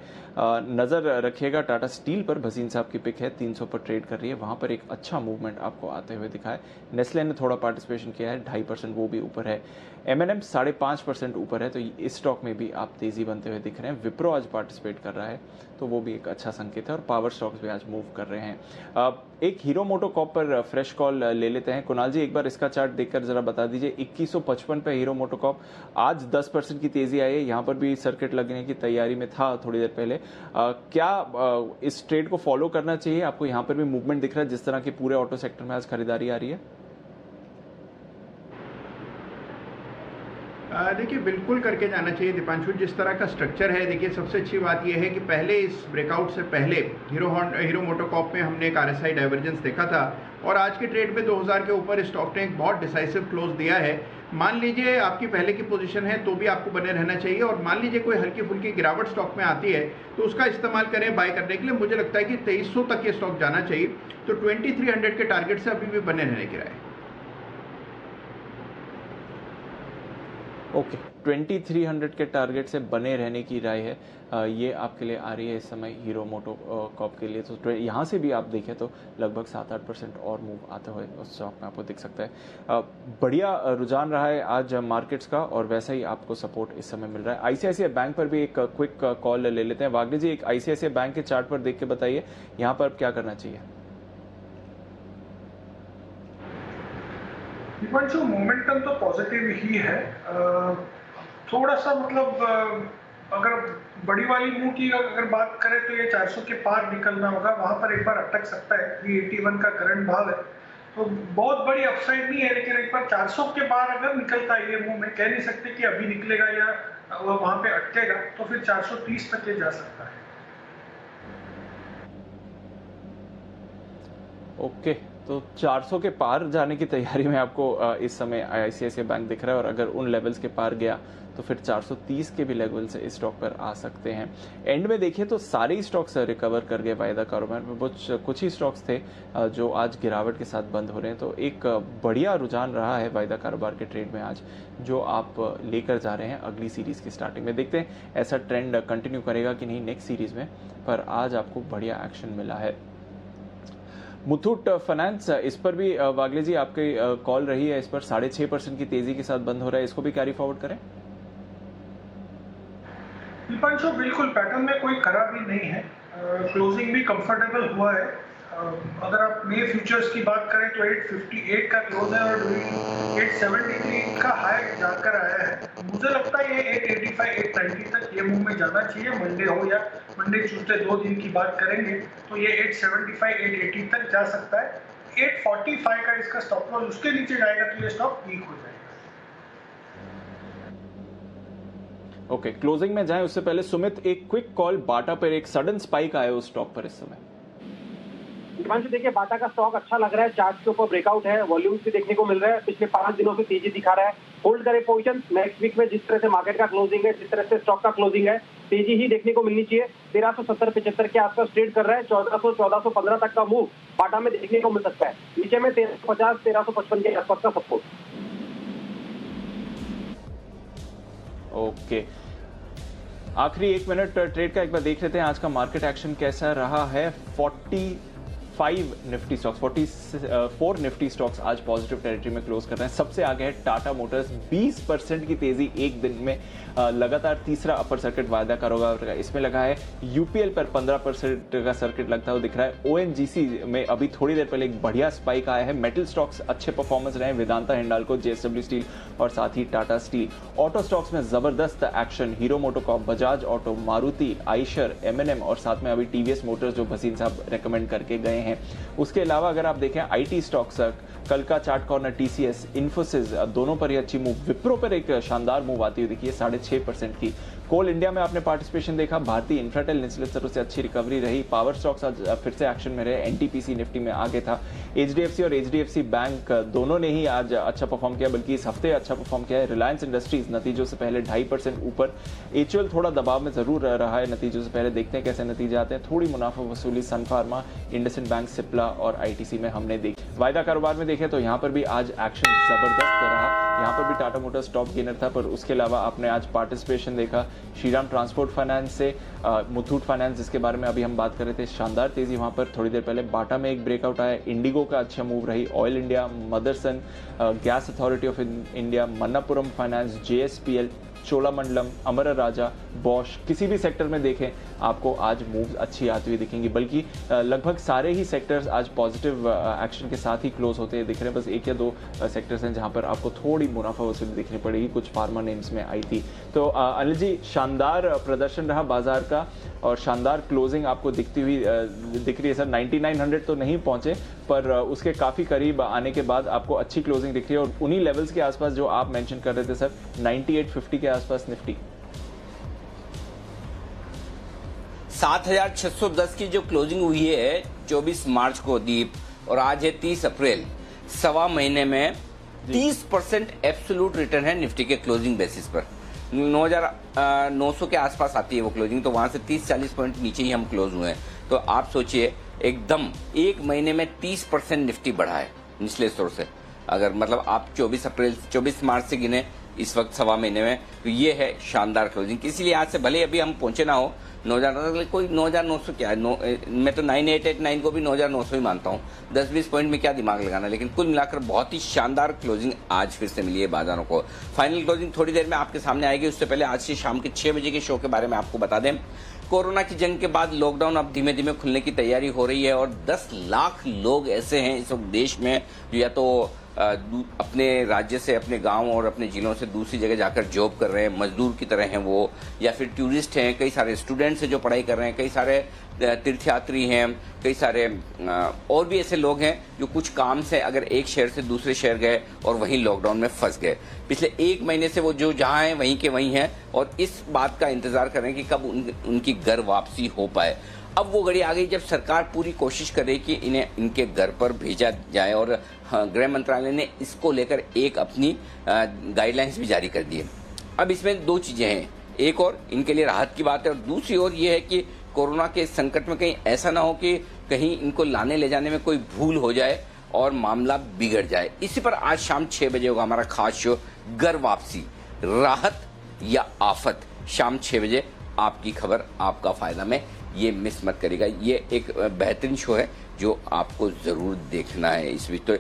नज़र रखिएगा टाटा स्टील पर, भसीन साहब की पिक है 300 पर ट्रेड कर रही है, वहाँ पर एक अच्छा मूवमेंट आपको आते हुए दिखा है। नेस्ले ने थोड़ा पार्टिसिपेशन किया है 2.5%, वो भी ऊपर है। M&M 5.5% ऊपर है, तो इस स्टॉक में भी आप तेज़ी बनते हुए दिख रहे हैं। विप्रो आज पार्टिसिपेट कर रहा है, तो वो भी एक अच्छा संकेत है। और पावर स्टॉक्स भी आज मूव कर रहे हैं। एक हीरो मोटोकॉर्प पर फ्रेश कॉल ले लेते हैं। कुणाल जी, एक बार इसका चार्ट देखकर जरा बता दीजिए। 2155 पे हीरो मोटोकॉर्प, आज 10% की तेजी आई है। यहाँ पर भी सर्किट लगने की तैयारी में था थोड़ी देर पहले। क्या इस ट्रेड को फॉलो करना चाहिए? आपको यहाँ पर भी मूवमेंट दिख रहा है जिस तरह की पूरे ऑटो सेक्टर में आज खरीदारी आ रही है? देखिए, बिल्कुल करके जाना चाहिए दीपांशु। जिस तरह का स्ट्रक्चर है, देखिए सबसे अच्छी बात यह है कि पहले इस ब्रेकआउट से पहले हीरो मोटोकॉर्प में हमने एक RSI डाइवर्जेंस देखा था और आज के ट्रेड में 2000 के ऊपर स्टॉक ने एक बहुत डिसाइसिव क्लोज दिया है। मान लीजिए आपकी पहले की पोजीशन है तो भी आपको बने रहना चाहिए, और मान लीजिए कोई हल्की फुल्की गिरावट स्टॉक में आती है तो उसका इस्तेमाल करें बाय करने के लिए। मुझे लगता है कि 2300 तक ये स्टॉक जाना चाहिए, तो 2300 के टारगेट से अभी भी बने रहने की राय। ओके, 2300 के टारगेट से बने रहने की राय है। ये आपके लिए आ रही है इस समय हीरो मोटोकॉर्प के लिए। तो यहाँ से भी आप देखें तो लगभग 7-8% और मूव आते हुए उस स्टॉक में आपको दिख सकता है। बढ़िया रुझान रहा है आज मार्केट्स का, और वैसा ही आपको सपोर्ट इस समय मिल रहा है। ICICI बैंक पर भी एक क्विक कॉल ले लेते हैं। वागले जी, एक ICICI बैंक के चार्ट पर देख के बताइए यहाँ पर क्या करना चाहिए? दीपांशु, मोमेंटम तो पॉजिटिव ही है। थोड़ा सा मतलब अगर बड़ी वाली मूव की अगर बात करें तो ये 400 के पार निकलना होगा, वहां पर एक बार अटक सकता है। 381 का करंट भाव है, तो बहुत बड़ी अपसाइड नहीं है, लेकिन एक बार 400 के पार अगर निकलता है ये मूव, में कह नहीं सकते कि अभी निकलेगा या वहां पे अटकेगा, तो फिर 430 तक ये जा सकता है। ओके, तो 400 के पार जाने की तैयारी में आपको इस समय ICICI बैंक दिख रहा है, और अगर उन लेवल्स के पार गया तो फिर 430 के भी लेवल से इस स्टॉक पर आ सकते हैं। एंड में देखिए तो सारे ही स्टॉक्स रिकवर कर गए वायदा कारोबार में। कुछ ही स्टॉक्स थे जो आज गिरावट के साथ बंद हो रहे हैं। तो एक बढ़िया रुझान रहा है वायदा कारोबार के ट्रेड में आज, जो आप लेकर जा रहे हैं अगली सीरीज की स्टार्टिंग में। देखते हैं ऐसा ट्रेंड कंटिन्यू करेगा कि नहीं नेक्स्ट सीरीज में, पर आज आपको बढ़िया एक्शन मिला है। मुथूट फाइनेंस, इस पर भी वागले जी आपकी कॉल रही है। इस पर 6.5% की तेजी के साथ बंद हो रहा है, इसको भी कैरी फॉरवर्ड करें? दीपांशु, बिल्कुल पैटर्न में कोई खराबी नहीं है। क्लोजिंग भी कंफर्टेबल हुआ है। अगर आप नए फ्यूचर्स की बात करें तो 858 का क्लोज है और 873 का हाई जाकर आया है। मुझे लगता है ये 885 890 तक ये मूव में जाना चाहिए। मंडे हो या मंडे ट्यूसडे 2 दिन की बात करेंगे तो ये 875 880 तक जा सकता है। 845 का इसका स्टॉप लॉस, उसके नीचे जाएगा तो ये स्टॉक वीक हो जाएगा। ओके, क्लोजिंग में जाएं उससे पहले सुमित, एक क्विक कॉल। बाटा पर एक सडन स्पाइक आया उस स्टॉक पर इस समय। दीपांशु, देखिए बाटा का स्टॉक अच्छा लग रहा है, चार्ट के ऊपर ब्रेकआउट है, वॉल्यूम्स भी देखने को मिल रहा है, पिछले 5 दिनों से तेजी दिखा रहा है। होल्ड करें पोजीशन, नेक्स्ट वीक में जिस तरह से मार्केट का क्लोजिंग है, जिस तरह से स्टॉक का क्लोजिंग है, तेजी ही देखने को मिलनी चाहिए। 1370-75 के आसपास ट्रेड कर रहा है। 1400-1415 तक का मूव बाटा में देखने को मिल सकता है। नीचे में 1350-1355 के आसपास का सपोर्ट। ओके, आखिरी 1 मिनट ट्रेड का एक बार देख लेते हैं आज का मार्केट एक्शन कैसा रहा है। 45 निफ्टी स्टॉक्स, 44 निफ्टी स्टॉक्स आज पॉजिटिव टेरिटरी में क्लोज कर रहे हैं। सबसे आगे है टाटा मोटर्स, 20% की तेजी एक दिन में, लगातार तीसरा अपर सर्किट वायदा कारोबार का इसमें लगा है। यूपीएल पर 15% का सर्किट लगता हुआ दिख रहा है। ओएनजीसी में अभी थोड़ी देर पहले एक बढ़िया स्पाइक आया है। मेटल स्टॉक्स अच्छे परफॉर्मेंस रहे, वेदांता, हिंडाल्को, जेएसडब्ल्यू स्टील और साथ ही टाटा स्टील। ऑटो स्टॉक्स में जबरदस्त action, hero MotoCorp, Bajaj auto, Maruti, Eicher, M&M और साथ में अभी टीवीएस मोटर्स जो भसीन साहब रेकमेंड करके गए हैं। उसके अलावा अगर आप देखें आईटी स्टॉक्स, कल का चार्ट कॉर्नर, टीसीएस, इन्फोसिस, दोनों पर ही अच्छी मूव। विप्रो पर एक शानदार मूव आती हुई दिखी है 6.5% की। कोल इंडिया में आपने पार्टिसिपेशन देखा। भारतीय इंफ्राटेल निचले स्तरों से अच्छी रिकवरी रही। पावर स्टॉक्स आज फिर से एक्शन में रहे। एनटीपीसी निफ्टी में आगे था। एचडीएफसी और एचडीएफसी बैंक दोनों ने ही आज अच्छा परफॉर्म किया, बल्कि इस हफ्ते अच्छा परफॉर्म किया है। रिलायंस इंडस्ट्रीज नतीजों से पहले 2.5% ऊपर। एचयूएल थोड़ा दबाव में जरूर रहा है नतीजों से पहले, देखते हैं कैसे नतीजे आते हैं। थोड़ी मुनाफा वसूली सन फार्मा, इंडसइंड बैंक, सिप्ला और आईटीसी में हमने देखी। वायदा कारोबार में देखें तो यहाँ पर भी आज एक्शन जबरदस्त रहा। यहाँ पर भी टाटा मोटर्स टॉप गेनर था, पर उसके अलावा आपने आज पार्टिसिपेशन देखा श्रीराम ट्रांसपोर्ट फाइनेंस से, मुथूट फाइनेंस जिसके बारे में अभी हम बात कर रहे थे, शानदार तेजी वहाँ पर थोड़ी देर पहले। बाटा में एक ब्रेकआउट आया, इंडिगो का अच्छा मूव रही, oil India, Motherson, gas authority of India, Manappuram finance, JSPL, Cholamandalam, Amar Raja, Bosch, किसी भी सेक्टर में देखें आपको आज मूव अच्छी आती हुई दिखेंगी। बल्कि लगभग सारे ही सेक्टर्स आज पॉजिटिव एक्शन के साथ ही क्लोज होते दिख रहे हैं। बस एक या दो सेक्टर्स हैं जहां पर आपको थोड़ी मुनाफा वसूली दिखनी पड़ेगी, कुछ फार्मा नेम्स में आई थी। तो अनिल जी, शानदार प्रदर्शन रहा बाजार का और शानदार क्लोजिंग आपको दिखती हुई दिख रही है सर। 9900 तो नहीं पहुंचे, पर उसके काफ़ी करीब आने के बाद आपको अच्छी क्लोजिंग दिख रही है और उन्हीं लेवल्स के आसपास जो आप मेंशन कर रहे थे सर, 9850 के आसपास निफ्टी। 7610 की जो क्लोजिंग हुई है 24 मार्च को दीप, और आज है 30 अप्रैल, सवा महीने में 30% एब्सोल्यूट रिटर्न है निफ्टी के क्लोजिंग बेसिस पर। 9900 के आसपास आती है वो क्लोजिंग, तो वहां से 30-40 पॉइंट नीचे ही हम क्लोज हुए हैं। तो आप सोचिए एकदम एक महीने में 30% निफ्टी बढ़ा है निचले स्तर से। अगर मतलब आप 24 मार्च से गिने इस वक्त सवा महीने में, तो ये है शानदार क्लोजिंग। इसीलिए आज से भले अभी हम पहुंचे ना हो 9000, कोई 9900 क्या है, मैं तो 9889 को भी 9900 ही मानता हूँ। 10-20 पॉइंट में क्या दिमाग लगाना, लेकिन कुल मिलाकर बहुत ही शानदार क्लोजिंग आज फिर से मिली है बाजारों को। फाइनल क्लोजिंग थोड़ी देर में आपके सामने आएगी, उससे पहले आज से शाम के 6 बजे के शो के बारे में आपको बता दें। कोरोना की जंग के बाद लॉकडाउन अब धीमे धीमे खुलने की तैयारी हो रही है और 10 लाख लोग ऐसे हैं इस वक्त देश में जो या तो अपने राज्य से, अपने गांव और अपने जिलों से दूसरी जगह जाकर जॉब कर रहे हैं, मजदूर की तरह हैं वो, या फिर टूरिस्ट हैं, कई सारे स्टूडेंट्स हैं जो पढ़ाई कर रहे हैं, कई सारे तीर्थयात्री हैं, कई सारे और भी ऐसे लोग हैं जो कुछ काम से अगर एक शहर से दूसरे शहर गए और वहीं लॉकडाउन में फंस गए। पिछले एक महीने से वो जो जहाँ हैं वहीं के वहीं हैं और इस बात का इंतजार कर रहे हैं कि कब उनकी घर वापसी हो पाए। अब वो घड़ी आ गई जब सरकार पूरी कोशिश करे कि इन्हें इनके घर पर भेजा जाए और गृह मंत्रालय ने इसको लेकर एक अपनी गाइडलाइंस भी जारी कर दी है। अब इसमें दो चीजें हैं, एक और इनके लिए राहत की बात है और दूसरी ओर ये है कि कोरोना के संकट में कहीं ऐसा ना हो कि कहीं इनको लाने ले जाने में कोई भूल हो जाए और मामला बिगड़ जाए। इसी पर आज शाम 6 बजे होगा हमारा खास शो घर वापसी, राहत या आफत। शाम 6 बजे आपकी खबर आपका फायदा में, ये मिस मत करिएगा। ये एक बेहतरीन शो है जो आपको जरूर देखना है इस बीच। तो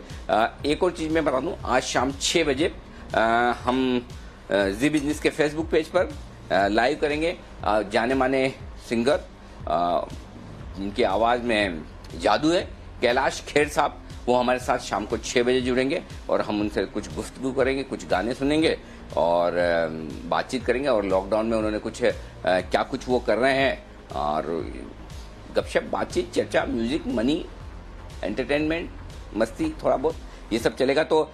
एक और चीज मैं बता दूं, आज शाम 6 बजे हम जी बिजनेस के फेसबुक पेज पर लाइव करेंगे जाने माने सिंगर जिनकी आवाज में जादू है, कैलाश खेर साहब, वो हमारे साथ शाम को 6 बजे जुड़ेंगे और हम उनसे कुछ गुफ्तगू करेंगे, कुछ गाने सुनेंगे और बातचीत करेंगे और लॉकडाउन में उन्होंने कुछ क्या कुछ वो कर रहे हैं और गपशप, बातचीत, चर्चा, म्यूजिक, मनी, एंटरटेनमेंट, मस्ती, थोड़ा बहुत ये सब चलेगा। तो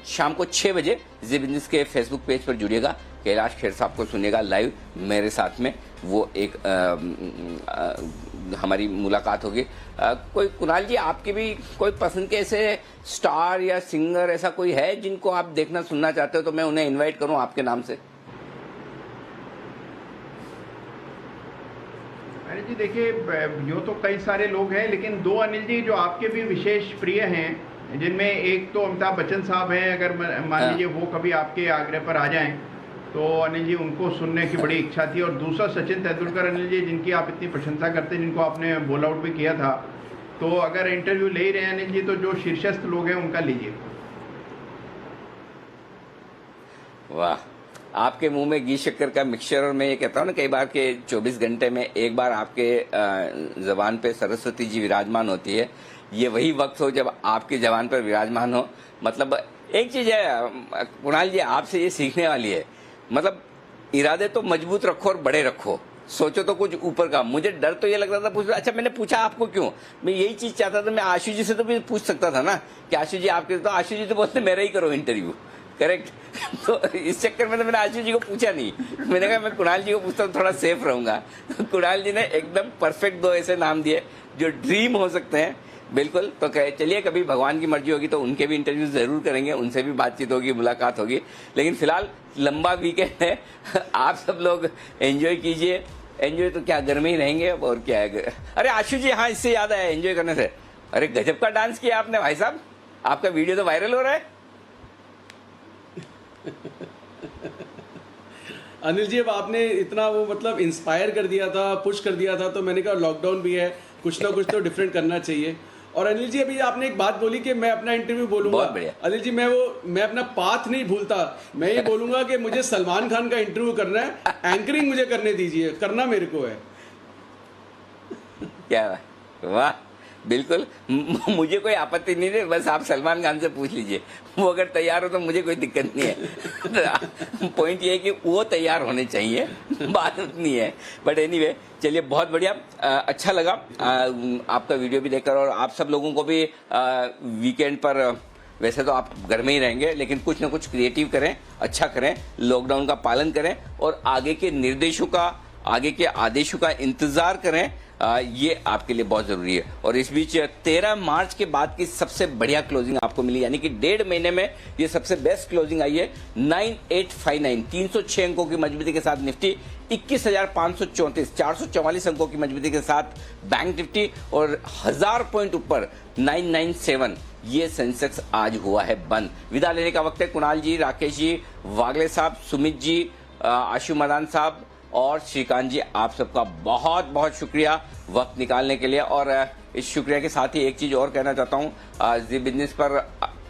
शाम को 6 बजे जी बिजनेस के फेसबुक पेज पर जुड़िएगा, कैलाश खेर साहब को सुनिएगा लाइव मेरे साथ में, वो एक हमारी मुलाकात होगी। कोई कुणाल जी, आपके भी कोई पसंद के ऐसे स्टार या सिंगर ऐसा कोई है जिनको आप देखना सुनना चाहते हो तो मैं उन्हें इनवाइट करूं आपके नाम से? अनिल जी देखिए, यूँ तो कई सारे लोग हैं, लेकिन दो अनिल जी जो आपके भी विशेष प्रिय हैं, जिनमें एक तो अमिताभ बच्चन साहब हैं, अगर मान लीजिए वो कभी आपके आग्रह पर आ जाएं तो अनिल जी उनको सुनने की बड़ी इच्छा थी। और दूसरा सचिन तेंदुलकर अनिल जी, जिनकी आप इतनी प्रशंसा करते हैं, जिनको आपने बोल आउट भी किया था, तो अगर इंटरव्यू ले ही रहे हैं अनिल जी तो जो शीर्षस्थ लोग हैं उनका लीजिए। वाह, आपके मुंह में घी शक्कर का मिक्सचर। और मैं ये कहता हूँ ना कई बार के 24 घंटे में एक बार आपके जबान पे सरस्वती जी विराजमान होती है, ये वही वक्त हो जब आपकी जबान पर विराजमान हो। मतलब एक चीज है कुणाल जी, आपसे ये सीखने वाली है, मतलब इरादे तो मजबूत रखो और बड़े रखो, सोचो तो कुछ ऊपर का। मुझे डर तो ये लग रहा था पूछ, अच्छा मैंने पूछा आपको क्यों, मैं यही चीज चाहता था, मैं आशु जी से तो भी पूछ सकता था ना कि आशु जी आपके, तो आशु जी तो बोलते मेरा ही करो इंटरव्यू, करेक्ट। तो इस चक्कर में तो मैंने आशु जी को पूछा नहीं, मैंने कहा मैं कुणाल जी को पूछता हूँ, थोड़ा सेफ रहूंगा। तो कुणाल जी ने एकदम परफेक्ट 2 ऐसे नाम दिए जो ड्रीम हो सकते हैं, बिल्कुल। तो चलिए कभी भगवान की मर्जी होगी तो उनके भी इंटरव्यू जरूर करेंगे, उनसे भी बातचीत होगी, मुलाकात होगी। लेकिन फिलहाल लंबा वीकेंड है, आप सब लोग एंजॉय कीजिए। एंजॉय तो क्या, घर में ही रहेंगे अब और क्या है। अरे आशु जी, हाँ इससे याद आया एंजॉय करने से, अरे गजब का डांस किया आपने भाई साहब, आपका वीडियो तो वायरल हो रहा है। अनिल जी, अब आपने इतना वो मतलब इंस्पायर कर दिया था, पुश कर दिया था, तो मैंने कहा लॉकडाउन भी है, कुछ ना कुछ तो डिफरेंट करना चाहिए। और अनिल जी, अभी आपने एक बात बोली कि मैं अपना इंटरव्यू बोलूंगा। अनिल जी, मैं अपना पाथ नहीं भूलता, मैं ये बोलूंगा कि मुझे सलमान खान का इंटरव्यू करना है, एंकरिंग मुझे करने दीजिए, करना मेरे को है। क्या वाह, बिल्कुल मुझे कोई आपत्ति नहीं है, बस आप सलमान खान से पूछ लीजिए, वो अगर तैयार हो तो मुझे कोई दिक्कत नहीं है। पॉइंट ये है कि वो तैयार होने चाहिए, बात उतनी है। बट एनीवे, चलिए बहुत बढ़िया, अच्छा लगा आपका वीडियो भी देखकर, और आप सब लोगों को भी वीकेंड पर, वैसे तो आप घर में ही रहेंगे, लेकिन कुछ ना कुछ क्रिएटिव करें, अच्छा करें, लॉकडाउन का पालन करें और आगे के निर्देशों का, आगे के आदेशों का इंतजार करें। ये आपके लिए बहुत जरूरी है। और इस बीच 13 मार्च के बाद की सबसे बढ़िया क्लोजिंग आपको मिली, यानी कि 1.5 महीने में ये सबसे बेस्ट क्लोजिंग आई है। 9859 306 अंकों की मजबूती के साथ निफ्टी, 21,534 444 अंकों की मजबूती के साथ बैंक निफ्टी, और 1000 पॉइंट ऊपर 997 ये सेंसेक्स आज हुआ है बंद। विदा लेने का वक्त है। कुणाल जी, राकेश जी, वागले साहब, सुमित जी, आशु मदान साहब और श्रीकांत जी, आप सबका बहुत बहुत शुक्रिया वक्त निकालने के लिए। और इस शुक्रिया के साथ ही एक चीज और कहना चाहता हूँ, जी बिजनेस पर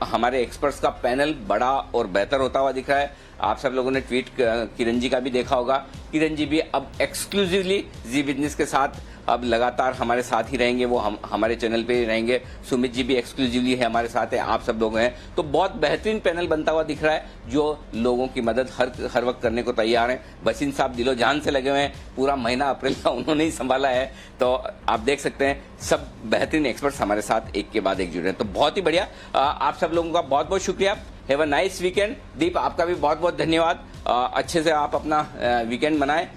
हमारे एक्सपर्ट्स का पैनल बड़ा और बेहतर होता हुआ दिख रहा है। आप सब लोगों ने ट्वीट किरण जी का भी देखा होगा। किरण जी भी अब एक्सक्लूसिवली जी बिजनेस के साथ अब लगातार हमारे साथ ही रहेंगे, वो हमारे चैनल पे ही रहेंगे। सुमित जी भी एक्सक्लूसिवली है हमारे साथ है, आप सब लोग हैं, तो बहुत बेहतरीन पैनल बनता हुआ दिख रहा है, जो लोगों की मदद हर वक्त करने को तैयार हैं। बशीन साहब दिलो जान से लगे हुए हैं, पूरा महीना अप्रैल का उन्होंने ही संभाला है, तो आप देख सकते हैं सब बेहतरीन एक्सपर्ट्स हमारे साथ एक के बाद एक जुड़े हैं, तो बहुत ही बढ़िया। आप सब लोगों का बहुत बहुत शुक्रिया। Have a nice weekend. Deep, आपका भी बहुत बहुत धन्यवाद। अच्छे से आप अपना वीकेंड मनाएं।